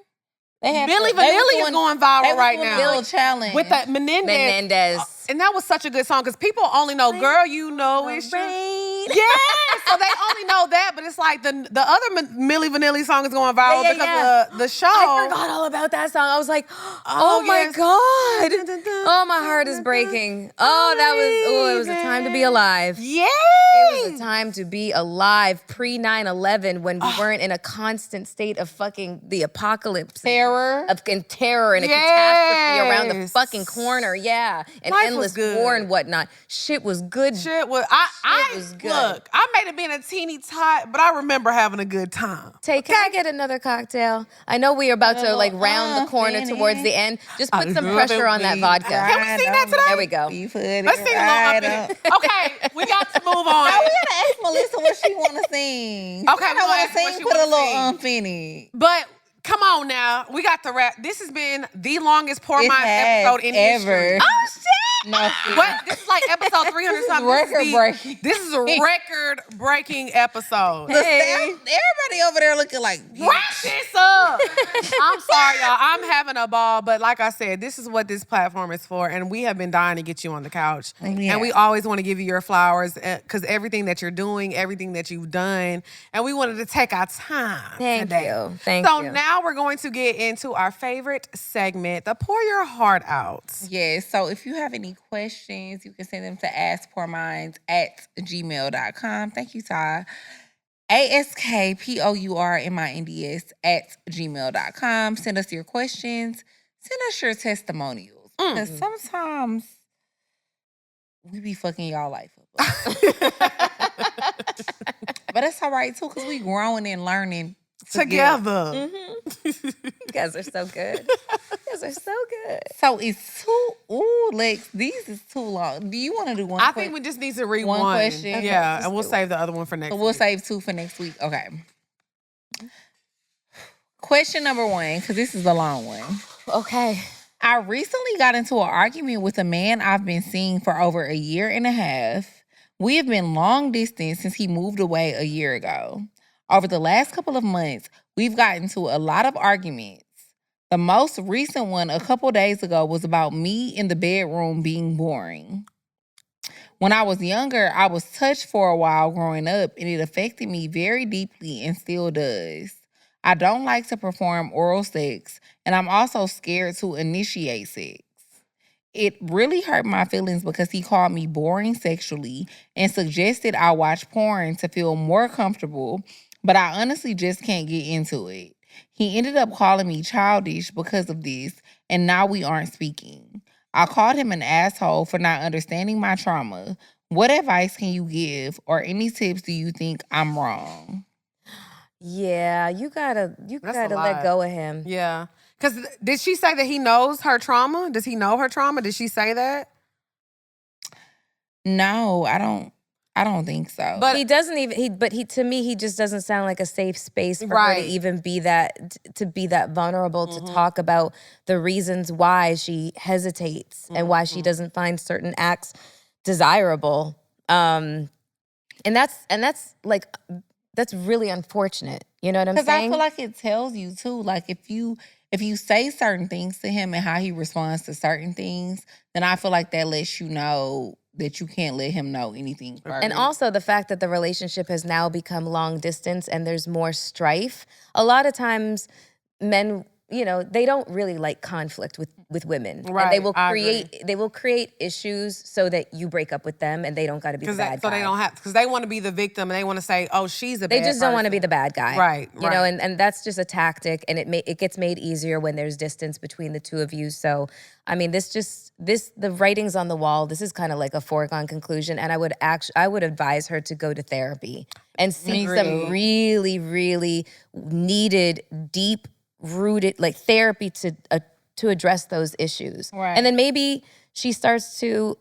They had Milli they was Vanilli is doing- going they viral was right doing a now little challenge with that Menendez. Menendez. And that was such a good song because people only know, girl, you know it's true. Rain. Yeah, so they only know that, but it's like the other Milli Vanilli song is going viral Yeah, because of the show. I forgot all about that song. I was like, oh my yes. God. Oh, my heart is breaking. Oh, it was a time to be alive. Yeah. It was a time to be alive pre 9/11 when we weren't in a constant state of fucking the apocalypse. terror. And terror and a catastrophe around the Yes. fucking corner. Yeah. And Life was endless good. war and whatnot. Shit was good. Shit was was good. Look, I may have been a teeny tot, but I remember having a good time. Can I get another cocktail? I know we are about to like round the corner towards the end. Just put some pressure on that vodka. Can we sing that today? There we go. Let's sing along up in it. Okay, we got to move on. Now we gotta ask Melyssa what she wanna sing. Okay, I we'll wanna ask her what sing. she Put a wanna little sing. umph in it. But come on now, we got the wrap. This has been the longest Pour It Minds has episode in history. ever. Oh shit! No, What? This is like episode 300 something. record-breaking. This is a record-breaking episode. Everybody over there looking like Wrap this up. I'm sorry, y'all. I'm having a ball, but like I said, this is what this platform is for, and we have been dying to get you on the couch. Yeah. And we always want to give you your flowers because everything that you're doing, everything that you've done, and we wanted to take our time Thank today. you. Thank so you. now we're going to get into our favorite segment, the Pour Your Heart Out. Yes. So if you have any questions, you can send them to askpourminds@gmail.com. Thank you, Ty. askpourminds@gmail.com. Send us your questions. Send us your testimonials. Because sometimes we be fucking y'all life up. But that's all right too, because we growing and learning Together. You guys are so good. You guys are so good. So it's Lex, these is too long. Do you want to do one? I think we just need to read one one. question? Okay, Yeah, let's and we'll do it. save the other one for next So we'll week. save 2 for next week. Okay. Question number 1, because this is a long one. Okay. I recently got into an argument with a man I've been seeing for over a year and a half. We have been long distance since he moved away a year ago. Over the last couple of months, we've gotten into a lot of arguments. The most recent one a couple days ago was about me in the bedroom being boring. When I was younger, I was touched for a while growing up, and it affected me very deeply and still does. I don't like to perform oral sex, and I'm also scared to initiate sex. It really hurt my feelings because he called me boring sexually and suggested I watch porn to feel more comfortable, but I honestly just can't get into it. He ended up calling me childish because of this, and now we aren't speaking. I called him an asshole for not understanding my trauma. What advice can you give, or any tips do you think I'm wrong? Yeah, you gotta a let lot. go of him. Yeah. Because did she say that he knows her trauma? Does he know her trauma? Did she say that? No, I don't think so. But He doesn't even to me he just doesn't sound like a safe space for her Right. to even be that vulnerable to talk about the reasons why she hesitates and why she doesn't find certain acts desirable. And that's like that's really unfortunate. You know what I'm Because I saying? feel like it tells you too. Like if you say certain things to him and how he responds to certain things, then I feel like that lets you know that you can't let him know anything further. And also the fact that the relationship has now become long distance and there's more strife. A lot of times men they don't really like conflict with women. Right, And I they will create issues so that you break up with them and they don't got to be the bad guy. So they don't have, because they want to be the victim and they want to say, oh, she's a bad They just don't want to be the bad guy. Right, You know, and that's just a tactic, and it gets made easier when there's distance between the two of you. So, I mean, the writing's on the wall. This is kind of like a foregone conclusion, and I would advise her to go to therapy and seek some really, really needed, deep rooted like therapy to address those issues. Right. And then maybe she starts to,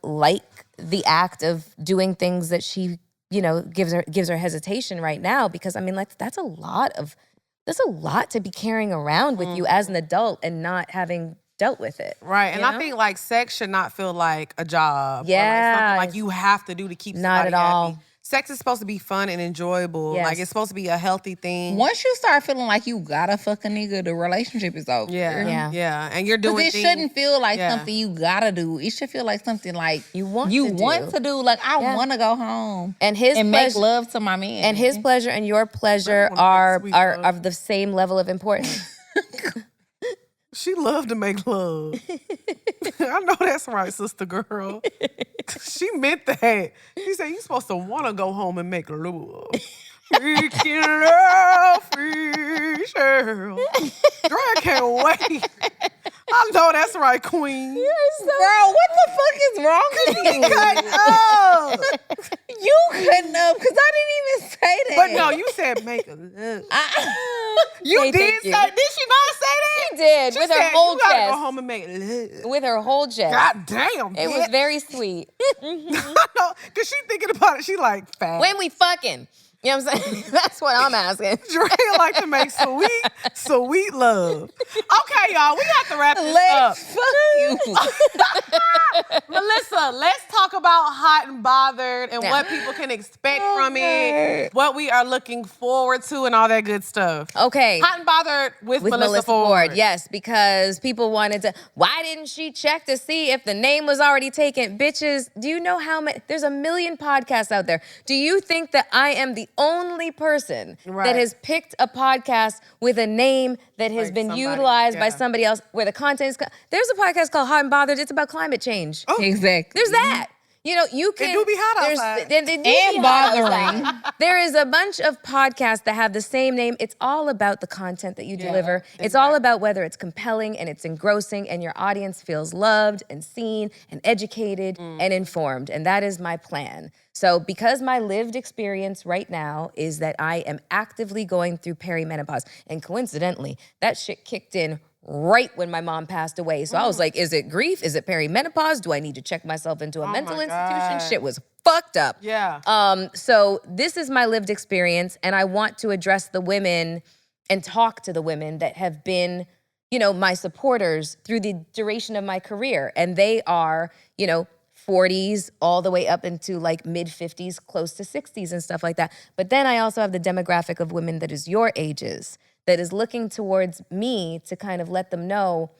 like the act of doing things that she, gives her hesitation right now, because I mean, like that's a lot to be carrying around with you as an adult and not having dealt with it. Right. And I think like sex should not feel like a job. Yeah. Or like something like you have to do to keep somebody Not at all. happy. Sex is supposed to be fun and enjoyable. Yes. Like it's supposed to be a healthy thing. Once you start feeling like you gotta fuck a nigga, the relationship is over. Yeah. And you're doing Because it things. shouldn't feel like something you gotta do. It should feel like something like You want to do. Like I want to go home And his and pleasure, make love to my man. and his pleasure and your pleasure are of the same level of importance. She loved to make love. I know that's right, sister girl. She meant that. She said, you supposed to want to go home and make love. Making love, free girl. Girl, I can't wait. I know that's right, queen. Girl, what the fuck is wrong with you? Cut up. You couldn't up because I didn't even say that. But no, you said make love. You Okay, did thank say, you. did she not say that? She did, She with said, her whole you gotta chest. go home and make love. With her whole chest. God damn, It was very sweet. I know, because she thinking about it. She like, fat. When we fucking. You know what I'm saying? That's what I'm asking. Dre like to make sweet love. Okay, y'all, we got to wrap this up. Fuck you. Melyssa, let's talk about Hot and Bothered and what people can expect from it, what we are looking forward to, and all that good stuff. Okay. Hot and Bothered with Melyssa Melyssa Ford. Yes, because people wanted to. Why didn't she check to see if the name was already taken? Bitches, do you know how many? There's a million podcasts out there. Do you think that I am the only person that has picked a podcast with a name that has been utilized by somebody else where the content is? There's a podcast called Hot and Bothered. It's about climate change. Oh. Exactly. There's that. You can. It do be hot outside. They do And be hot bothering. outside. There is a bunch of podcasts that have the same name. It's all about the content that you deliver. It's all about whether it's compelling and it's engrossing and your audience feels loved and seen and educated and informed. And that is my plan. So because my lived experience right now is that I am actively going through perimenopause, and coincidentally, that shit kicked in right when my mom passed away. So I was like, is it grief? Is it perimenopause? Do I need to check myself into a mental institution? Shit was fucked up. Yeah. So this is my lived experience, and I want to address the women and talk to the women that have been, my supporters through the duration of my career. And they are, 40s all the way up into like mid 50s, close to 60s and stuff like that. But then I also have the demographic of women that is your ages, that is looking towards me to kind of let them know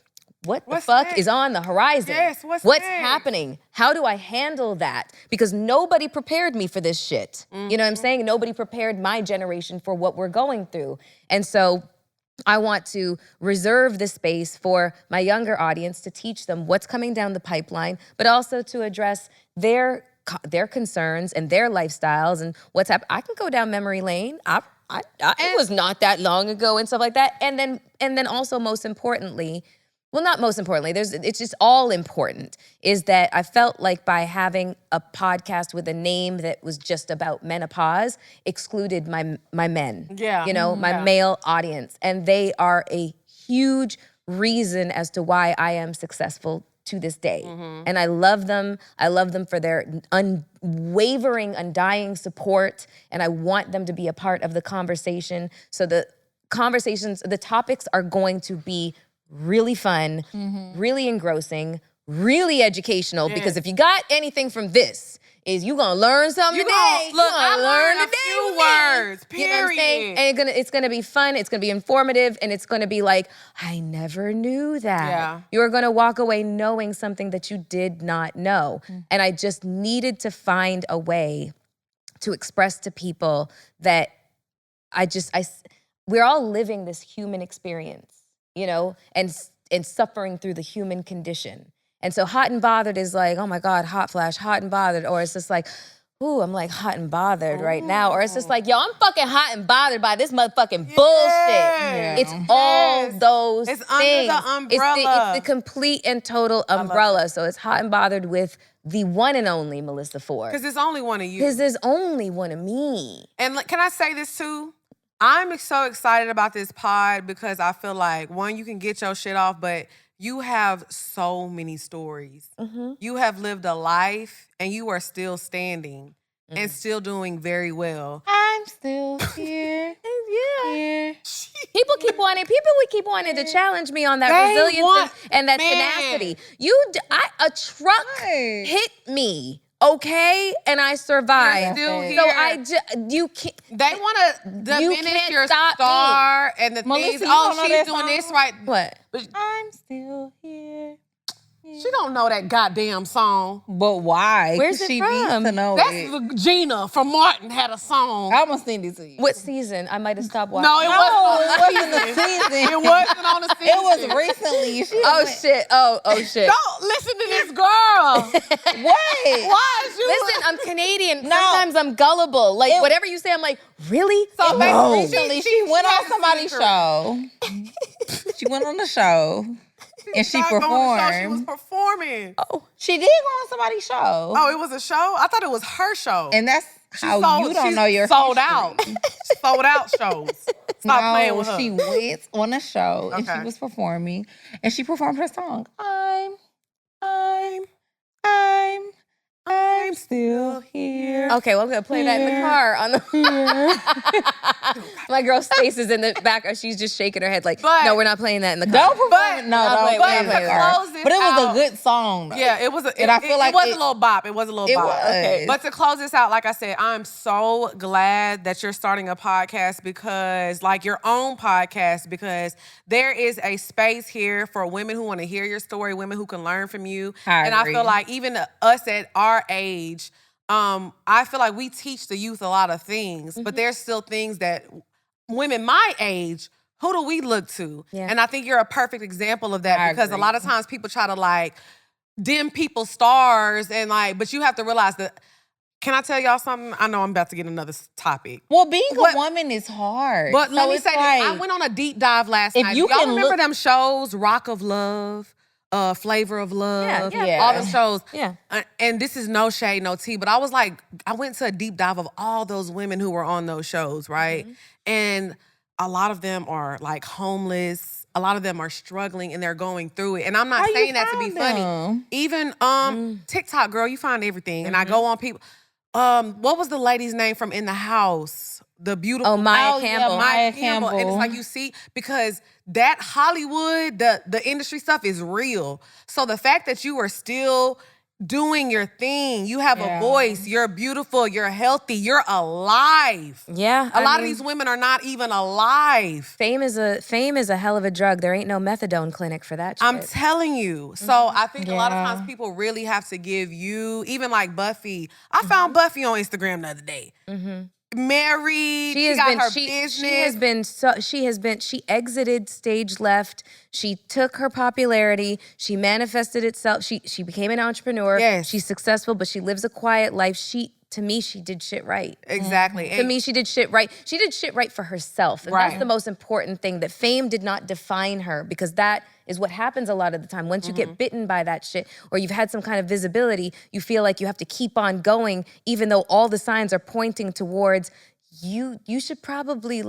what the fuck next? is on the horizon. Yes, what's next? happening? How do I handle that? Because nobody prepared me for this shit. You know what I'm saying? Nobody prepared my generation for what we're going through. And so I want to reserve the space for my younger audience to teach them what's coming down the pipeline, but also to address their concerns and their lifestyles and what's happening. I can go down memory lane. It was not that long ago and stuff like that. And then also most importantly, well, not most importantly, it's just all important, is that I felt like by having a podcast with a name that was just about menopause excluded my men. Yeah. My male audience. And they are a huge reason as to why I am successful to this day. And I love them. I love them for their unwavering, undying support. And I want them to be a part of the conversation. So the topics are going to be really fun, really engrossing, really educational, because if you got anything from this, is you gonna learn something today. I learned a few words, You know what I'm period. saying? And it's gonna be fun, it's gonna be informative, and it's gonna be like, I never knew that. Yeah. You're gonna walk away knowing something that you did not know. And I just needed to find a way to express to people that we're all living this human experience. you know, and suffering through the human condition. And so hot and bothered is like, oh my God, hot flash, hot and bothered. Or it's just like, ooh, I'm like hot and bothered right now. Or it's just like, yo, I'm fucking hot and bothered by this motherfucking bullshit. Yeah. It's all those it's things. Under the umbrella. It's the complete and total umbrella. So it's hot and bothered with the one and only Melyssa Ford. Because there's only one of you. Because there's only one of me. And can I say this too? I'm so excited about this pod because I feel like, one, you can get your shit off, but you have so many stories. You have lived a life and you are still standing and still doing very well. I'm still here. Here. People would keep wanting to challenge me on that resilience and that tenacity. A truck hit me. Okay, and I survived. Still So here. you can't. They want to diminish can't your stop star and the Melyssa, things. you don't know She's that doing song? this right. What? I'm still here. She don't know that goddamn song. But why? Where's 'Cause it she from? needs to know That's it. Gina from Martin had a song. I'm gonna sing this to you. What season? I might have stopped watching. No, it No, wasn't. it wasn't the season. It wasn't on the season. It was recently. She Oh went- shit! Oh shit! Don't listen to this girl. Wait. Why is you? Listen, I'm Canadian. No. Sometimes I'm gullible. Like whatever you say, I'm like, really? So No. Recently, she went has on a somebody's secret. show. She went on the show. And she Not going to show, She was performed. performing. She did go on somebody's show. Oh, it was a show? I thought it was her show. And that's how you don't she's know your sold history. out. Sold out shows. Stop playing with her. She went on a show and Okay. she was performing and she performed her song. I'm still here. Okay, well I'm gonna play that in the car on the. My girl Stace is in the back. She's just shaking her head like, But- no, we're not playing that in the car. Don't perform But- it. No, don't wait, play wait, it. wait, to wait. close this But it was out, a good song. Though. Yeah, it was. And I feel like it was it- a little bop. It was a little It bop. was. Okay. But to close this out, like I said, I'm so glad that you're starting a podcast because, like your own podcast, because there is a space here for women who want to hear your story, women who can learn from you. I And I agree. feel like even us at our age, I feel like we teach the youth a lot of things, but there's still things that women my age, who do we look to? Yeah. And I think you're a perfect example of that I because a agree. lot of times people try to like dim people's stars and like, but you have to realize that. Can I tell y'all something? I know I'm about to get another topic. Well, being What- a woman is hard. But let So me it's say this. I like- went on a deep dive last If night. you Y'all can remember look- them shows, Rock of Love, Flavor of Love, Yeah. all the shows. Yeah. And this is no shade, no tea, but I was like, I went to a deep dive of all those women who were on those shows, right? And a lot of them are like homeless. A lot of them are struggling and they're going through it. And I'm not How you saying that to be find funny. them? Even TikTok, girl, you find everything. And I go on people. What was the lady's name from In the House? The beautiful Oh, Maya Oh, yeah, Campbell. Maya And it's Campbell. like you see, because that Hollywood, the industry stuff is real. So the fact that you are still doing your thing, you have a Yeah. voice, you're beautiful, you're healthy, you're alive. Yeah, A lot of these women are not even alive. fame is a hell of a drug. There ain't no methadone clinic for that shit. I'm telling you. So I think a lot of Yeah. times people really have to give you, even like Buffy. I found Buffy on Instagram the other day. Married, she got her business. She exited stage left. She took her popularity. She manifested itself. She became an entrepreneur. Yes. She's successful, but she lives a quiet life. To me, she did shit right. Exactly. To me, she did shit right. She did shit right for herself. And Right. that's the most important thing, that fame did not define her, because that is what happens a lot of the time. Once you get bitten by that shit or you've had some kind of visibility, you feel like you have to keep on going even though all the signs are pointing towards you should probably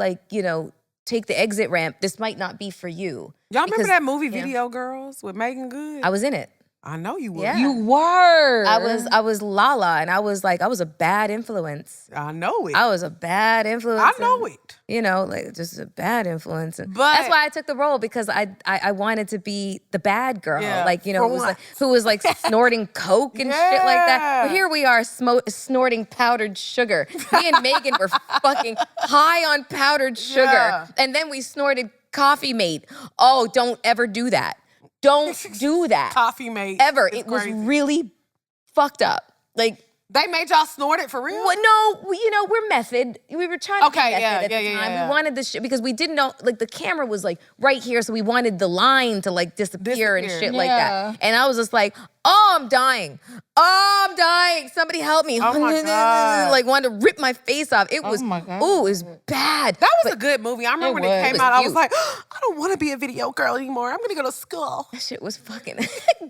take the exit ramp. This might not be for you. Y'all remember Because- that movie Video Girls with Megan Good? I was in it. I know you were. Yeah. You were. I was Lala, and I was a bad influence. I know it. I was a bad influence. I know it. You know, like just a bad influence. And But- that's why I took the role, because I wanted to be the bad girl. Yeah, like, for it was once. who was like snorting coke and shit like that. Yeah. But here we are snorting powdered sugar. Me and Megan were fucking high on powdered sugar. Yeah. And then we snorted Coffee Mate. Oh, don't ever do that. Don't do that. Coffee Mate. Ever. It's It was crazy. really fucked up. Like, They made y'all snort it for real? Well, no, we're method. We were trying to be method at the time. Yeah. We wanted this shit because we didn't know, like the camera was like right here, so we wanted the line to like disappear and shit like that. And I was just like, oh, I'm dying. Oh, I'm dying. Somebody help me. Oh my God. Like wanted to rip my face off. It was, Oh my God. ooh, it was bad. That was a good movie. I remember when it came out, I was cute. like, I don't want to be a video girl anymore. I'm going to go to school. That shit was fucking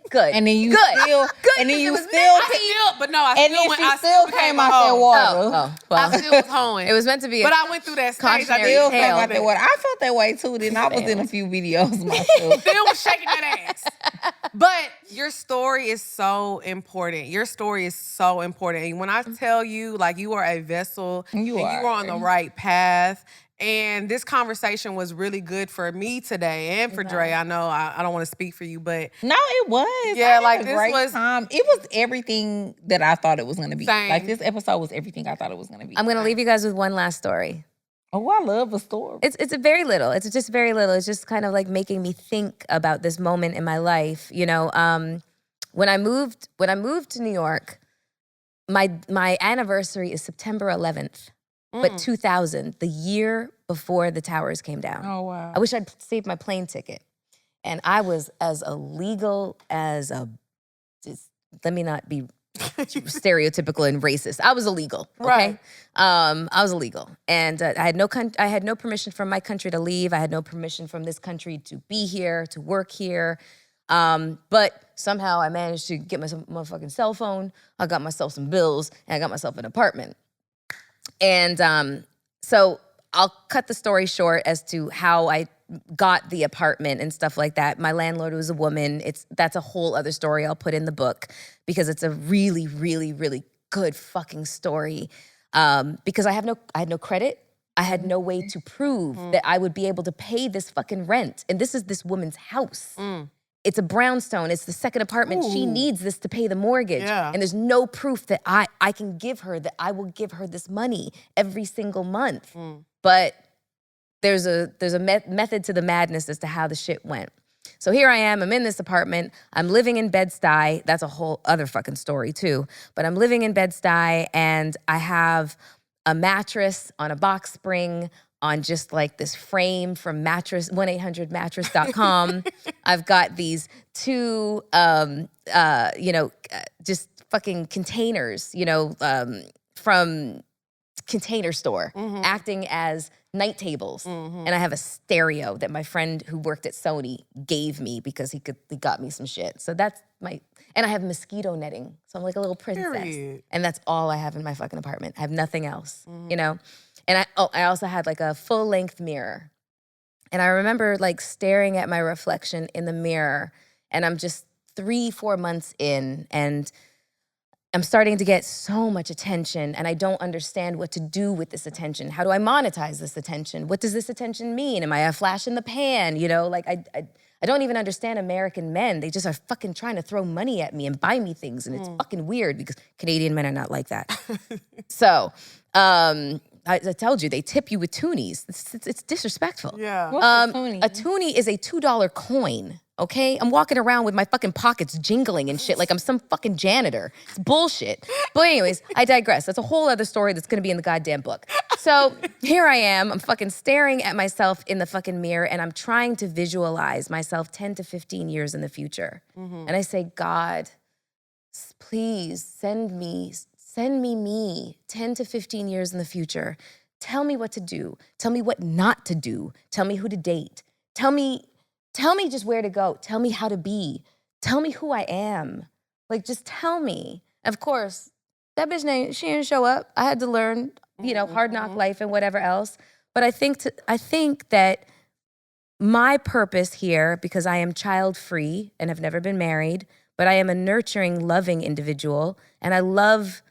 good. And then you good. still, good. and then it you was still, I still came out that water. Oh, well. I still was hoeing. It was meant to be. But I went through that stage. I cautionary still Came tale. out that water. I felt that way too. Then I was in a few videos myself. Still was shaking that ass. But your story is so important. Your story is so important. And when I tell you, like, you are a vessel, You and are. you are on the right path. And this conversation was really good for me today and for Dre. I know I don't want to speak for you, but No, it was. Yeah, I had like, a this great was- time. It was everything that I thought it was gonna be. Same. Like this episode was everything I thought it was gonna be. I'm gonna leave you guys with one last story. Oh, I love a story. It's a very little. It's just very little. It's just kind of like making me think about this moment in my life. When I moved to New York, my anniversary is September 11th, but 2000, the year before the towers came down. Oh wow. I wish I'd saved my plane ticket, and I was as illegal as let me not be stereotypical and racist. I was illegal. Okay? Right. I was illegal, and I had no permission from my country to leave. I had no permission from this country to be here, to work here. But somehow I managed to get myself a motherfucking cell phone. I got myself some bills, and I got myself an apartment. And so I'll cut the story short as to how I got the apartment and stuff like that. My landlord was a woman. That's a whole other story I'll put in the book because it's a really, really, really good fucking story. Because I had no credit. I had no way to prove that I would be able to pay this fucking rent. And this is this woman's house. It's a brownstone. It's the second apartment. Ooh. She needs this to pay the mortgage. Yeah. And there's no proof that I can give her, that I will give her this money every single month. But there's a method to the madness as to how the shit went. So here I am. I'm in this apartment. I'm living in Bed-Stuy. That's a whole other fucking story too. But I'm living in Bed-Stuy, and I have a mattress on a box spring on just like this frame from 1-800-mattress.com. I've got these two, just fucking containers, from Container Store, acting as night tables. And I have a stereo that my friend who worked at Sony gave me because he got me some shit. So that's and I have mosquito netting. So I'm like a little princess. Period. And that's all I have in my fucking apartment. I have nothing else, And I also had like a full-length mirror. And I remember like staring at my reflection in the mirror, and I'm just 3-4 months in, and I'm starting to get so much attention, and I don't understand what to do with this attention. How do I monetize this attention? What does this attention mean? Am I a flash in the pan? Like I don't even understand American men. They just are fucking trying to throw money at me and buy me things, and it's fucking weird because Canadian men are not like that. So, I told you, they tip you with toonies. It's disrespectful. Yeah. What's a toonie? A toonie is a $2 coin, okay? I'm walking around with my fucking pockets jingling and shit like I'm some fucking janitor. It's bullshit. But anyways, I digress. That's a whole other story that's gonna be in the goddamn book. So here I am. I'm fucking staring at myself in the fucking mirror, and I'm trying to visualize myself 10 to 15 years in the future. And I say, God, please send me 10 to 15 years in the future. Tell me what to do. Tell me what not to do. Tell me who to date. Tell me just where to go. Tell me how to be. Tell me who I am. Like, just tell me. Of course, that bitch she didn't show up. I had to learn, hard knock life and whatever else. But I think that my purpose here, because I am child-free and have never been married, but I am a nurturing, loving individual, and I love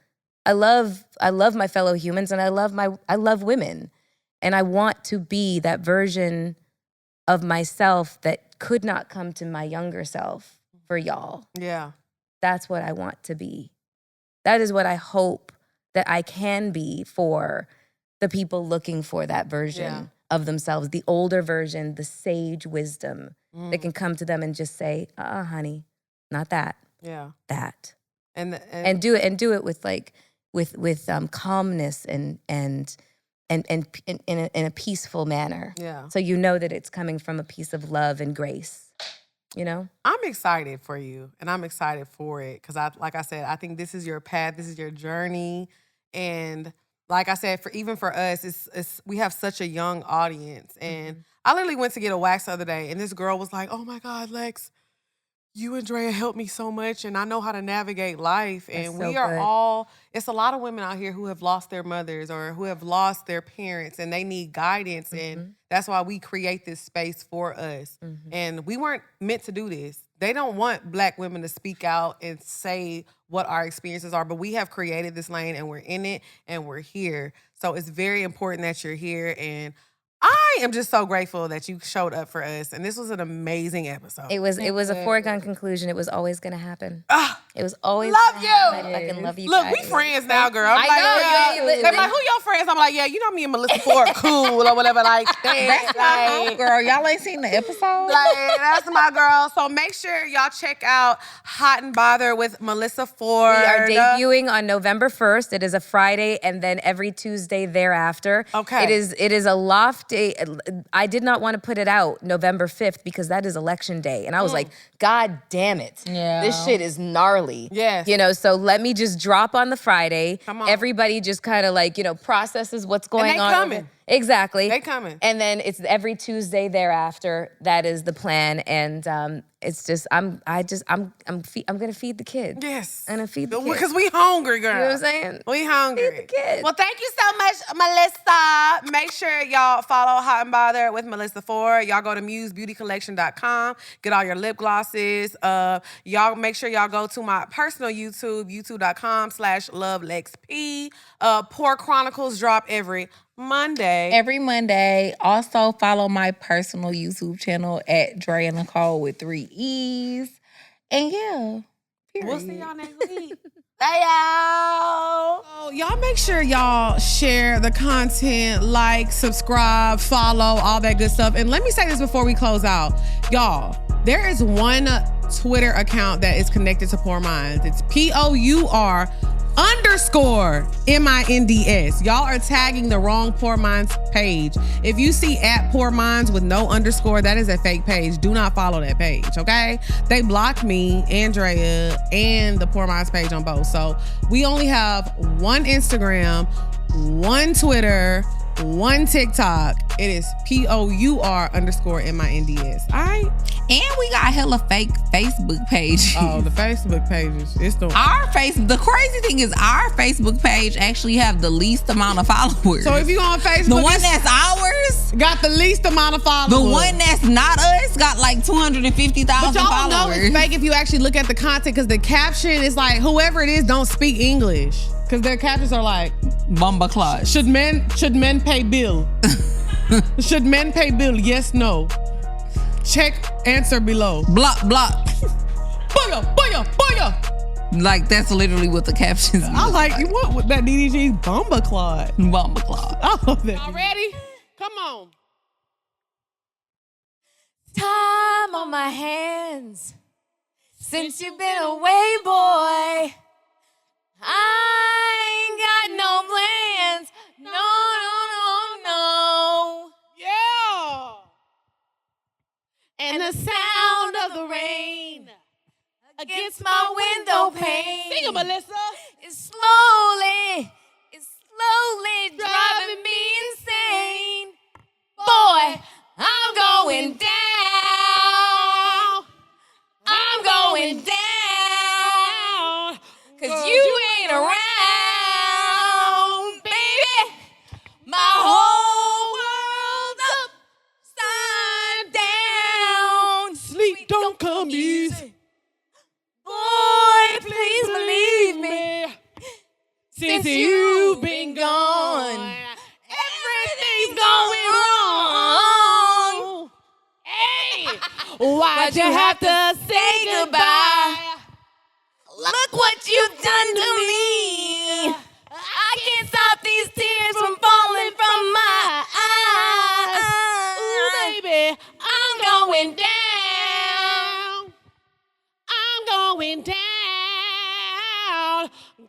my fellow humans, and I love women. And I want to be that version of myself that could not come to my younger self for y'all. Yeah. That's what I want to be. That is what I hope that I can be for the people looking for that version of themselves, the older version, the sage wisdom that can come to them and just say, honey, not that, Yeah. that. and do it with like with calmness and in a peaceful manner. Yeah. So you know that it's coming from a piece of love and grace. You know? I'm excited for you, and I'm excited for it because like I said, I think this is your path, this is your journey, and like I said, even for us, it's we have such a young audience. And I literally went to get a wax the other day, and this girl was like, "Oh my God, Lex, you and Drea helped me so much, and I know how to navigate life." And so we are good. all, it's a lot of women out here who have lost their mothers or who have lost their parents, and they need guidance. And that's why we create this space for us. And we weren't meant to do this. They don't want Black women to speak out and say what our experiences are, but we have created this lane and we're in it and we're here. So it's very important that you're here. And I am just so grateful that you showed up for us. And this was an amazing episode. It was a foregone conclusion. It was always gonna happen. It was always Love gonna you. happen. I fucking love you. Look, guys. we friends now, girl. I'm I like, know, yeah. you- They're like, who your friends? I'm like, yeah, you know me and Melyssa Ford cool or whatever. Like, That's my girl. Y'all ain't seen the episode? like, that's my girl. So make sure y'all check out Hot and Bother with Melyssa Ford. We are debuting on November 1st. It is a Friday, and then every Tuesday thereafter. Okay. It is a lofty. I did not want to put it out November 5th because that is election day, and I was like, God damn it! Yeah. This shit is gnarly. Yes. You know, so let me just drop on the Friday. Come on. Everybody just kind of like processes what's going they on. coming. Exactly. They coming. And then it's every Tuesday thereafter. That is the plan, and it's just I'm gonna feed the kids. Yes. I'm gonna feed the kids. Because we hungry, girl. You know what I'm saying? We hungry. Feed the kids. Well, thank you so much, Melyssa. Make sure y'all follow Hot and Bother with Melyssa Ford. Y'all go to musebeautycollection.com. Get all your lip glosses. Y'all make sure y'all go to my personal YouTube, youtube.com/lovelexp. Poor Chronicles drop every Monday. Every Monday. Also follow my personal YouTube channel at Drea Nicole with 3 E's. And yeah, period. We'll see y'all next week. Bye, y'all. So y'all make sure y'all share the content, like, subscribe, follow, all that good stuff. And let me say this before we close out. Y'all, there is one Twitter account that is connected to Poor Minds. It's POUR_MINDS. Y'all are tagging the wrong Poor Minds page. If you see @Poor Minds with no underscore, that is a fake page. Do not follow that page, okay? They blocked me, Andrea, and the Poor Minds page on both. So we only have one Instagram, one Twitter, one TikTok. It is POUR_MINDS. All right? And we got hella fake Facebook pages. Oh, the Facebook pages. It's the The crazy thing is our Facebook page actually have the least amount of followers. So if you go on Facebook, the one that's ours got the least amount of followers. The one that's not us got like 250,000 But y'all followers. know it's fake if you actually look at the content, because the caption is like, whoever it is don't speak English. Because their captions are like, Bumba Claus. Should men pay bill? Should men pay bill? Yes, no. Check answer below. Block. Booyah, booyah, booyah. Like that's literally what the captions I like you want with that DDG's Bumba Claus. Bumba Claus. I love that. Y'all ready? Come on. Time on my hands since you've been away, boy. I ain't got no plans. No. Yeah. And the sound of the rain Against my window pane. Sing it, Melyssa. It's slowly driving me insane. Boy, I'm going down. I'm going down. 'Cause you ain't around, baby. My whole world's upside down. Sleep don't come easy. Boy, please believe me. Since you've been gone, Everything's going wrong. hey, why'd you have to say goodbye? Look what you've done to me. I can't stop these tears from falling from my eyes. Ooh, baby, I'm going down. I'm going down.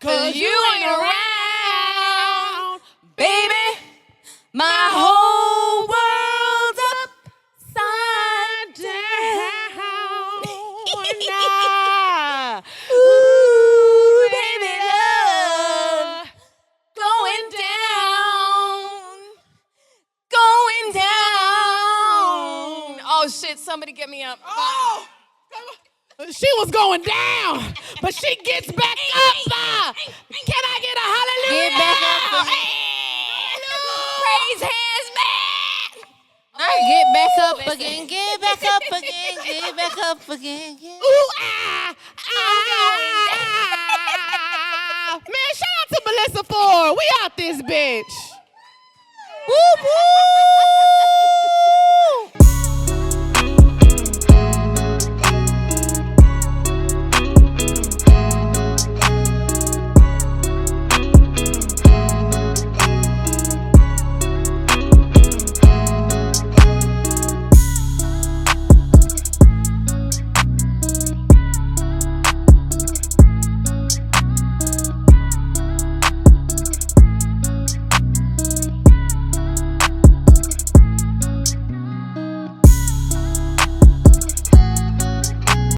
'cause you ain't around, baby. My whole world's upside down. Nah. Ooh, baby, love going down, going down. Oh shit! Somebody get me up. Oh, she was going down, but she gets back up. Can I get a hallelujah? Get back up again. Praise hands, man. Get back up again. Get back up again. Get back up again. Ooh, man, shout out to Melyssa Ford. We out this bitch. Woo woo.